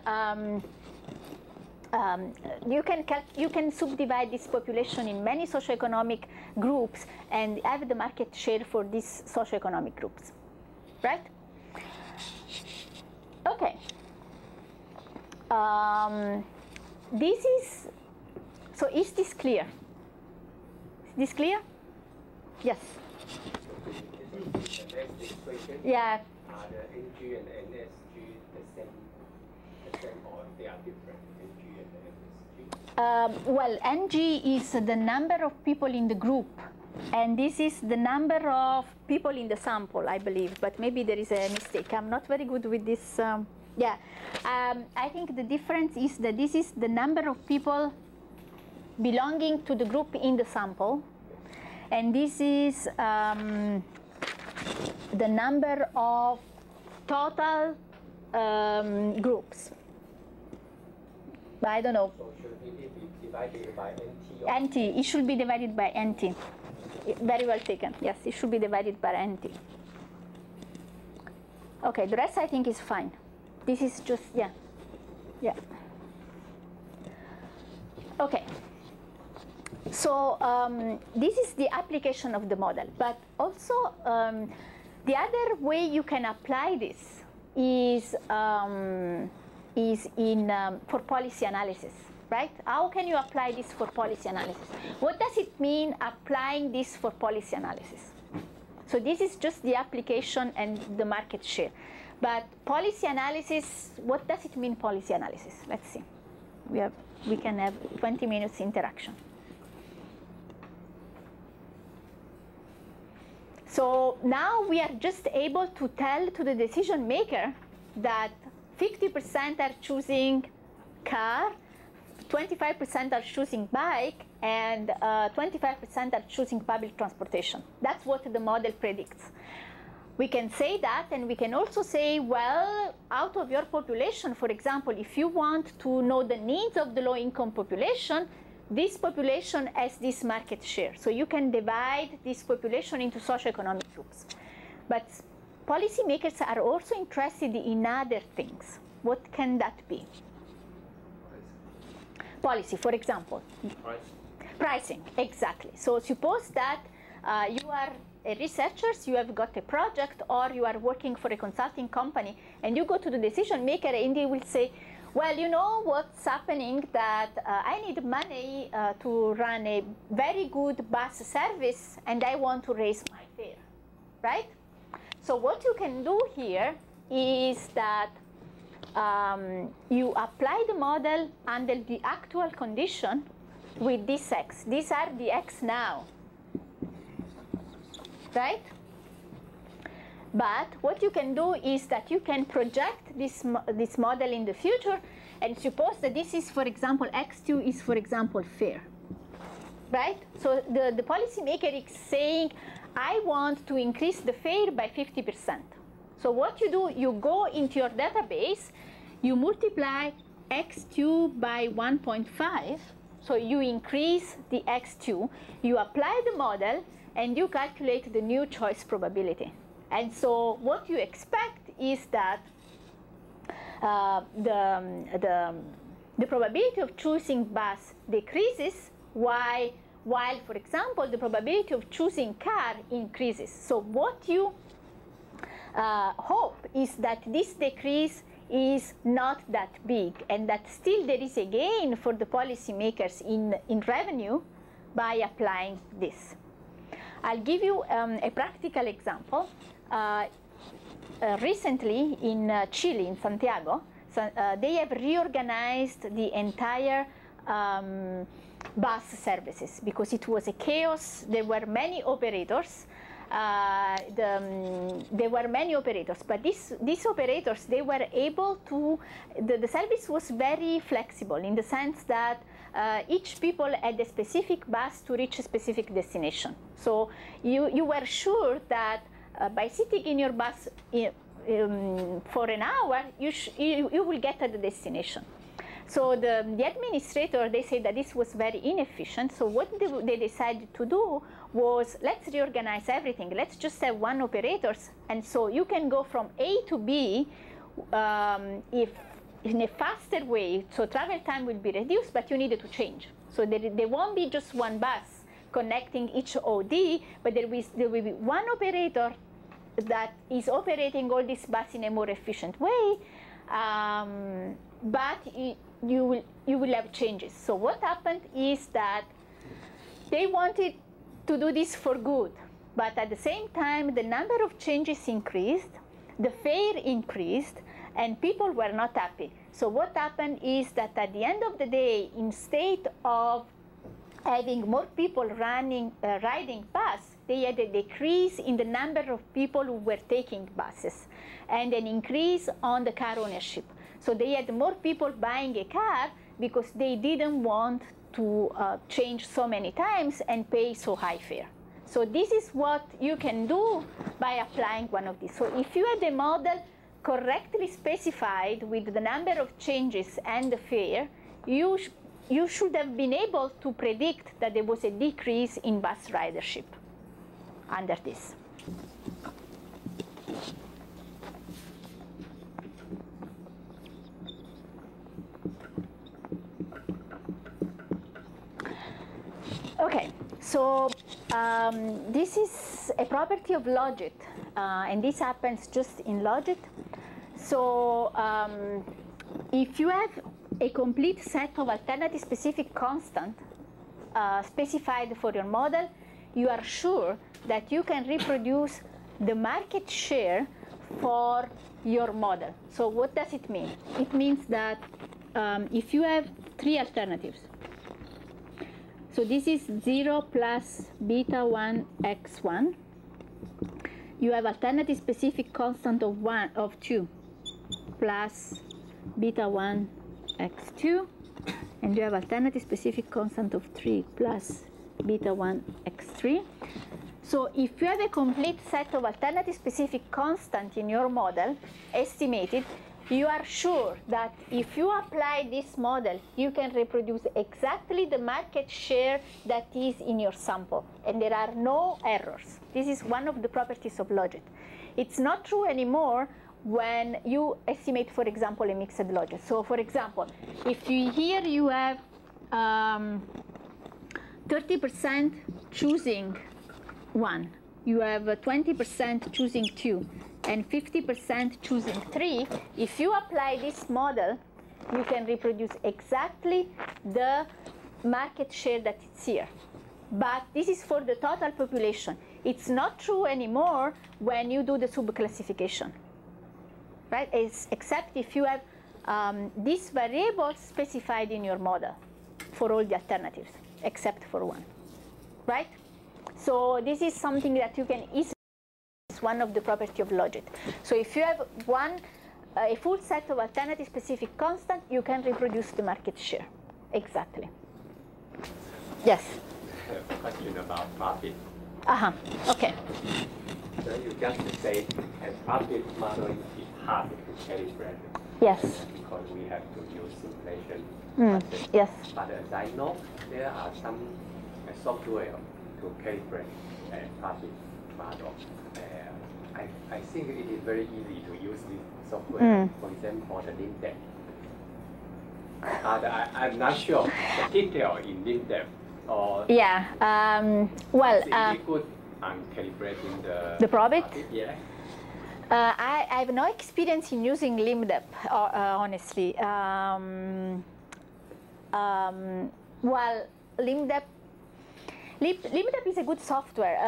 you can subdivide this population in many socioeconomic groups and have the market share for these socioeconomic groups, right? Okay. This is, so is this clear? Is this clear? Yes. Yeah. Are the NG and the NSG the same or they are different, NG and the NSG? Well, NG is the number of people in the group, And this is the number of people in the sample, I believe, but maybe there is a mistake. I'm not very good with this. I think the difference is that this is the number of people belonging to the group in the sample, and this is the number of total groups. I don't know. So should it be divided by NT? NT. It should be divided by NT. Very well taken. Yes, it should be divided by NT. Okay, the rest I think is fine. This is just, yeah. Okay. So this is the application of the model. But also, the other way you can apply this is for policy analysis, right? How can you apply this for policy analysis? What does it mean applying this for policy analysis? So this is just the application and the market share. But policy analysis, what does it mean, policy analysis? Let's see. We can have 20 minutes interaction. So now we are just able to tell to the decision maker that 50% are choosing car, 25% are choosing bike, and 25% are choosing public transportation. That's what the model predicts. We can say that, and we can also say, well, out of your population, for example, if you want to know the needs of the low-income population, this population has this market share. So you can divide this population into socioeconomic groups. But policymakers are also interested in other things. What can that be? Policy, for example. Pricing, exactly. So suppose that you are a researcher, you have got a project, or you are working for a consulting company, and you go to the decision maker, and they will say, well, you know what's happening, that I need money to run a very good bus service, and I want to raise my fare, right? So what you can do here is that you apply the model under the actual condition with this X. These are the X now, right? But what you can do is that you can project this model in the future and suppose that this is, for example, X2 is, for example, fare, right? So the policymaker is saying, I want to increase the fare by 50%. So what you do, you go into your database, you multiply X2 by 1.5, so you increase the X2, you apply the model, and you calculate the new choice probability. And so what you expect is that the probability of choosing bus decreases while, for example, the probability of choosing car increases. So what you hope is that this decrease is not that big, and that still there is a gain for the policymakers in revenue by applying this. I'll give you a practical example. Recently in Chile, in Santiago, they have reorganized the entire bus services because it was a chaos. There were many operators. There were many operators, but these operators, they were able to, the service was very flexible in the sense that each people had a specific bus to reach a specific destination. So you were sure that by sitting in your bus for an hour, you will get at the destination. So the administrator, they said that this was very inefficient. So what they decided to do was, let's reorganize everything. Let's just have one operator. And so you can go from A to B if in a faster way. So travel time will be reduced, but you needed to change. So there won't be just one bus connecting each OD, but there will be one operator that is operating all these buses in a more efficient way. But you will have changes. So what happened is that they wanted to do this for good, but at the same time, the number of changes increased, the fare increased, and people were not happy. So what happened is that at the end of the day, instead of having more people riding bus, they had a decrease in the number of people who were taking buses and an increase on the car ownership. So they had more people buying a car because they didn't want to change so many times and pay so high fare. So this is what you can do by applying one of these. So if you had a model correctly specified with the number of changes and the fare, you should have been able to predict that there was a decrease in bus ridership under this. Okay, so this is a property of Logit, and this happens just in Logit. So if you have a complete set of alternative specific constant specified for your model, you are sure that you can reproduce the market share for your model. So what does it mean? It means that if you have three alternatives, so this is 0 plus beta 1 x1. You have alternative specific constant of 2 plus beta 1 x2. And you have alternative specific constant of 3 plus beta 1 x3. So if you have a complete set of alternative specific constant in your model, estimated, you are sure that if you apply this model, you can reproduce exactly the market share that is in your sample, and there are no errors. This is one of the properties of Logit. It's not true anymore when you estimate, for example, a mixed logit. So for example, if here you have 30% choosing 1, you have 20% choosing 2, and 50% choosing 3, if you apply this model, you can reproduce exactly the market share that is here. But this is for the total population. It's not true anymore when you do the subclassification, right? Except if you have this variable specified in your model for all the alternatives, except for one, right? So this is something that you can easily, it's one of the properties of Logit. So if you have a full set of alternative specific constant, you can reproduce the market share. Exactly. Yes? I have a question about Probit. Okay. So you just say a Probit model is hard to calibrate. Yes. Because we have to use simulation. Yes. But as I know, there are some software to calibrate a Probit model. I think it is very easy to use this software. For example, the LIMDEP. I'm not sure the detail in LIMDEP. Yeah. Well, is it good on calibrating the Probit? Yeah. I have no experience in using LIMDEP, honestly. Well, LIMDEP is a good software,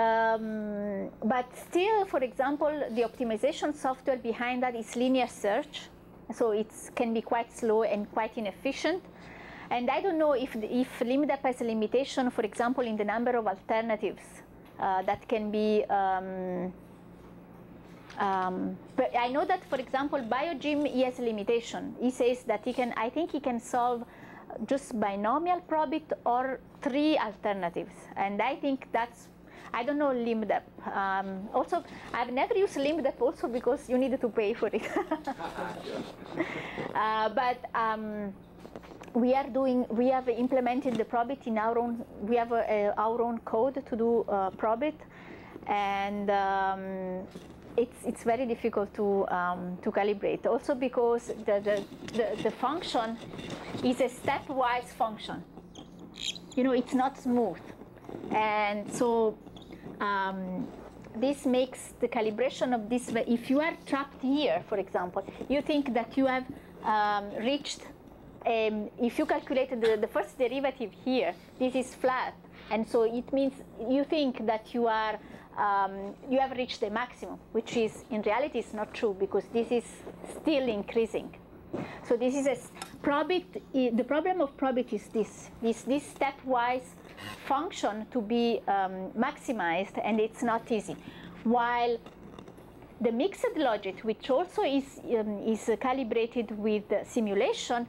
but still, for example, the optimization software behind that is linear search, so it can be quite slow and quite inefficient. And I don't know if LIMDEP has a limitation, for example, in the number of alternatives that can be. But I know that, for example, BioGym, he has a limitation. He says that I think he can solve just binomial Probit or 3 alternatives. And I think that's, I don't know LIMDEP. Also, I've never used LIMDEP also because you needed to pay for it. But we have implemented the Probit in our own, we have our own code to do Probit. And it's very difficult to calibrate. Also because the function is a stepwise function. You know, it's not smooth, and so this makes the calibration of this. If you are trapped here, for example, you think that you have reached. If you calculated the first derivative here, this is flat, and so it means you think that you are. You have reached the maximum, which is in reality is not true because this is still increasing. So this is a Probit. The problem of Probit is this stepwise function to be maximized, and it's not easy. While the mixed logit, which also is calibrated with simulation,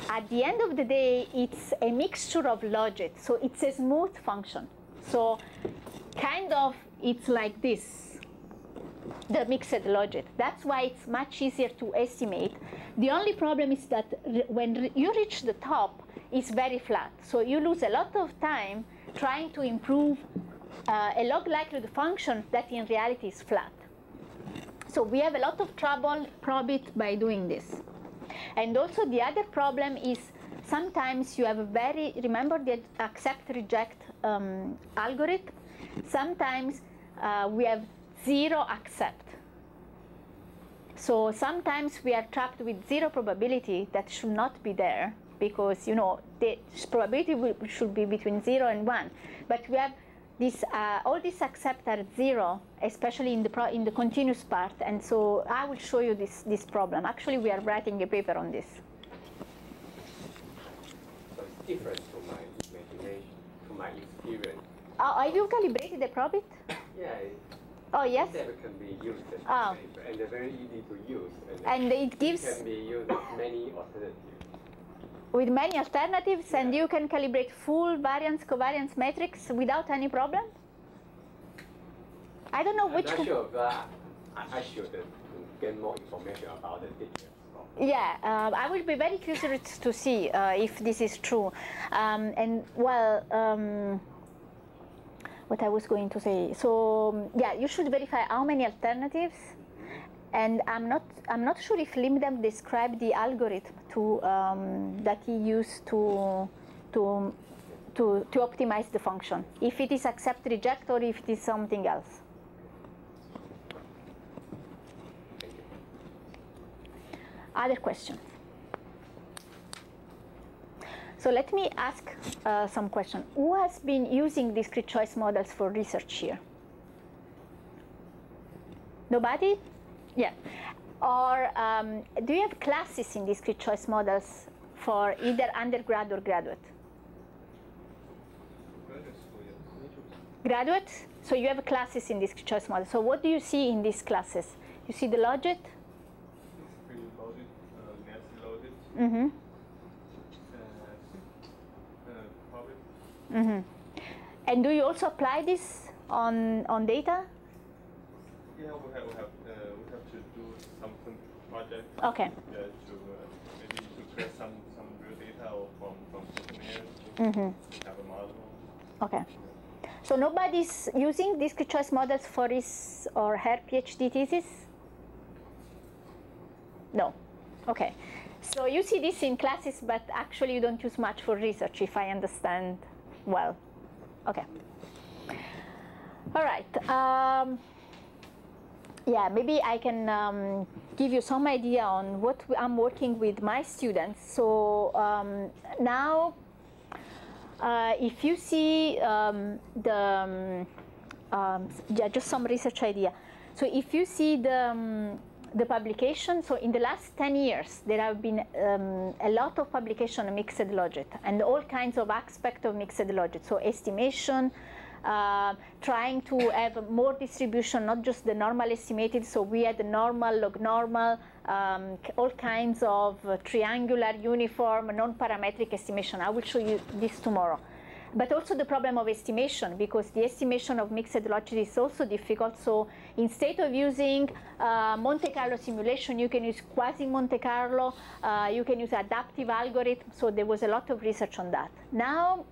at the end of the day, it's a mixture of logit. So it's a smooth function. So kind of it's like this, the mixed logit. That's why it's much easier to estimate. The only problem is that when you reach the top, it's very flat. So you lose a lot of time trying to improve a log likelihood function that in reality is flat. So we have a lot of trouble Probit by doing this. And also the other problem is sometimes you have a very, remember the accept-reject algorithm? Sometimes we have zero accept. So sometimes we are trapped with zero probability that should not be there, because the probability should be between 0 and 1. But we have this, all these accept are 0, especially in the continuous part. And so I will show you this problem. Actually, we are writing a paper on this. So it's different to my imagination, to my experience. Have you calibrated the Probit? Yeah. Oh, yes? It can be used as Oh. paper, and they're very easy to use. And it gives... It can be used with many alternatives. With many alternatives, and you can calibrate full variance covariance matrix without any problem? I don't know which... I'm not sure, but I should get more information about the details. Yeah, I will be very curious to see if this is true. And well, what I was going to say. So yeah, you should verify how many alternatives. And I'm not sure if Limdam described the algorithm that he used to optimize the function. If it is accept reject or if it is something else. Other questions? So let me ask some questions. Who has been using discrete choice models for research here? Nobody? Yeah. Or do you have classes in discrete choice models for either undergrad or graduate? Graduate? So you have classes in discrete choice models. So what do you see in these classes? You see the logit? Mm-hmm. Mm-hmm. And do you also apply this on data? Yeah, we have to do some project. Okay. To maybe to create some real data from questionnaires. Mm-hmm. Have a model. Okay. So nobody's using discrete choice models for his or her PhD thesis? No. Okay. So you see this in classes, but actually you don't use much for research, if I understand well. Okay. All right. Yeah, maybe I can give you some idea on what I'm working with my students. So now, if you see just some research idea. So if you see the publication, so in the last 10 years, there have been a lot of publication on mixed logit and all kinds of aspects of mixed logit. So estimation, trying to have more distribution, not just the normal estimated. So we had the normal, log normal, all kinds of triangular, uniform, non-parametric estimation. I will show you this tomorrow. But also the problem of estimation, because the estimation of mixed logit is also difficult. So instead of using Monte Carlo simulation, you can use quasi-Monte Carlo, you can use adaptive algorithm. So there was a lot of research on that. Now,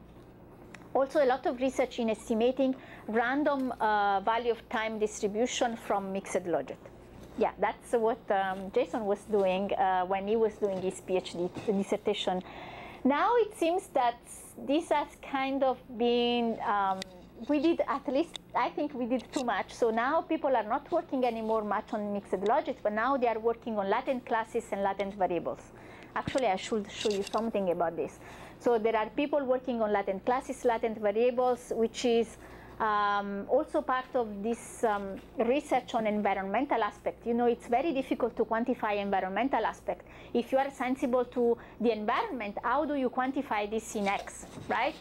also a lot of research in estimating random value of time distribution from mixed logit. Yeah, that's what Jason was doing when he was doing his PhD dissertation. Now it seems that this has kind of been, we did at least, I think we did too much. So now people are not working anymore much on mixed logit, but now they are working on latent classes and latent variables. Actually, I should show you something about this. So there are people working on latent classes, latent variables, which is Also part of this research on environmental aspect. You know, it's very difficult to quantify environmental aspect. If you are sensible to the environment, how do you quantify this in X, right?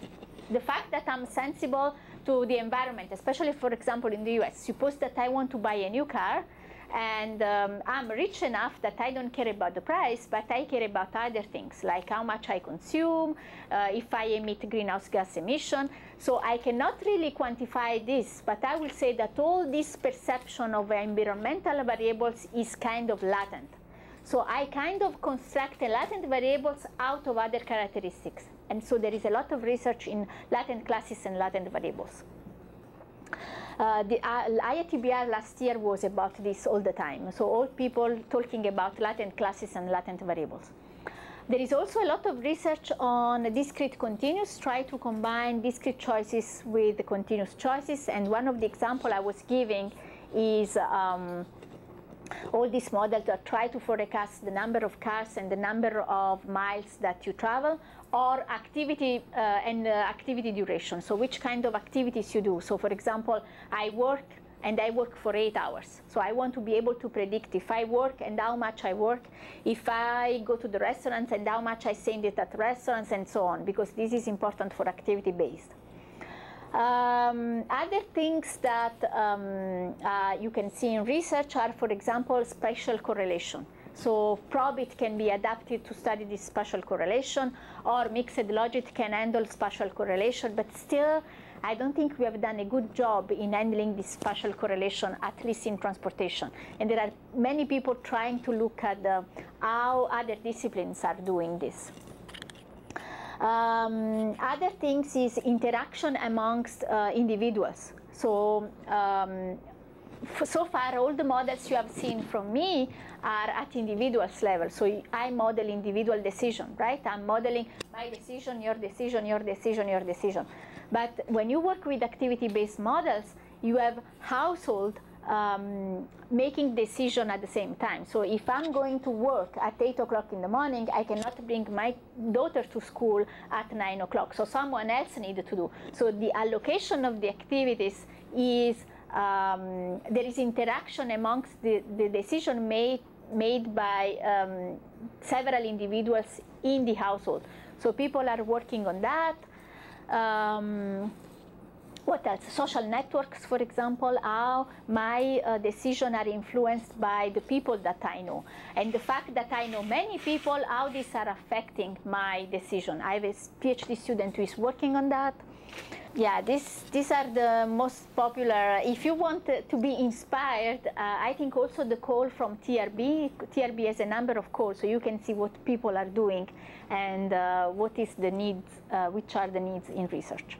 The fact that I'm sensible to the environment, especially, for example, in the US, suppose that I want to buy a new car, and I'm rich enough that I don't care about the price, but I care about other things, like how much I consume, if I emit greenhouse gas emission. So I cannot really quantify this, but I will say that all this perception of environmental variables is kind of latent. So I kind of construct latent variables out of other characteristics. And so there is a lot of research in latent classes and latent variables. The IATBR last year was about this all the time. So all people talking about latent classes and latent variables. There is also a lot of research on discrete continuous, try to combine discrete choices with the continuous choices. And one of the examples I was giving is all these models that try to forecast the number of cars and the number of miles that you travel, or activity and activity duration. So which kind of activities you do. So for example, I work and I work for 8 hours. So I want to be able to predict if I work and how much I work, if I go to the restaurants and how much I spend it at restaurants, and so on, because this is important for activity-based. Other things that you can see in research are, for example, spatial correlation. So Probit can be adapted to study this spatial correlation, or mixed logit can handle spatial correlation, but still I don't think we have done a good job in handling this spatial correlation, at least in transportation. And there are many people trying to look at how other disciplines are doing this. Other things is interaction amongst individuals. So so far, all the models you have seen from me are at individuals level. So I model individual decision, right? I'm modeling my decision, your decision, your decision, your decision. But when you work with activity-based models, you have household making decision at the same time. So if I'm going to work at 8 o'clock in the morning, I cannot bring my daughter to school at 9 o'clock. So someone else needs to do. So the allocation of the activities is, there is interaction amongst the decision made by several individuals in the household. So people are working on that. What else? Social networks, for example, how my decisions are influenced by the people that I know. And the fact that I know many people, how these are affecting my decision. I have a PhD student who is working on that. Yeah, these are the most popular. If you want to be inspired, I think also the call from TRB. TRB has a number of calls, so you can see what people are doing and what is the needs, which are the needs in research.